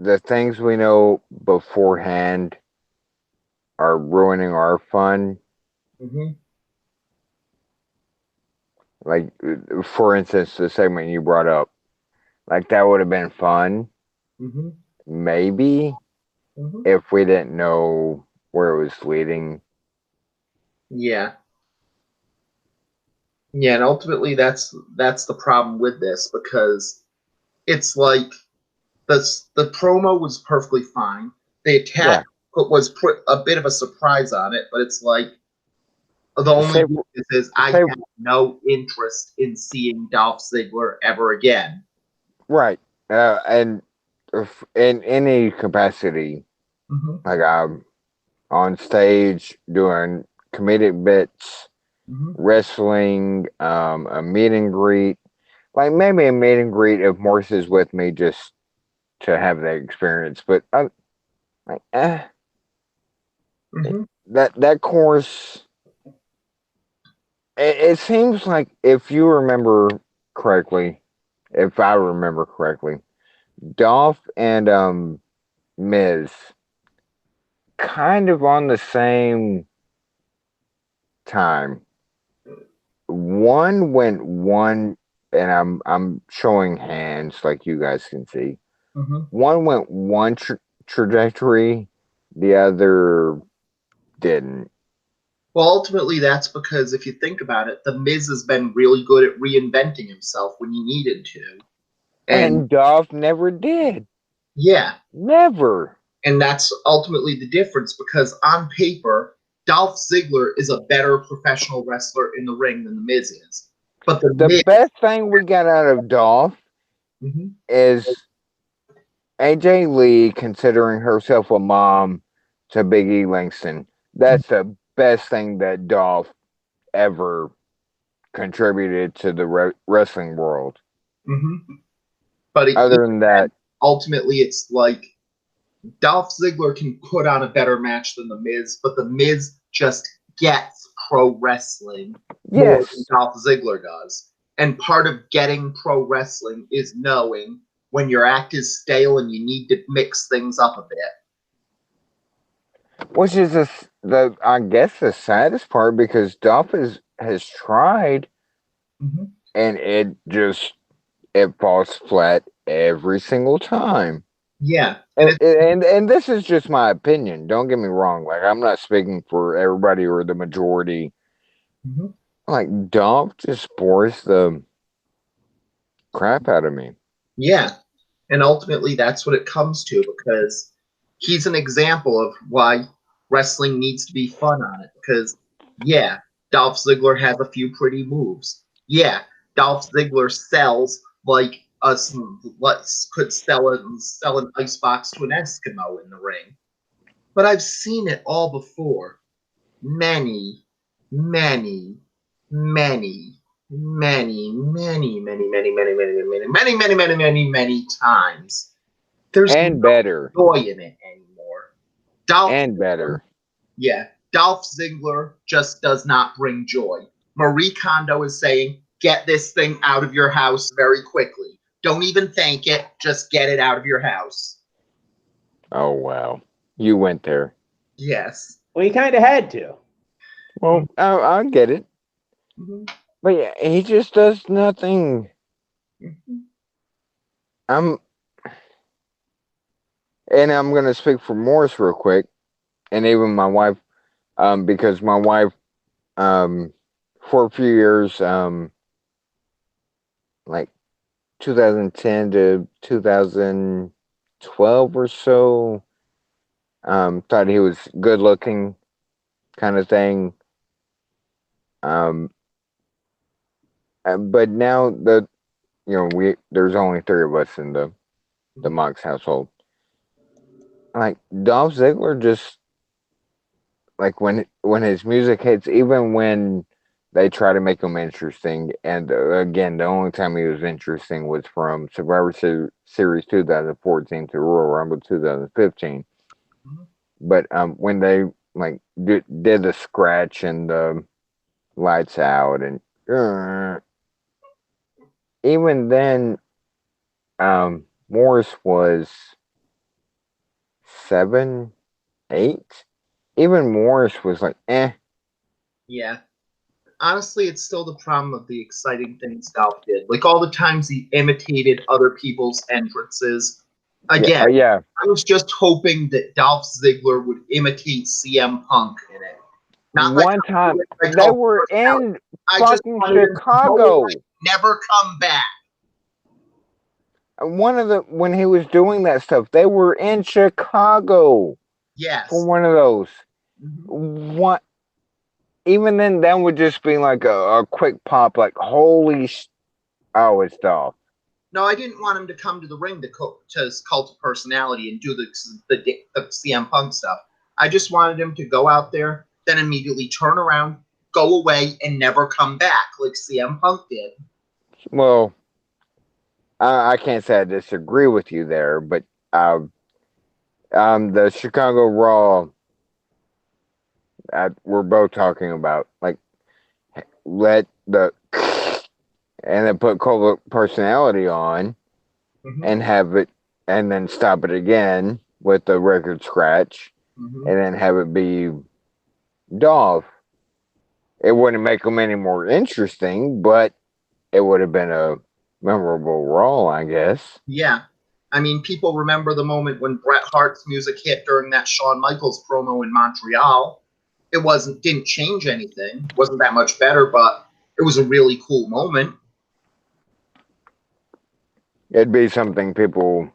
The things we know beforehand are ruining our fun. Mm-hmm. Like, for instance, the segment you brought up, like that would have been fun, maybe, if we didn't know where it was leading. Yeah. Yeah, and ultimately that's the problem with this, because it's like the promo was perfectly fine. The attack was a bit of a surprise on it, but it's like the only weakness is I have no interest in seeing Dolph Ziggler ever again. Right. And in any capacity, like I'm on stage doing comedic bits, wrestling, a meet and greet, like maybe a meet and greet if Morse is with me just to have that experience. But I'm like, that course, it seems like if you remember correctly, if I remember correctly, Dolph and Miz kind of on the same time. One went one, and I'm showing hands like you guys can see. One went one trajectory, the other didn't. Well, ultimately, that's because if you think about it, The Miz has been really good at reinventing himself when he needed to. And Dolph never did. Yeah. Never. And that's ultimately the difference, because on paper, Dolph Ziggler is a better professional wrestler in the ring than The Miz is. But the best thing we got out of Dolph is AJ Lee considering herself a mom to Big E Langston. That's the best thing that Dolph ever contributed to the wrestling world. But other than that, ultimately, it's like Dolph Ziggler can put on a better match than The Miz, but The Miz just gets pro wrestling more than Dolph Ziggler does. And part of getting pro wrestling is knowing when your act is stale and you need to mix things up a bit. Which is I guess the saddest part, because Dolph has tried, and it falls flat every single time. Yeah. And this is just my opinion. Don't get me wrong. Like, I'm not speaking for everybody or the majority. Like, Dolph just bores the crap out of me. Yeah. And ultimately, that's what it comes to, because he's an example of why wrestling needs to be fun on it. Because, yeah, Dolph Ziggler has a few pretty moves. Yeah, Dolph Ziggler sells like could sell an icebox to an Eskimo in the ring. But I've seen it all before. Many, many, many, many, many, many, many, many, many, many, many, many, many, many, many times. There's no better joy in it anymore. Better. Yeah, Dolph Ziggler just does not bring joy. Marie Kondo is saying, get this thing out of your house very quickly. Don't even thank it. Just get it out of your house. Oh, wow. You went there. Yes. Well, he kind of had to. Well, I get it. Mhm. But yeah, he just does nothing. Mhm. I'm gonna speak for Morris real quick, and even my wife, because my wife, for a few years, like 2010 to 2012 or so, thought he was good looking, kind of thing. Um, but now there's only three of us in the Mox household. Like Dolph Ziggler just like when his music hits, even when they try to make him interesting, and again, the only time he was interesting was from Survivor Series 2014 to Royal Rumble 2015. Mhm. But when they like did the scratch and the lights out, and even then, Morris was 7, 8. Even Morris was like, eh. Yeah. Honestly, it's still the problem of the exciting things Dolph did. Like all the times he imitated other people's entrances. Yeah, Again, yeah. I was just hoping that Dolph Ziggler would imitate CM Punk in it. Not like One time like they oh, were in I just fucking wanted him to go away, Chicago. never come back. When he was doing that stuff, they were in Chicago for Yes. one of those. Mhm. What? Even then, that would just be like a quick pop, like oh, it's Dolph. No, I didn't want him to come to the ring to his cult of personality and do the CM Punk stuff. I just wanted him to go out there, then immediately turn around, go away, and never come back like CM Punk did. Well, I can't say I disagree with you there, but uh, the Chicago Raw we're both talking about, like, let the and then put Cole personality on Mm-hmm. and have it, and then stop it again with the record scratch, Mm-hmm. and then have it be Dolph. It wouldn't make them any more interesting, but it would have been a memorable Raw, I guess. Yeah. I mean, people remember the moment when Bret Hart's music hit during that Shawn Michaels promo in Montreal. It didn't change anything. Wasn't that much better, but it was a really cool moment. It'd be something people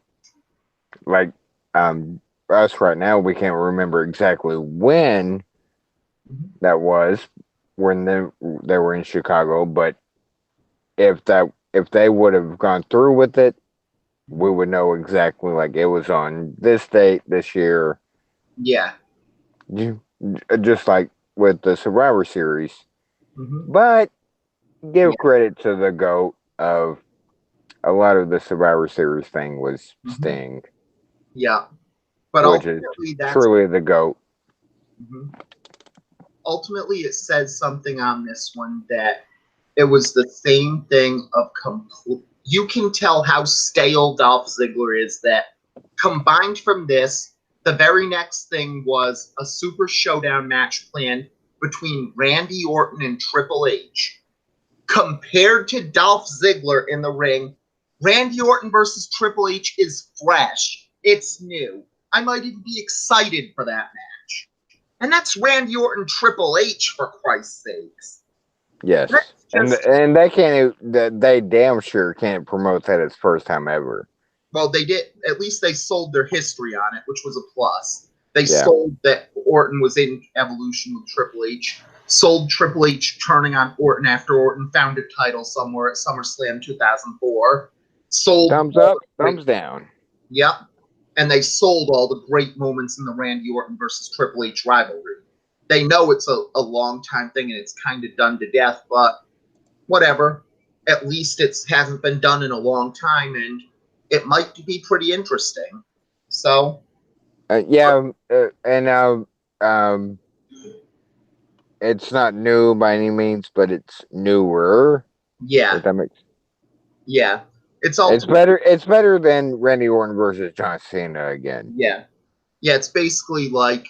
like us right now. We can't remember exactly when Mm-hmm. that was when they were in Chicago, but if they would have gone through with it, we would know exactly, like, it was on this date this year. Yeah. Just like with the Survivor Series. Mm-hmm. But Yeah. give credit to the GOAT of a lot of the Survivor Series thing was Mm-hmm. Sting, Yeah. But which is ultimately, that's truly the GOAT. mhm. Ultimately it says something on this one that it was the same thing of complete. You can tell how stale Dolph Ziggler is. That combined from this, the very next thing was a Super Showdown match planned between Randy Orton and Triple H. Compared to Dolph Ziggler in the ring, Randy Orton versus Triple H is fresh. It's new. I might even be excited for that match. And that's Randy Orton Triple H, for Christ's sakes. Yes, That's just, and they can't. They damn sure can't promote that as first time ever. well, they did, at least they sold their history on it, which was a plus. They Yeah, sold that Orton was in Evolution with Triple H, sold Triple H turning on Orton after Orton found a title somewhere at SummerSlam 2004, sold thumbs all up, the great, thumbs down. yep, and they sold all the great moments in the Randy Orton versus Triple H rivalry. They know it's a long time thing and it's kind of done to death, but whatever. At least it hasn't been done in a long time, and it might be pretty interesting. So, Yeah, and um, it's not new by any means, but it's newer. yeah, If that makes yeah, it's It's ultimately, better. It's better than Randy Orton versus John Cena again. yeah, yeah. It's basically like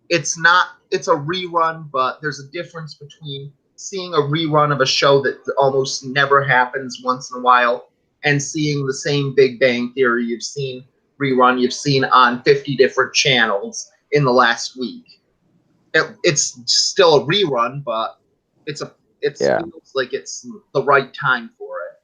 it's a rerun, but there's a difference between seeing a rerun of a show that almost never happens once in a while and seeing the same Big Bang Theory you've seen on 50 different channels in the last week. It's still a rerun, but it feels like it's the right time for it.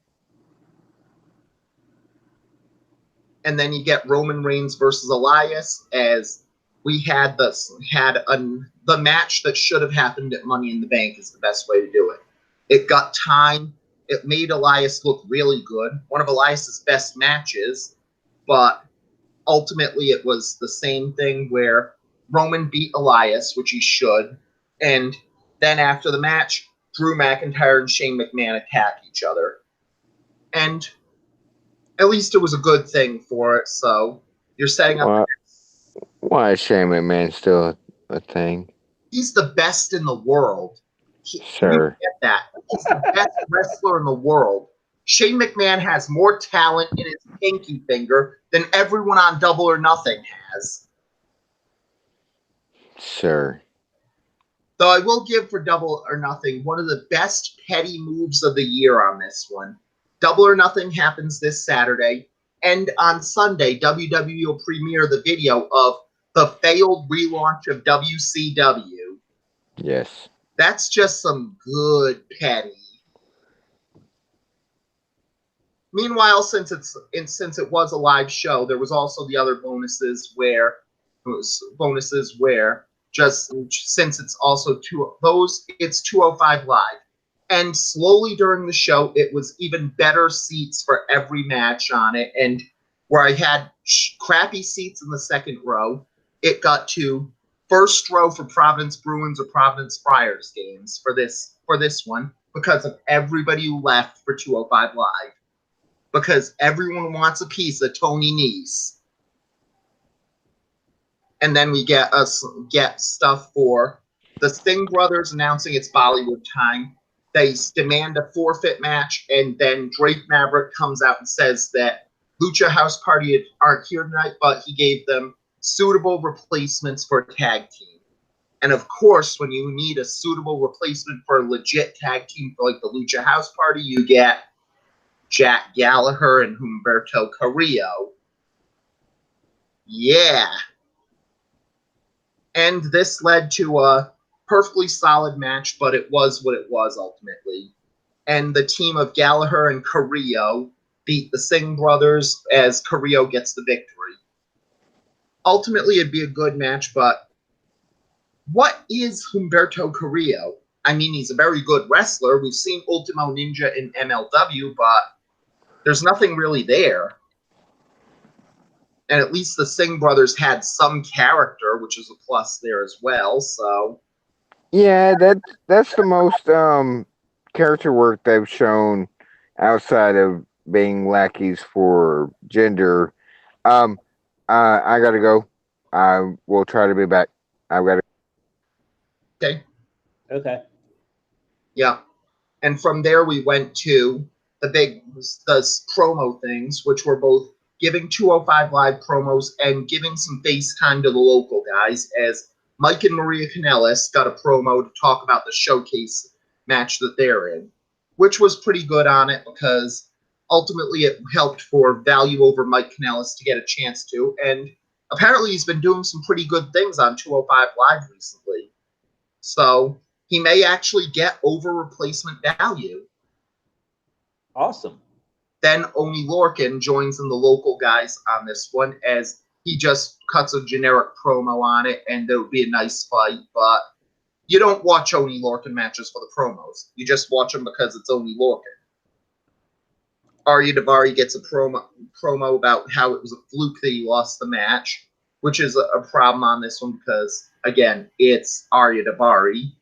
And then you get Roman Reigns versus Elias, as we had the match that should have happened at Money in the Bank is the best way to do it. It got time. It made Elias look really good. One of Elias's best matches, but ultimately it was the same thing where Roman beat Elias, which he should, and then after the match, Drew McIntyre and Shane McMahon attack each other. And at least it was a good thing for it, so you're setting up... Why is Shane McMahon still a thing? He's the best in the world. Sure. You get that. He's the best wrestler in the world. Shane McMahon has more talent in his pinky finger than everyone on Double or Nothing has. Sure. Though I will give for Double or Nothing one of the best petty moves of the year on this one. Double or Nothing happens this Saturday, and on Sunday, WWE will premiere the video of the failed relaunch of WCW. Yes. That's just some good petty. Meanwhile, since it was a live show, there was also the other bonuses where just since it's also it's 205 live. And slowly during the show, it was even better seats for every match on it. And where I had crappy seats in the second row, it got to first row for Providence Bruins or Providence Friars games for this one because of everybody who left for 205 live. Because everyone wants a piece of Tony Nese. And then we get stuff for the Singh brothers announcing it's Bollywood time. They demand a forfeit match, and then Drake Maverick comes out and says that Lucha House Party aren't here tonight, but he gave them suitable replacements for a tag team. And of course, when you need a suitable replacement for a legit tag team for like the Lucha House Party, you get Jack Gallagher and Humberto Carrillo. Yeah. And this led to a perfectly solid match, but it was what it was ultimately. And the team of Gallagher and Carrillo beat the Singh brothers as Carrillo gets the victory. Ultimately, it'd be a good match, but what is Humberto Carrillo? I mean, he's a very good wrestler. We've seen Ultimo Ninja in MLW, but there's nothing really there. And at least the Singh brothers had some character, which is a plus there as well. So yeah, that's the most character work they've shown outside of being lackeys for gender. I gotta go. I will try to be back. I've got to. Okay. Yeah. And from there we went to the promo things, which were both giving 205 Live promos and giving some FaceTime to the local guys, as Mike and Maria Kanellis got a promo to talk about the showcase match that they're in, which was pretty good on it because ultimately it helped for Value over Mike Kanellis to get a chance to, and apparently he's been doing some pretty good things on 205 Live recently. So he may actually get over replacement value. Awesome. Then Oney Lorcan joins in the local guys on this one, as he just cuts a generic promo on it, and there would be a nice fight, but you don't watch Oney Lorcan matches for the promos. You just watch them because it's Oney Lorcan. Arya Daivari gets a promo about how it was a fluke that he lost the match, which is a problem on this one because, again, it's Arya Daivari.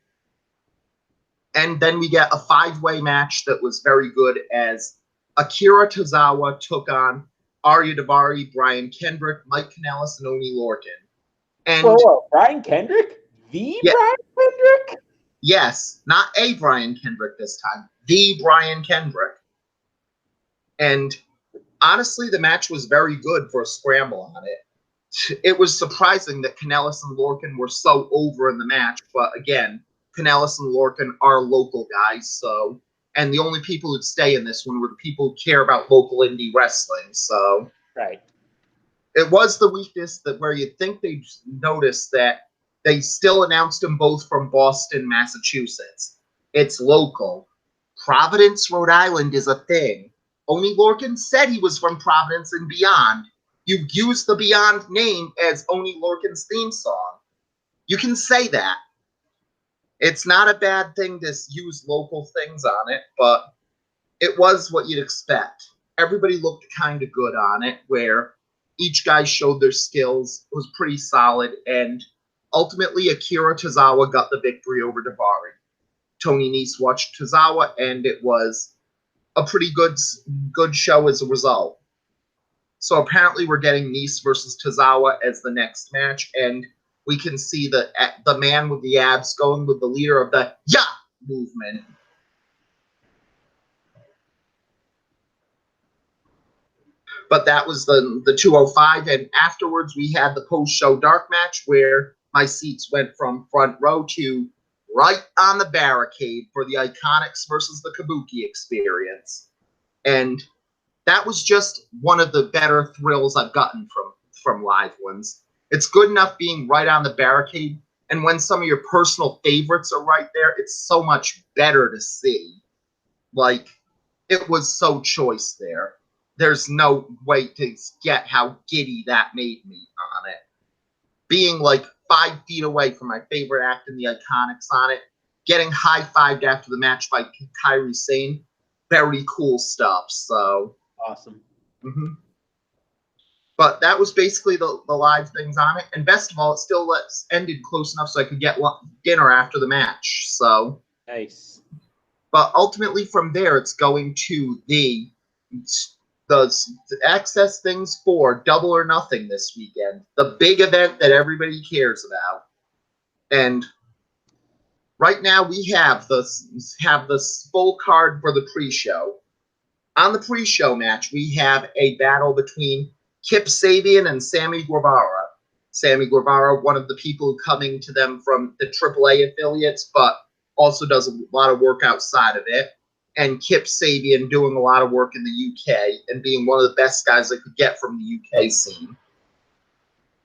And then we get a 5-way match that was very good, as Akira Tozawa took on Arya Daivari, Brian Kendrick, Mike Kanellis, and Oney Lorcan. And whoa, Brian Kendrick? Brian Kendrick? Yes, not a Brian Kendrick this time. The Brian Kendrick. And honestly, the match was very good for a scramble on it. it was surprising that Kanellis and Lorcan were so over in the match. But again, Kanellis and Lorcan are local guys, so, and the only people who'd stay in this one were the people who care about local indie wrestling. So Right. it was the weakness that where you'd think they'd notice that they still announced them both from Boston, Massachusetts. It's local. Providence, Rhode Island is a thing. Only Lorcan said he was from Providence and beyond. You use the Beyond name as Oni Lorcan's theme song. You can say that. It's not a bad thing to use local things on it, but it was what you'd expect. Everybody looked kind of good on it, where each guy showed their skills. It was pretty solid, and ultimately Akira Tozawa got the victory over Davari. Tony Nese watched Tozawa, and it was a pretty good show as a result. So apparently we're getting Nese versus Tozawa as the next match, and we can see the man with the abs going with the leader of the Ya movement. But that was the 205, and afterwards we had the post-show dark match where my seats went from front row to right on the barricade for the Iconics versus the Kabuki experience. And that was just one of the better thrills I've gotten from live ones. It's good enough being right on the barricade, and when some of your personal favorites are right there, it's so much better to see. Like, it was so choice there. There's no way to get how giddy that made me on it. Being like 5 feet away from my favorite act in the Iconics on it, getting high-fived after the match by Kairi Sane, very cool stuff. So Awesome. Mm-hmm. But that was basically the live things on it. And best of all, it still ended close enough so I could get dinner after the match. So nice. But ultimately from there, it's going to the Access Things for Double or Nothing this weekend. The big event that everybody cares about. And right now we have this full card for the pre-show. On the pre-show match, we have a battle between Kip Sabian and Sammy Guevara. Sammy Guevara, one of the people coming to them from the AAA affiliates, but also does a lot of work outside of it. And Kip Sabian doing a lot of work in the UK and being one of the best guys they could get from the UK scene.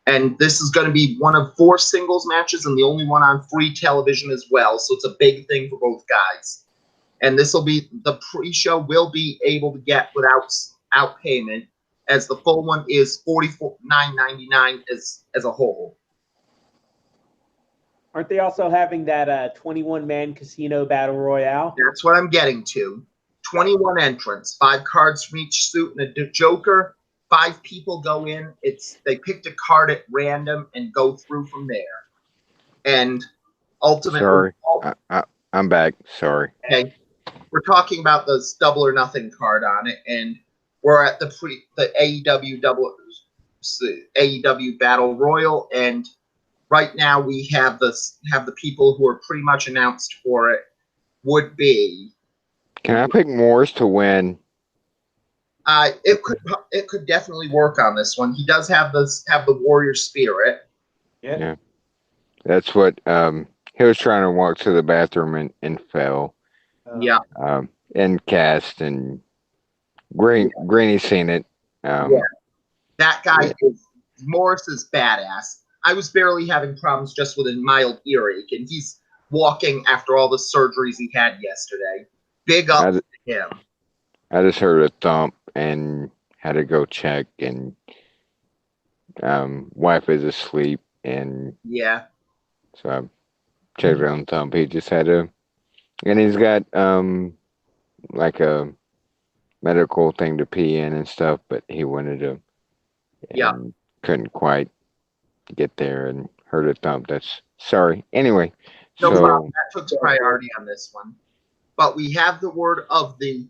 And this is going to be one of 4 singles matches and the only one on free television as well, so it's a big thing for both guys. And this will be, the pre-show will be able to get without payment, as the full one is $49.99 as a whole. Aren't they also having that 21-man casino battle royale? That's what I'm getting to. 21 entrants, 5 cards from each suit and a joker. 5 people go in. They picked a card at random and go through from there. And ultimately, Sorry, I'm back. Sorry. Okay. We're talking about the Double or Nothing card on it, and we're at the AEW Battle Royal, and right now we have the people who are pretty much announced for it would be. Can I pick Morris to win? It could definitely work on this one. He does have the warrior spirit. Yeah. That's what he was trying to walk to the bathroom and fell. Yeah. And cast and Granny's seen it. Yeah. That guy Morris is badass. I was barely having problems just with a mild earache, and he's walking after all the surgeries he had yesterday. Big up to him. I just heard a thump and had to go check, and wife is asleep, and yeah. So I checked it on thump. He just had and he's got like a medical thing to pee in and stuff, but he wanted to, and couldn't quite get there and heard a thump. That's sorry. Anyway, no problem. That took priority on this one. But we have the word of the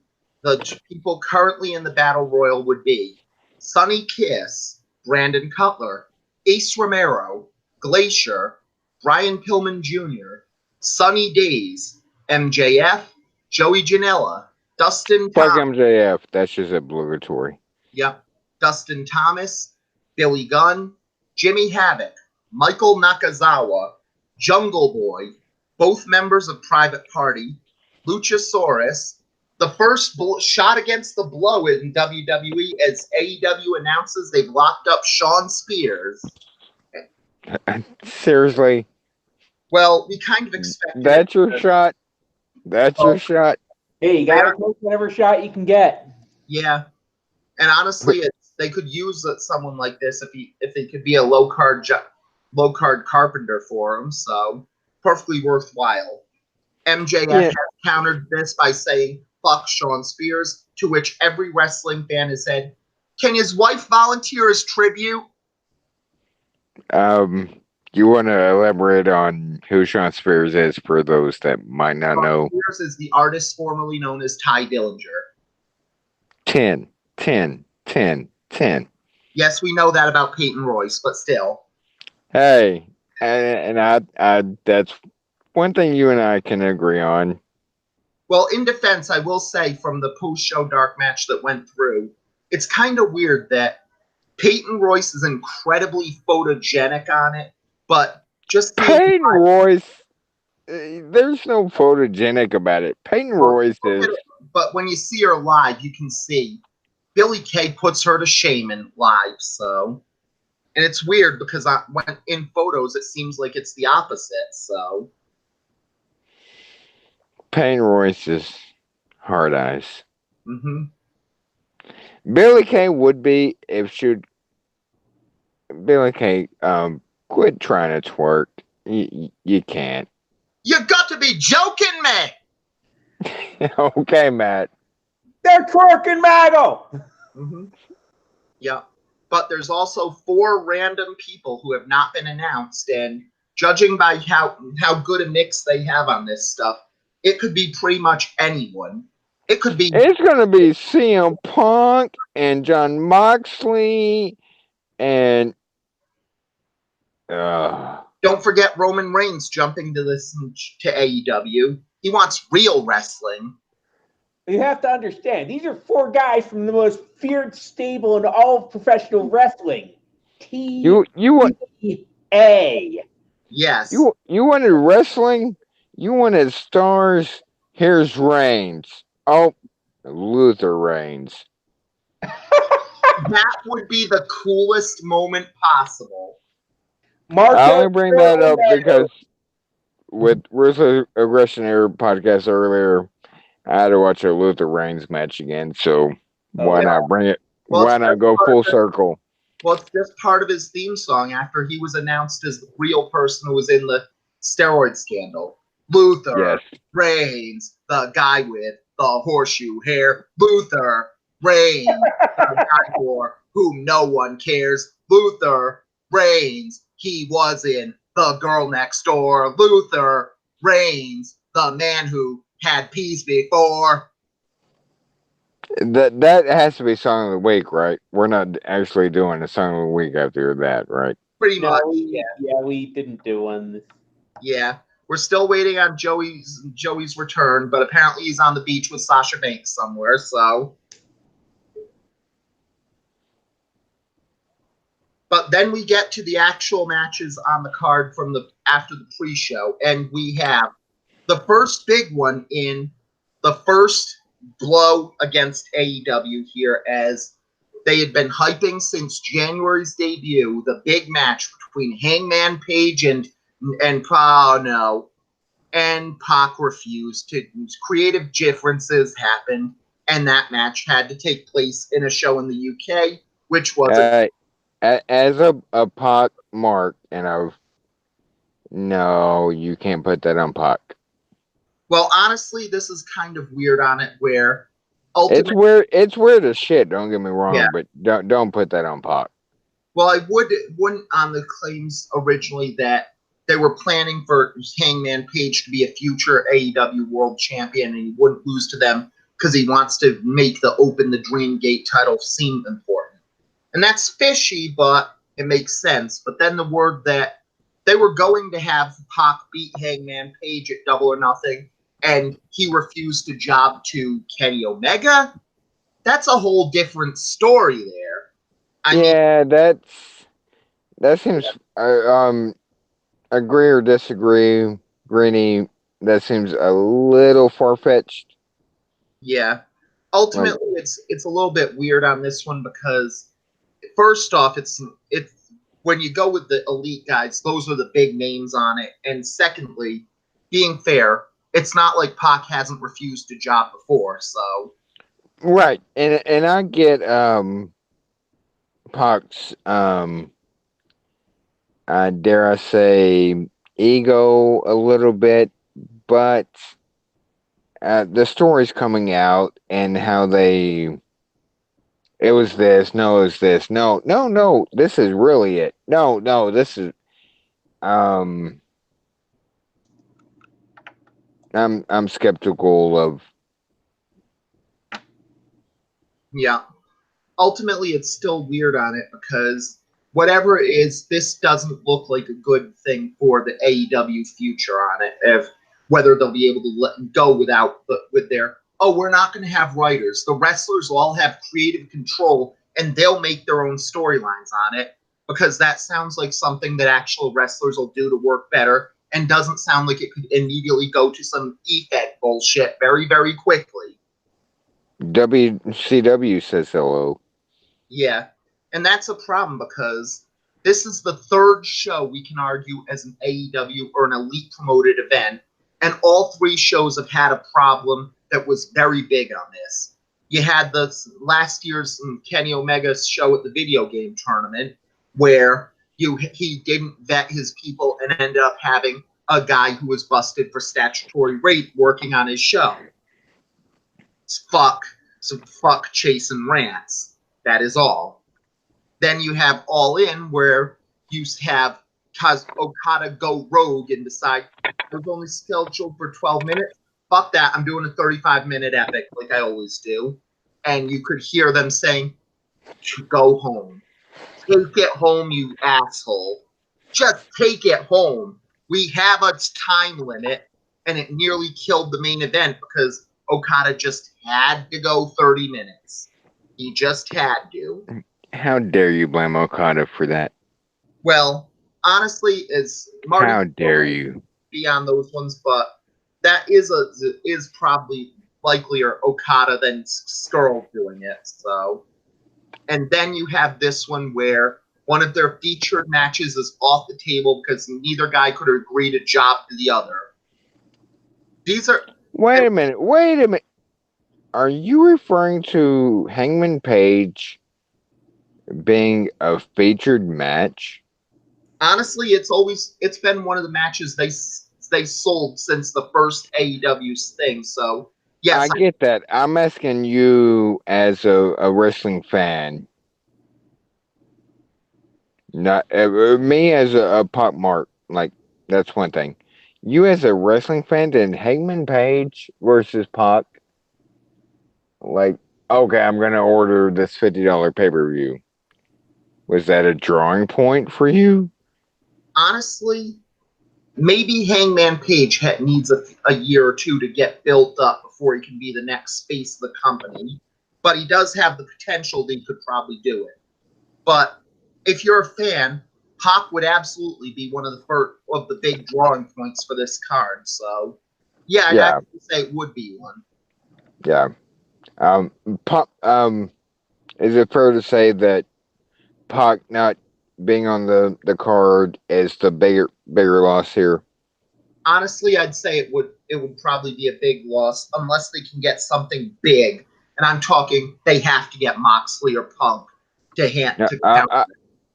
people currently in the Battle Royal would be Sonny Kiss, Brandon Cutler, Ace Romero, Glacier, Brian Pillman Jr., Sunny Days, MJF, Joey Janela, Dustin Fuck Thomas. MJF. That's just obligatory. Yep. Dustin Thomas, Billy Gunn, Jimmy Havoc, Michael Nakazawa, Jungle Boy, both members of Private Party, Luchasaurus, the first shot against the blow in WWE as AEW announces they've locked up Shawn Spears. Seriously? Well, we kind of expected That's your shot? That's your shot? Hey, you gotta take whatever shot you can get. Yeah. And honestly, they could use someone like this if they could be a low card carpenter for him. So perfectly worthwhile. MJF has countered this by saying "fuck Shawn Spears," to which every wrestling fan has said, "Can his wife volunteer as tribute?" You want to elaborate on who Shawn Spears is for those that might not know? Spears is the artist formerly known as Ty Dillinger. 10, 10, 10, 10. Yes, we know that about Peyton Royce, but still. Hey, and I that's one thing you and I can agree on. Well, in defense, I will say from the post-show dark match that went through, it's kind of weird that Peyton Royce is incredibly photogenic on it, but just Peyton Royce, there's no photogenic about it. Peyton Royce is. But when you see her live, you can see Billy Kay puts her to shame in live. So, and it's weird because when in photos, it seems like it's the opposite. So, Peyton Royce is hard eyes. Mm-hmm. Billy Kay would be if she'd. Billy Kay, quit trying to twerk. You can't. You got to be joking me. Okay, Matt. They're twerking, Maggle. Mm-hmm. Yeah, but there's also 4 random people who have not been announced, and judging by how good a mix they have on this stuff, it could be pretty much anyone. It could be. It's gonna be CM Punk and John Moxley and. Don't forget Roman Reigns jumping to AEW. He wants real wrestling. You have to understand, these are 4 guys from the most feared stable in all of professional wrestling. TVA. Yes. You wanted wrestling? You wanted stars? Here's Reigns. Oh, Luther Reigns. That would be the coolest moment possible. I only bring that up because with Ruthless Aggression Era podcast earlier, I had to watch a Luther Reigns match again, so why not bring it? Well, why not go full circle? Well, it's just part of his theme song after he was announced as the real person who was in the steroid scandal. Luther Reigns, the guy with the horseshoe hair. Luther Reigns, the guy for whom no one cares. Luther Reigns, he was in The Girl Next Door. Luther Reigns, the man who had peas before. That has to be song of the week, right? We're not actually doing a song of the week after that, right? Pretty much, yeah. Yeah, we didn't do one. Yeah, we're still waiting on Joey's return, but apparently he's on the beach with Sasha Banks somewhere. So, but then we get to the actual matches on the card from after the pre-show, and we have the first big one in the first blow against AEW here, as they had been hyping since January's debut, the big match between Hangman Page and Pac refused to. Creative differences happened, and that match had to take place in a show in the UK, which was as a Pac mark, and no, you can't put that on Pac. Well, honestly, this is kind of weird on it, where it's weird as shit. Don't get me wrong, but don't put that on Pac. Well, I wouldn't on the claims originally that they were planning for Hangman Page to be a future AEW World Champion, and he wouldn't lose to them because he wants to make the Open the Dream Gate title seem important. And that's fishy, but it makes sense. But then the word that they were going to have Pac beat Hangman Page at Double or Nothing, and he refused to job to Kenny Omega, that's a whole different story there. I mean, That seems agree or disagree, Greeny. That seems a little far fetched. Yeah. Like, Ultimately, it's a little bit weird on this one because first off, it's when you go with the elite guys, those are the big names on it, and secondly, being fair, it's not like Pac hasn't refused a job before, so right, and I get Pac's dare I say ego a little bit, but the story's coming out and how they it was this, no, it was this, no, no, no, this is really it, no, no, this is um I'm skeptical of. yeah. Ultimately, it's still weird on it because whatever it is, this doesn't look like a good thing for the AEW future on it. If whether they'll be able to let go with their we're not going to have writers. The wrestlers will all have creative control and they'll make their own storylines on it because that sounds like something that actual wrestlers will do to work better and doesn't sound like it could immediately go to some EFED bullshit very, very quickly. WCW says hello. Yeah, and that's a problem because this is the third show we can argue as an AEW or an elite promoted event, and all three shows have had a problem that was very big on this. You had the last year's Kenny Omega's show at the video game tournament where he didn't vet his people and ended up having a guy who was busted for statutory rape working on his show. Fuck chasing rants. That is all. Then you have All In, where you have Okada go rogue and decide I was only scheduled for 12 minutes. Fuck that. I'm doing a 35-minute epic like I always do. And you could hear them saying, go home. Take it home, you asshole. Just take it home. We have a time limit, and it nearly killed the main event because Okada just had to go 30 minutes. He just had to. How dare you blame Okada for that? Well, honestly, as Marty How dare you? be on those ones, but that is probably likelier Okada than Skrull doing it. So, and then you have this one where one of their featured matches is off the table because neither guy could agree to job to the other. These are Wait a minute. Wait a minute. Are you referring to Hangman Page being a featured match? honestly, it's been one of the matches they sold since the first AEW's thing. So yes, I get that. I'm asking you as a wrestling fan, not me as a pop mark. Like that's one thing. You as a wrestling fan, then Hangman Page versus Pac. Like, okay, I'm gonna order this $50 pay per view. Was that a drawing point for you? honestly, maybe Hangman Page needs a year or two to get built up before he can be the next face of the company. But he does have the potential that he could probably do it. But if you're a fan, Pac would absolutely be one of the first of the big drawing points for this card. So, yeah, I'd Yeah, actually say it would be one. yeah. Um, Pac. Is it fair to say that Pac not being on the card is the bigger loss here? Honestly, I'd say it would probably be a big loss unless they can get something big. And I'm talking they have to get Moxley or Punk to hand No, to count.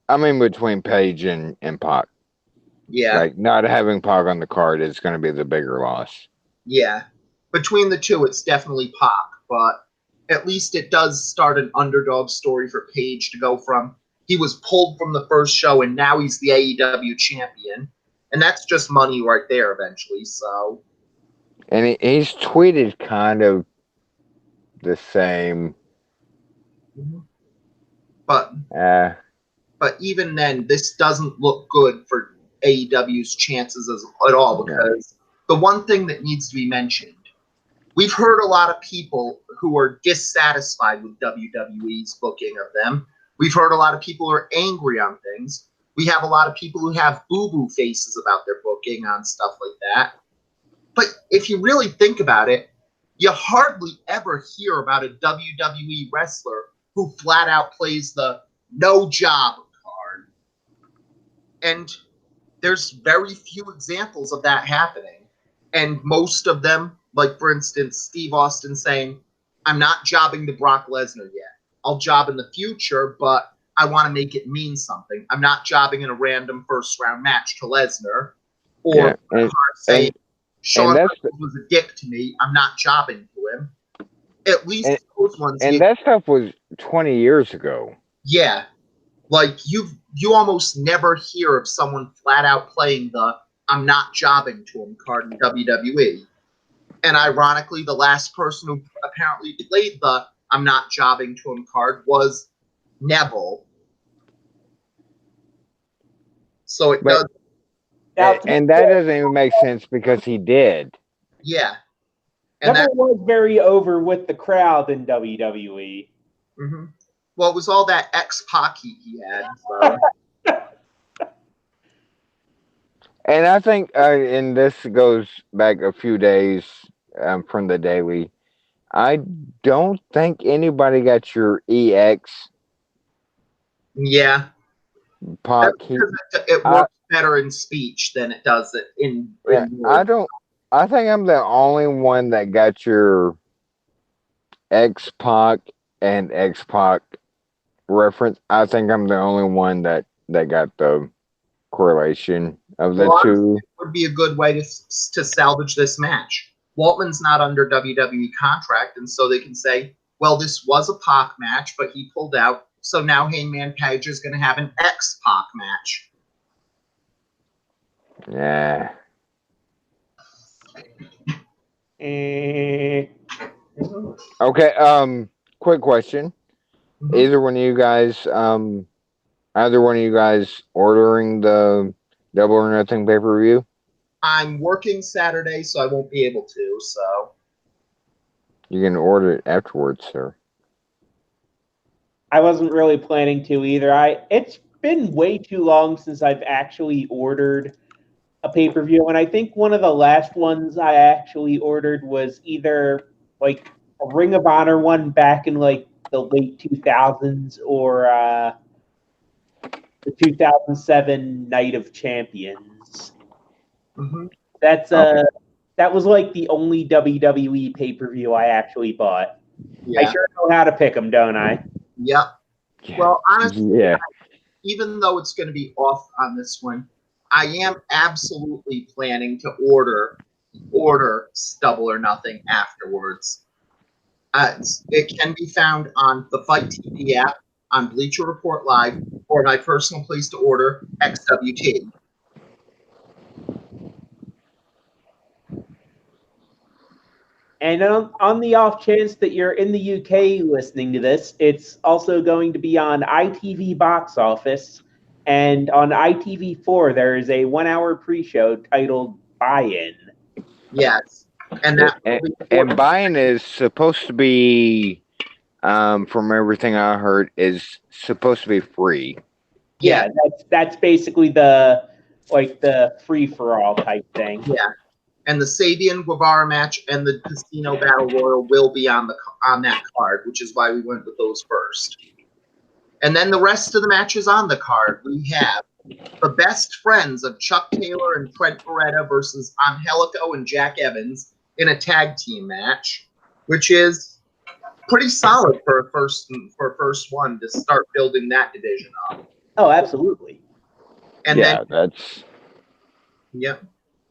I'm in between Page and Pac. Yeah, Like not having Pac on the card is going to be the bigger loss. yeah. Between the two, it's definitely Pac, but at least it does start an underdog story for Page to go from he was pulled from the first show and now he's the AEW champion. And that's just money right there eventually. So, And he's tweeted kind of the same. but Uh, but even then, this doesn't look good for AEW's chances at all yeah. because the one thing that needs to be mentioned, we've heard a lot of people who are dissatisfied with WWE's booking of them. We've heard a lot of people who are angry on things. We have a lot of people who have boo-boo faces about their booking on stuff like that. But if you really think about it, you hardly ever hear about a WWE wrestler who flat out plays the no job card. And there's very few examples of that happening. And most of them, like for instance, Steve Austin saying, I'm not jobbing to Brock Lesnar yet. I'll job in the future, but I want to make it mean something. I'm not jobbing in a random first round match to Lesnar. Or saying, Shawn Michaels was a dick to me. I'm not jobbing to him. At least those ones. And that stuff was 20 years ago. Yeah. Like, you almost never hear of someone flat out playing the I'm not jobbing to him card in WWE. And ironically, the last person who apparently played the I'm not jobbing to him card was Neville. So it does. And that doesn't even make sense because he did. Yeah. And Neville was very over with the crowd in WWE. Mm-hmm. Well, it was all that X-Pac he had. So. And I think, and this goes back a few days from the Daily, I don't think anybody got your EX. Yeah. Pac. It works better in speech than it does in I think I'm the only one that got your X-Pac and X-Pac reference. I think I'm the only one that got the correlation of the two. It would be a good way to salvage this match. Waltman's not under WWE contract, and so they can say, well, this was a Pac match, but he pulled out, so now Hangman Page is going to have an X-Pac match. Yeah. Okay, quick question. Mm-hmm. Either one of you guys ordering the Double or Nothing pay-per-view? I'm working Saturday, so I won't be able to, so. You can order it afterwards, sir. I wasn't really planning to either. It's been way too long since I've actually ordered a pay-per-view, and I think one of the last ones I actually ordered was either like a Ring of Honor one back in like the late 2000s or the 2007 Night of Champions. Mm-hmm. That's that was like the only WWE pay-per-view I actually bought. Yeah. I sure know how to pick them, don't I? Yep. Well, honestly, even though it's going to be off on this one, I am absolutely planning to order Double or Nothing afterwards. It can be found on the Fight TV app, on Bleacher Report Live, or my personal place to order, XWT. And on the off chance that you're in the UK listening to this, it's also going to be on ITV Box Office. And on ITV4, there is a 1-hour pre-show titled Buy-In. Yes. And Buy-In is supposed to be, from everything I heard, is supposed to be free. Yeah, that's basically the free-for-all type thing. Yeah. And the Sabian Guevara match and the Casino Battle Royal will be on that card, which is why we went with those first. And then the rest of the matches on the card, we have the best friends of Chuck Taylor and Trent Beretta versus Angelico and Jack Evans in a tag team match, which is pretty solid for a first one to start building that division up. Oh, absolutely. And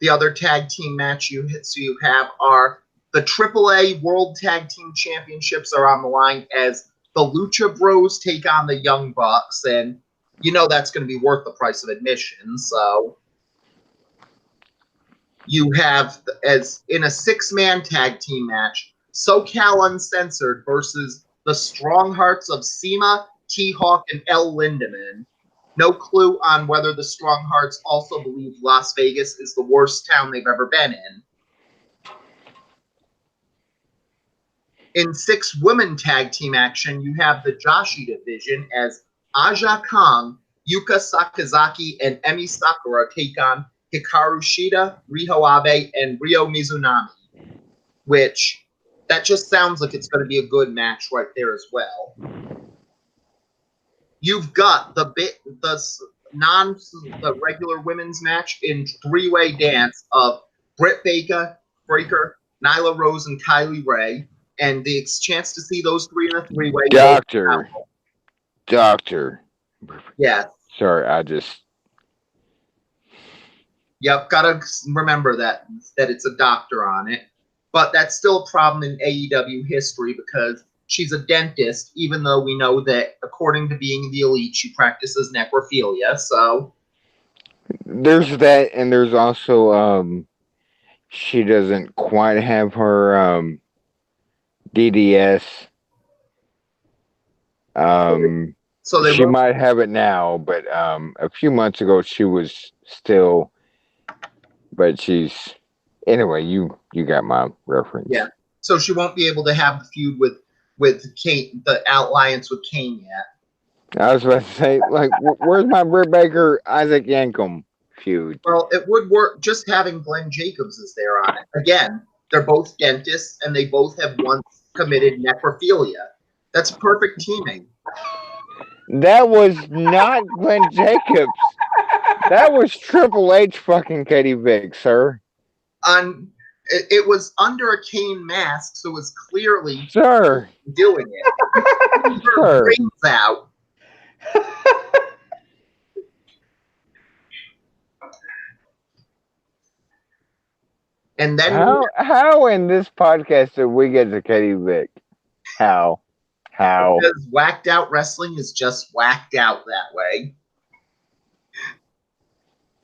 the other tag team match you have are the AAA World Tag Team Championships are on the line as the Lucha Bros take on the Young Bucks, and you know that's going to be worth the price of admission. So you have, as in a 6-man tag team match, SoCal Uncensored versus the Strong Hearts of Sema, T-Hawk, and El Lindemann. No clue on whether the Strong Hearts also believe Las Vegas is the worst town they've ever been in. In 6 women tag team action, you have the Joshi division as Aja Kong, Yuka Sakazaki and Emi Sakura take on Hikaru Shida, Riho Abe, and Ryo Mizunami, which that just sounds like it's going to be a good match right there as well. You've got the regular women's match in three-way dance of Britt Baker, Nyla Rose, and Kylie Ray, and the chance to see those three in a three-way. Doctor. Yeah. Sorry, I just. Yep, gotta remember that it's a doctor on it. But that's still a problem in AEW history because she's a dentist, even though we know that, according to being the elite, she practices necrophilia, so... There's that, and there's also, she doesn't quite have her, DDS. So she might have it now, but, a few months ago she was still... But she's... Anyway, you got my reference. Yeah. So she won't be able to have the feud with Kane, the alliance with Kane yet. I was about to say, like, where's my Britt Baker, Isaac Yankum feud? Well, it would work just having Glenn Jacobs is there on it. Again, they're both dentists, and they both have once committed necrophilia. That's perfect teaming. That was not Glenn Jacobs. That was Triple H fucking Katie Vick, sir. It was under a Kane mask, so it was clearly doing it. Her brains out. And then how in this podcast did we get to Katie Vick? How? Because whacked out wrestling is just whacked out that way.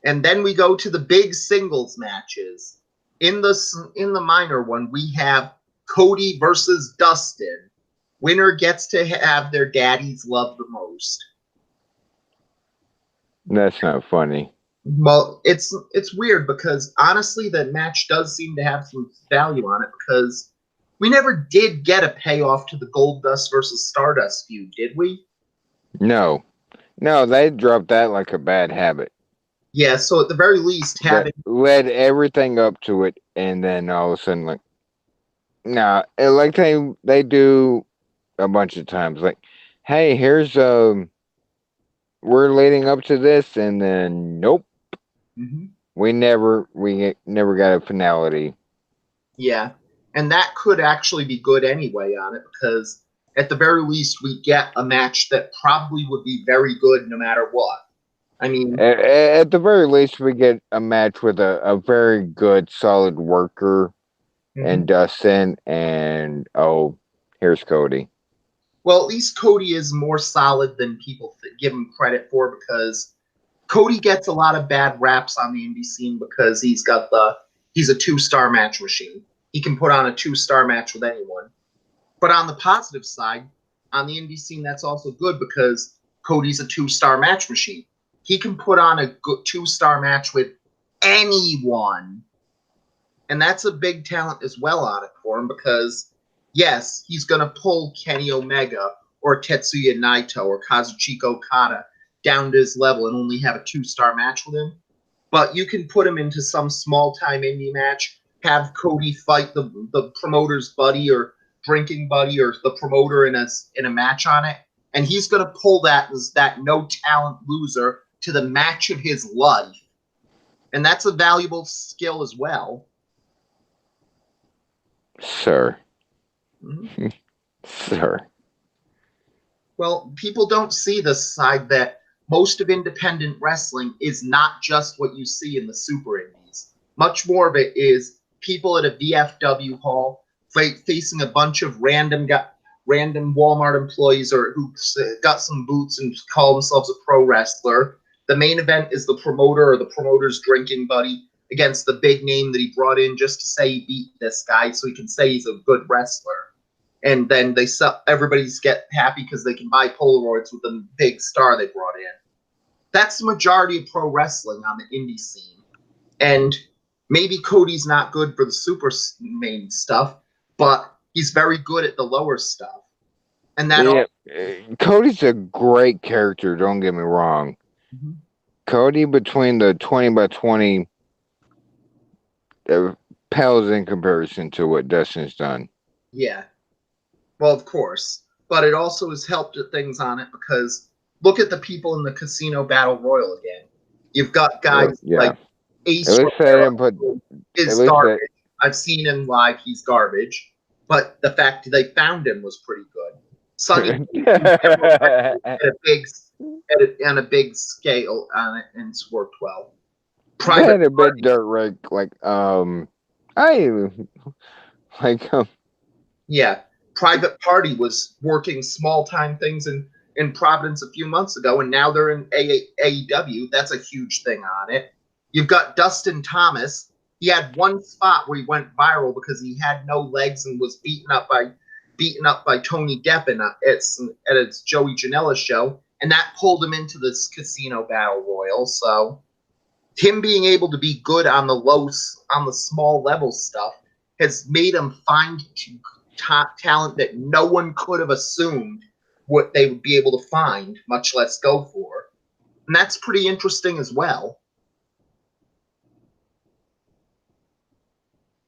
And then we go to the big singles matches. In the minor one, we have Cody versus Dustin. Winner gets to have their daddies love the most. That's not funny. Well, it's weird because honestly, that match does seem to have some value on it because we never did get a payoff to the Goldust versus Stardust feud, did we? No, they dropped that like a bad habit. Yeah, so at the very least, having led everything up to it, and then all of a sudden, like, like they do a bunch of times, like, hey, here's we're leading up to this, and then nope, we never got a finality. Yeah, and that could actually be good anyway on it because at the very least, we get a match that probably would be very good no matter what. I mean, at the very least, we get a match with a very good, solid worker, and Dustin, and here's Cody. Well, at least Cody is more solid than people give him credit for because Cody gets a lot of bad raps on the indie scene because he's a 2-star match machine. He can put on a 2-star match with anyone. But on the positive side, on the indie scene, that's also good because Cody's a 2-star match machine. He can put on a good 2-star match with anyone. And that's a big talent as well on it for him because, yes, he's going to pull Kenny Omega or Tetsuya Naito or Kazuchika Okada down to his level and only have a 2-star match with him. But you can put him into some small-time indie match, have Cody fight the promoter's buddy or drinking buddy or the promoter in a match on it, and he's going to pull that no-talent loser to the match of his life. And that's a valuable skill as well. Sir. Sir. Well, people don't see the side that most of independent wrestling is not just what you see in the super indies. Much more of it is people at a VFW hall facing a bunch of random Walmart employees or who got some boots and call themselves a pro wrestler. The main event is the promoter or the promoter's drinking buddy against the big name that he brought in just to say he beat this guy so he can say he's a good wrestler. And then everybody's get happy because they can buy Polaroids with the big star they brought in. That's the majority of pro wrestling on the indie scene. And maybe Cody's not good for the super main stuff, but he's very good at the lower stuff. And that Cody's a great character, don't get me wrong. Cody between the 20 by 20 pales in comparison to what Dustin's done. Yeah. Well, of course. But it also has helped things on it because look at the people in the Casino Battle Royal again. You've got guys like Ace At least they didn't put. is garbage. I've seen him live. He's garbage. But the fact they found him was pretty good. Sonny at a big scale on it and scored 12. Private had a bit dirt rank yeah. Private Party was working small time things in Providence a few months ago, and now they're in AEW. That's a huge thing on it. You've got Dustin Thomas. He had one spot where he went viral because he had no legs and was beaten up by Tony Deppen at its Joey Janela show, and that pulled him into this Casino Battle Royal. So him being able to be good on the small level stuff has made him find top talent that no one could have assumed what they would be able to find, much less go for. And that's pretty interesting as well.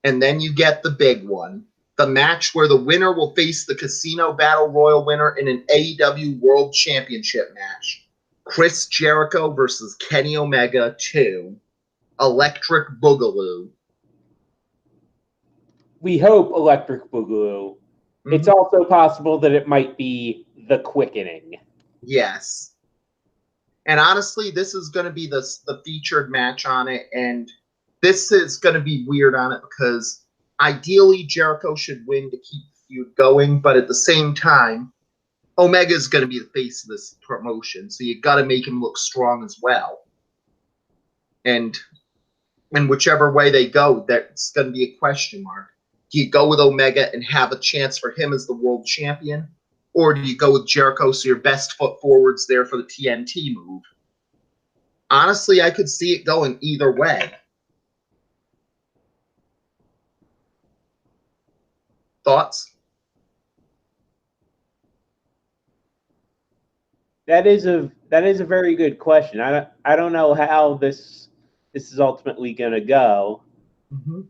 And then you get the big one, the match where the winner will face the Casino Battle Royal winner in an AEW World Championship match. Chris Jericho versus Kenny Omega 2. Electric Boogaloo. We hope Electric Boogaloo. Mm-hmm. It's also possible that it might be The Quickening. Yes. And honestly, this is going to be the featured match on it, and this is going to be weird on it because ideally Jericho should win to keep the feud going, but at the same time, Omega is going to be the face of this promotion, so you got to make him look strong as well. And whichever way they go, that's going to be a question mark. Do you go with Omega and have a chance for him as the world champion? Or do you go with Jericho so your best foot forward's there for the TNT move? Honestly, I could see it going either way. Thoughts? That is a very good question. I don't know how this is ultimately going to go. Mm-hmm.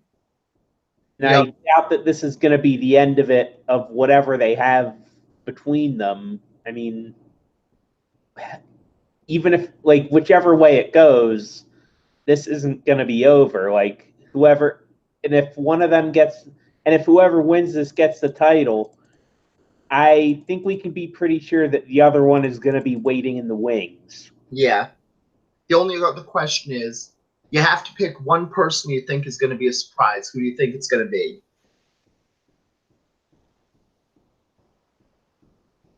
Now, I doubt that this is going to be the end of it, of whatever they have between them. I mean, even if, whichever way it goes, this isn't going to be over. Whoever wins this gets the title, I think we can be pretty sure that the other one is going to be waiting in the wings. Yeah. The only other question is, you have to pick one person you think is going to be a surprise. Who do you think it's going to be?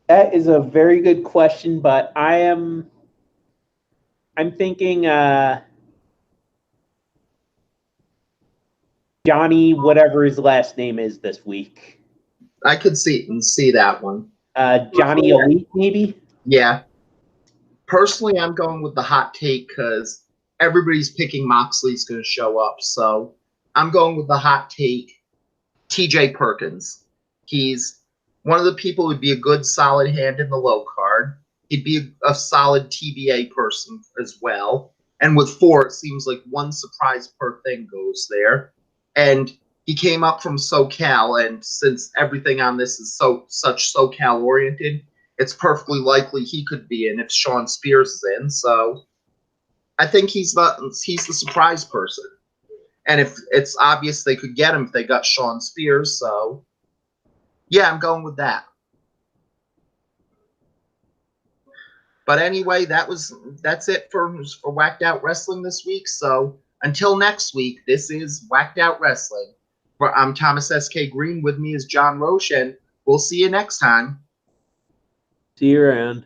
That is a very good question, but I'm thinking Johnny, whatever his last name is this week. I could see that one. Johnny Elite, maybe? Yeah. Personally, I'm going with the hot take because everybody's picking Moxley's going to show up. So I'm going with the hot take, TJ Perkins. He's one of the people who'd be a good, solid hand in the low card. He'd be a solid TBA person as well. And with 4, it seems like one surprise per thing goes there. And he came up from SoCal, and since everything on this is such SoCal oriented, it's perfectly likely he could be in if Sean Spears is in. So I think he's the surprise person. And if it's obvious they could get him if they got Sean Spears, so yeah, I'm going with that. But anyway, that's it for Whacked Out Wrestling this week. So until next week, this is Whacked Out Wrestling. I'm Thomas S.K. Green. With me is John Roche, and we'll see you next time. See you around.